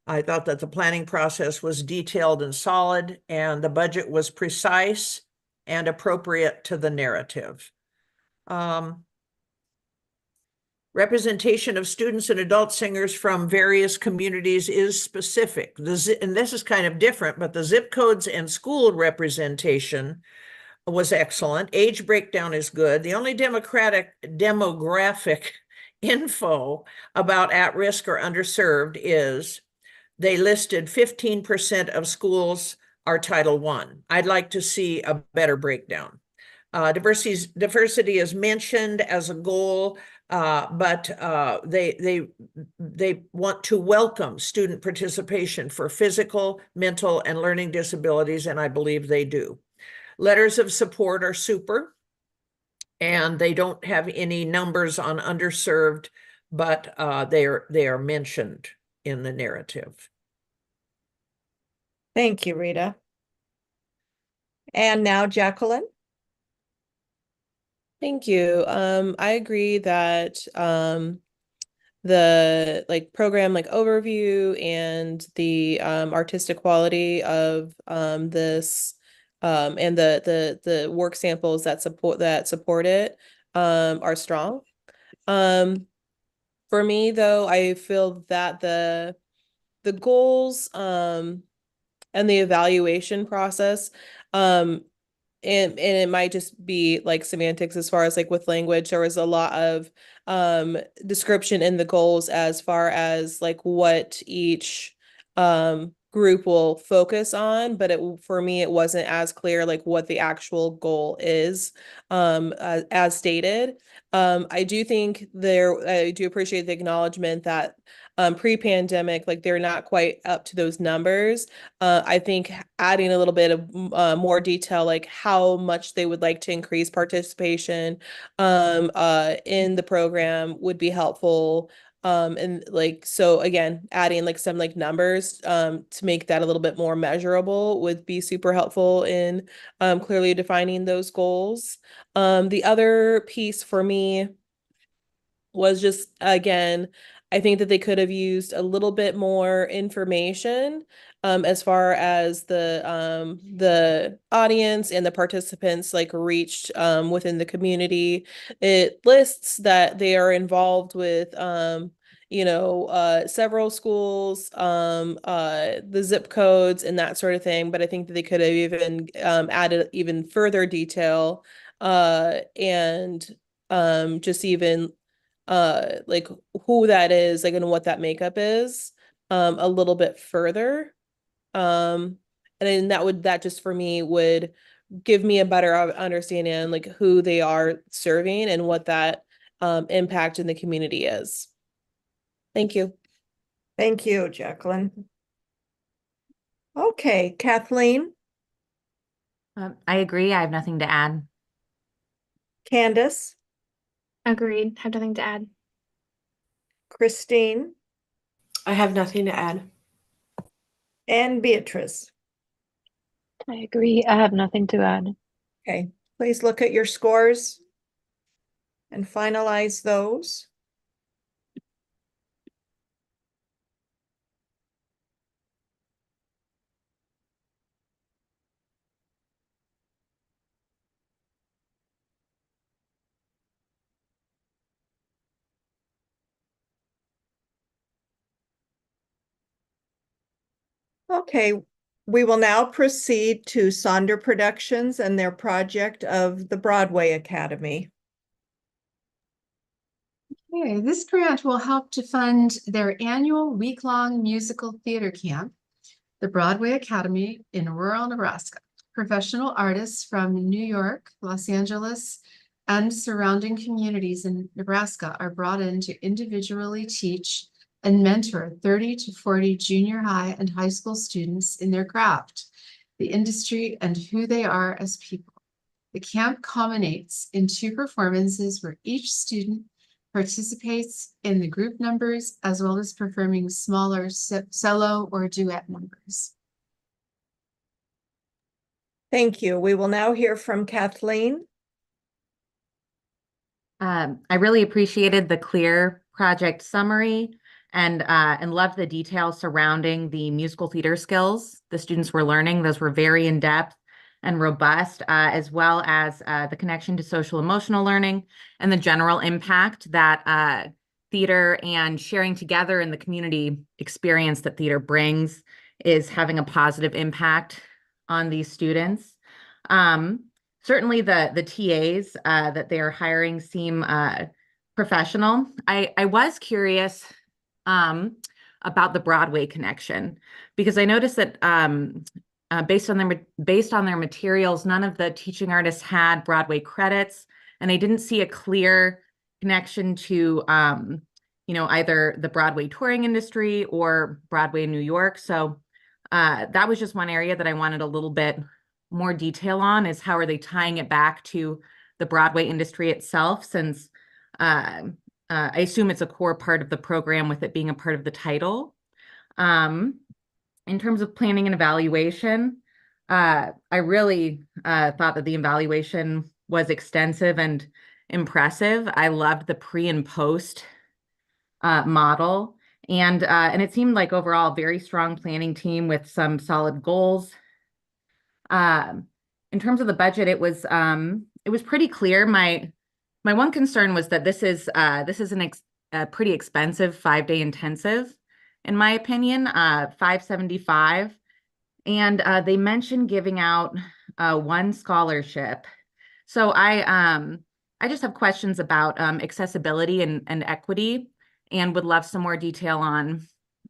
I thought that the planning process was detailed and solid, and the budget was precise and appropriate to the narrative. Representation of students and adult singers from various communities is specific. And this is kind of different, but the zip codes and school representation was excellent. Age breakdown is good. The only demographic info about at-risk or underserved is they listed 15% of schools are Title I. I'd like to see a better breakdown. Diversity is mentioned as a goal, but they want to welcome student participation for physical, mental, and learning disabilities, and I believe they do. Letters of support are super, and they don't have any numbers on underserved, but they are mentioned in the narrative. Thank you, Rita. And now Jacqueline. Thank you. I agree that the program overview and the artistic quality of this and the work samples that support it are strong. For me though, I feel that the goals and the evaluation process and it might just be like semantics as far as with language. There was a lot of description in the goals as far as what each group will focus on, but for me it wasn't as clear what the actual goal is as stated. I do appreciate the acknowledgement that pre-pandemic they're not quite up to those numbers. I think adding a little bit of more detail, how much they would like to increase participation in the program would be helpful. And so again, adding some numbers to make that a little bit more measurable would be super helpful in clearly defining those goals. The other piece for me was just, again, I think that they could have used a little bit more information as far as the audience and the participants reached within the community. It lists that they are involved with several schools, the zip codes and that sort of thing, but I think that they could have even added even further detail and just even who that is and what that makeup is a little bit further, and then that just for me would give me a better understanding who they are serving and what that impact in the community is. Thank you. Thank you, Jacqueline. Okay, Kathleen. I agree. I have nothing to add. Candace. Agreed. Have nothing to add. Christine. I have nothing to add. And Beatrice. I agree. I have nothing to add. Okay, please look at your scores and finalize those. Okay, we will now proceed to Sonder Productions and their project of the Broadway Academy. Okay, this grant will help to fund their annual week-long musical theater camp, the Broadway Academy in rural Nebraska. Professional artists from New York, Los Angeles, and surrounding communities in Nebraska are brought in to individually teach and mentor 30 to 40 junior high and high school students in their craft. the industry, and who they are as people. The camp culminates in 2 performances where each student participates in the group numbers as well as performing smaller solo or duet numbers. Thank you. We will now hear from Kathleen. I really appreciated the clear project summary and loved the details surrounding the musical theater skills the students were learning. Those were very in-depth and robust, as well as the connection to social emotional learning and the general impact that theater and sharing together in the community experience that theater brings is having a positive impact on these students. Certainly the TAs that they are hiring seem professional. I was curious about the Broadway connection because I noticed that based on their materials, none of the teaching artists had Broadway credits, and I didn't see a clear connection to either the Broadway touring industry or Broadway in New York. So that was just one area that I wanted a little bit more detail on, is how are they tying it back to the Broadway industry itself, since I assume it's a core part of the program with it being a part of the title. In terms of planning and evaluation, I really thought that the evaluation was extensive and impressive. I loved the pre and post model, and it seemed like overall very strong planning team with some solid goals. In terms of the budget, it was pretty clear. My one concern was that this is a pretty expensive 5-day intensive, in my opinion, $575. And they mentioned giving out one scholarship. So I just have questions about accessibility and equity, and would love some more detail on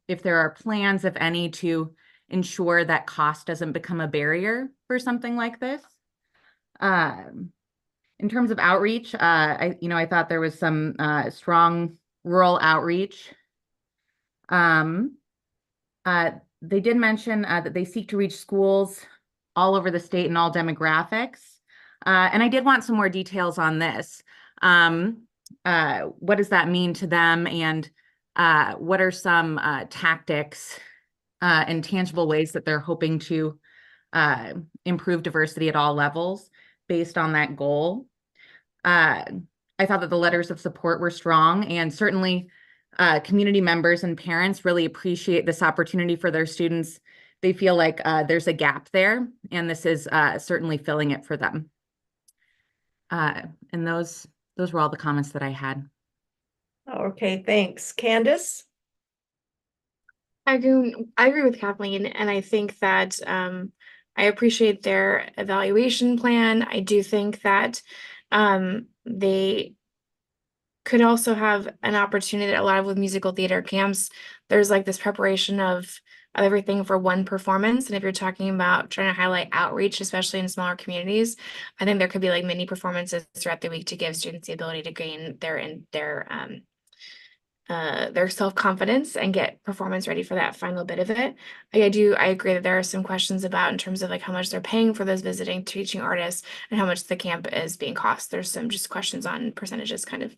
if there are plans, if any, to ensure that cost doesn't become a barrier for something like this. In terms of outreach, I thought there was some strong rural outreach. They did mention that they seek to reach schools all over the state and all demographics. And I did want some more details on this. What does that mean to them? And what are some tactics and tangible ways that they're hoping to improve diversity at all levels based on that goal? I thought that the letters of support were strong, and certainly community members and parents really appreciate this opportunity for their students. They feel like there's a gap there, and this is certainly filling it for them. And those were all the comments that I had. Okay, thanks. Candace? I agree with Kathleen, and I think that I appreciate their evaluation plan. I do think that they could also have an opportunity. A lot of with musical theater camps, there's like this preparation of everything for one performance. And if you're talking about trying to highlight outreach, especially in smaller communities, I think there could be like mini performances throughout the week to give students the ability to gain their self-confidence and get performance ready for that final bit of it. I agree that there are some questions about in terms of like how much they're paying for those visiting teaching artists and how much the camp is being cost. There's some just questions on percentages kind of.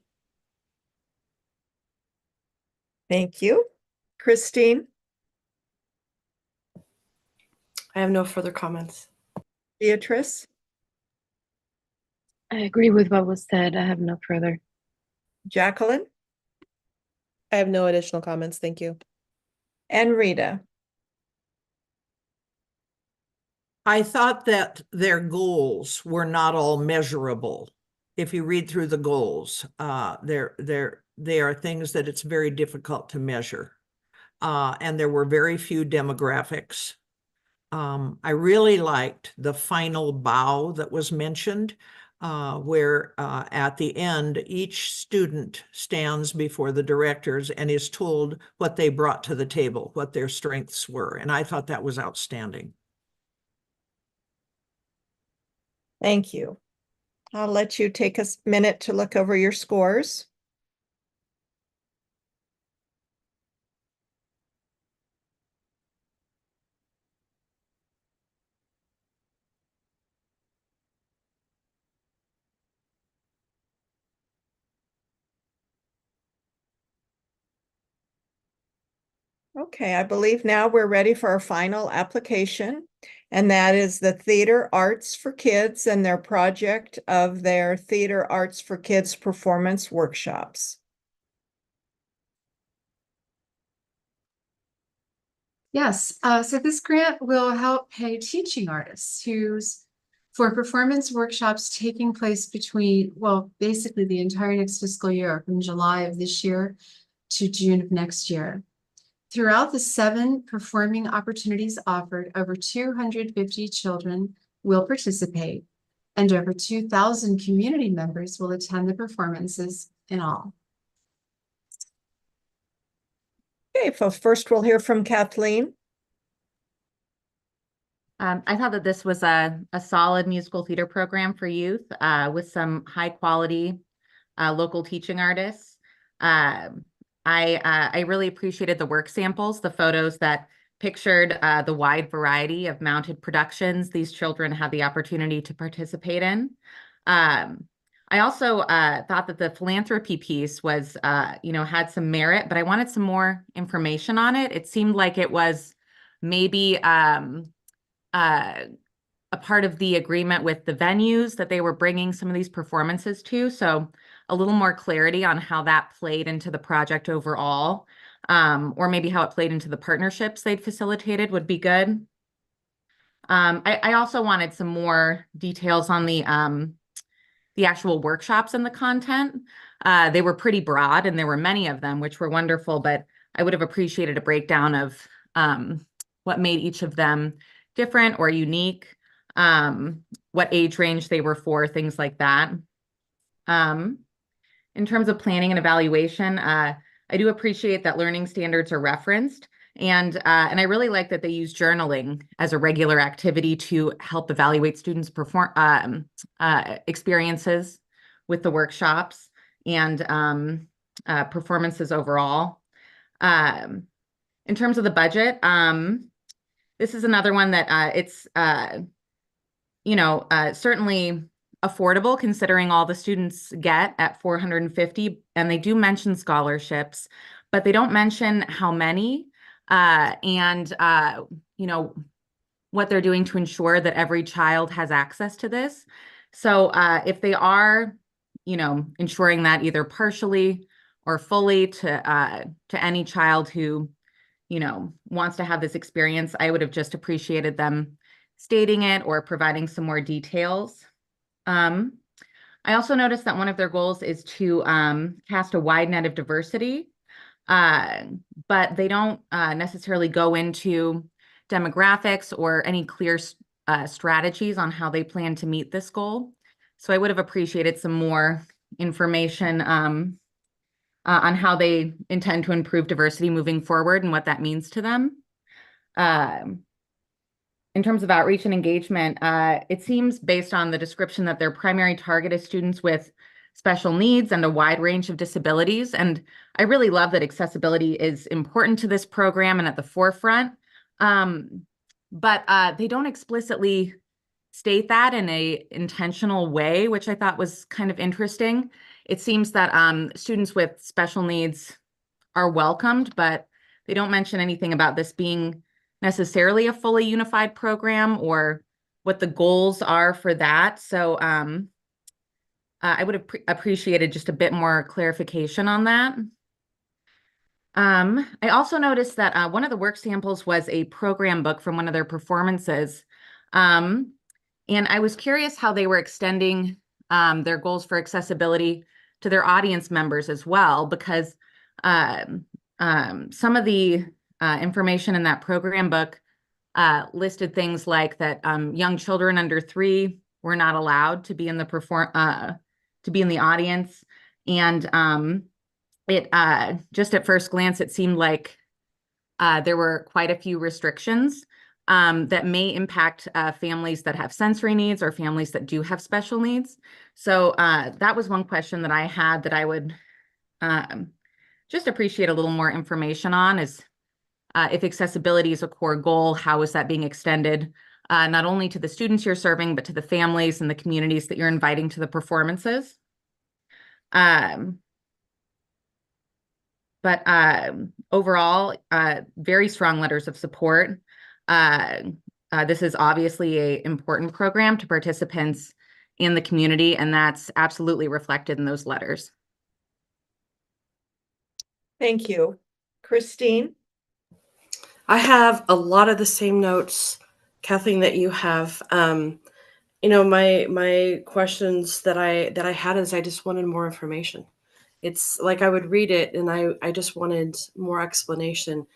Thank you. Christine? I have no further comments. Beatrice? I agree with what was said. I have no further. Jacqueline? I have no additional comments. Thank you. And Rita? I thought that their goals were not all measurable. If you read through the goals, they are things that it's very difficult to measure. And there were very few demographics. I really liked the final bow that was mentioned, where at the end, each student stands before the directors and is told what they brought to the table, what their strengths were. And I thought that was outstanding. Thank you. I'll let you take a minute to look over your scores. Okay, I believe now we're ready for our final application, and that is the Theater Arts for Kids and their project of their Theater Arts for Kids performance workshops. Yes, so this grant will help pay teaching artists for performance workshops taking place between, well, basically the entire next fiscal year, from July of this year to June of next year. Throughout the 7 performing opportunities offered, over 250 children will participate, and over 2,000 community members will attend the performances in all. Okay, so first we'll hear from Kathleen. I thought that this was a solid musical theater program for youth with some high quality local teaching artists. I really appreciated the work samples, the photos that pictured the wide variety of mounted productions these children had the opportunity to participate in. I also thought that the philanthropy piece was, had some merit, but I wanted some more information on it. It seemed like it was maybe a part of the agreement with the venues that they were bringing some of these performances to. So a little more clarity on how that played into the project overall, or maybe how it played into the partnerships they'd facilitated would be good. I also wanted some more details on the actual workshops and the content. They were pretty broad and there were many of them, which were wonderful, but I would have appreciated a breakdown of what made each of them different or unique, what age range they were for, things like that. In terms of planning and evaluation, I do appreciate that learning standards are referenced, and I really like that they use journaling as a regular activity to help evaluate students' experiences with the workshops and performances overall. In terms of the budget, this is another one that it's certainly affordable considering all the students get at 450, and they do mention scholarships, but they don't mention how many and what they're doing to ensure that every child has access to this. So if they are, ensuring that either partially or fully to any child who wants to have this experience, I would have just appreciated them stating it or providing some more details. I also noticed that one of their goals is to cast a wide net of diversity, but they don't necessarily go into demographics or any clear strategies on how they plan to meet this goal. So I would have appreciated some more information on how they intend to improve diversity moving forward and what that means to them. In terms of outreach and engagement, it seems based on the description that their primary target is students with special needs and a wide range of disabilities. And I really love that accessibility is important to this program and at the forefront. But they don't explicitly state that in a intentional way, which I thought was kind of interesting. It seems that students with special needs are welcomed, but they don't mention anything about this being necessarily a fully unified program or what the goals are for that. So I would have appreciated just a bit more clarification on that. I also noticed that one of the work samples was a program book from one of their performances. And I was curious how they were extending their goals for accessibility to their audience members as well, because some of the information in that program book listed things like that young children under 3 were not allowed to be in the audience, and it just at first glance it seemed like there were quite a few restrictions that may impact families that have sensory needs or families that do have special needs. So that was one question that I had that I would just appreciate a little more information on is if accessibility is a core goal, how is that being extended not only to the students you're serving, but to the families and the communities that you're inviting to the performances. But overall, very strong letters of support. This is obviously an important program to participants in the community, and that's absolutely reflected in those letters. Thank you. Christine? I have a lot of the same notes, Kathleen, that you have. My questions that I had is I just wanted more information. It's like I would read it and I just wanted more explanation.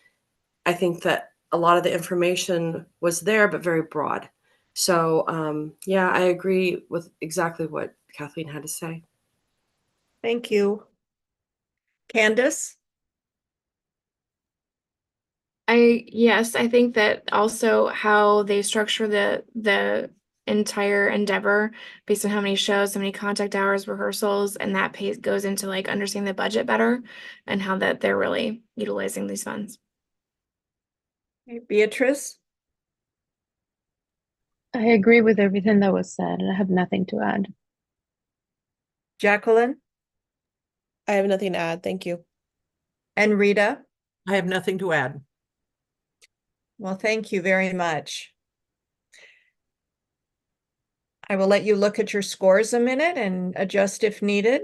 I think that a lot of the information was there, but very broad. So yeah, I agree with exactly what Kathleen had to say. Thank you. Candace? Yes, I think that also how they structure the entire endeavor based on how many shows, how many contact hours, rehearsals, and that goes into like understanding the budget better and how that they're really utilizing these funds. Beatrice? I agree with everything that was said, and I have nothing to add. Jacqueline? I have nothing to add. Thank you. And Rita? I have nothing to add. Well, thank you very much. I will let you look at your scores a minute and adjust if needed.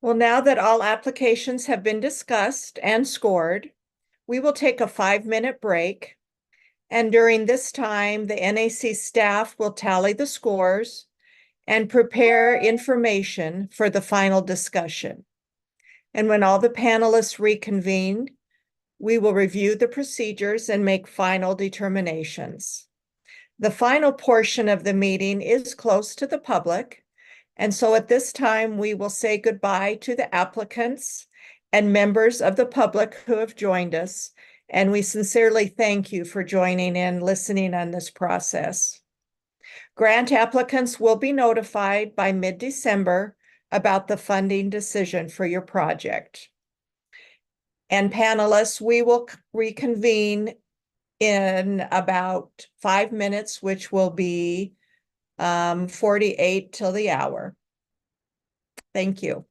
Well, now that all applications have been discussed and scored, we will take a 5-minute break. And during this time, the NAC staff will tally the scores and prepare information for the final discussion. And when all the panelists reconvene, we will review the procedures and make final determinations. The final portion of the meeting is closed to the public. And so at this time, we will say goodbye to the applicants and members of the public who have joined us. And we sincerely thank you for joining in, listening on this process. Grant applicants will be notified by mid-December about the funding decision for your project. And panelists, we will reconvene in about 5 minutes, which will be 48 till the hour. Thank you.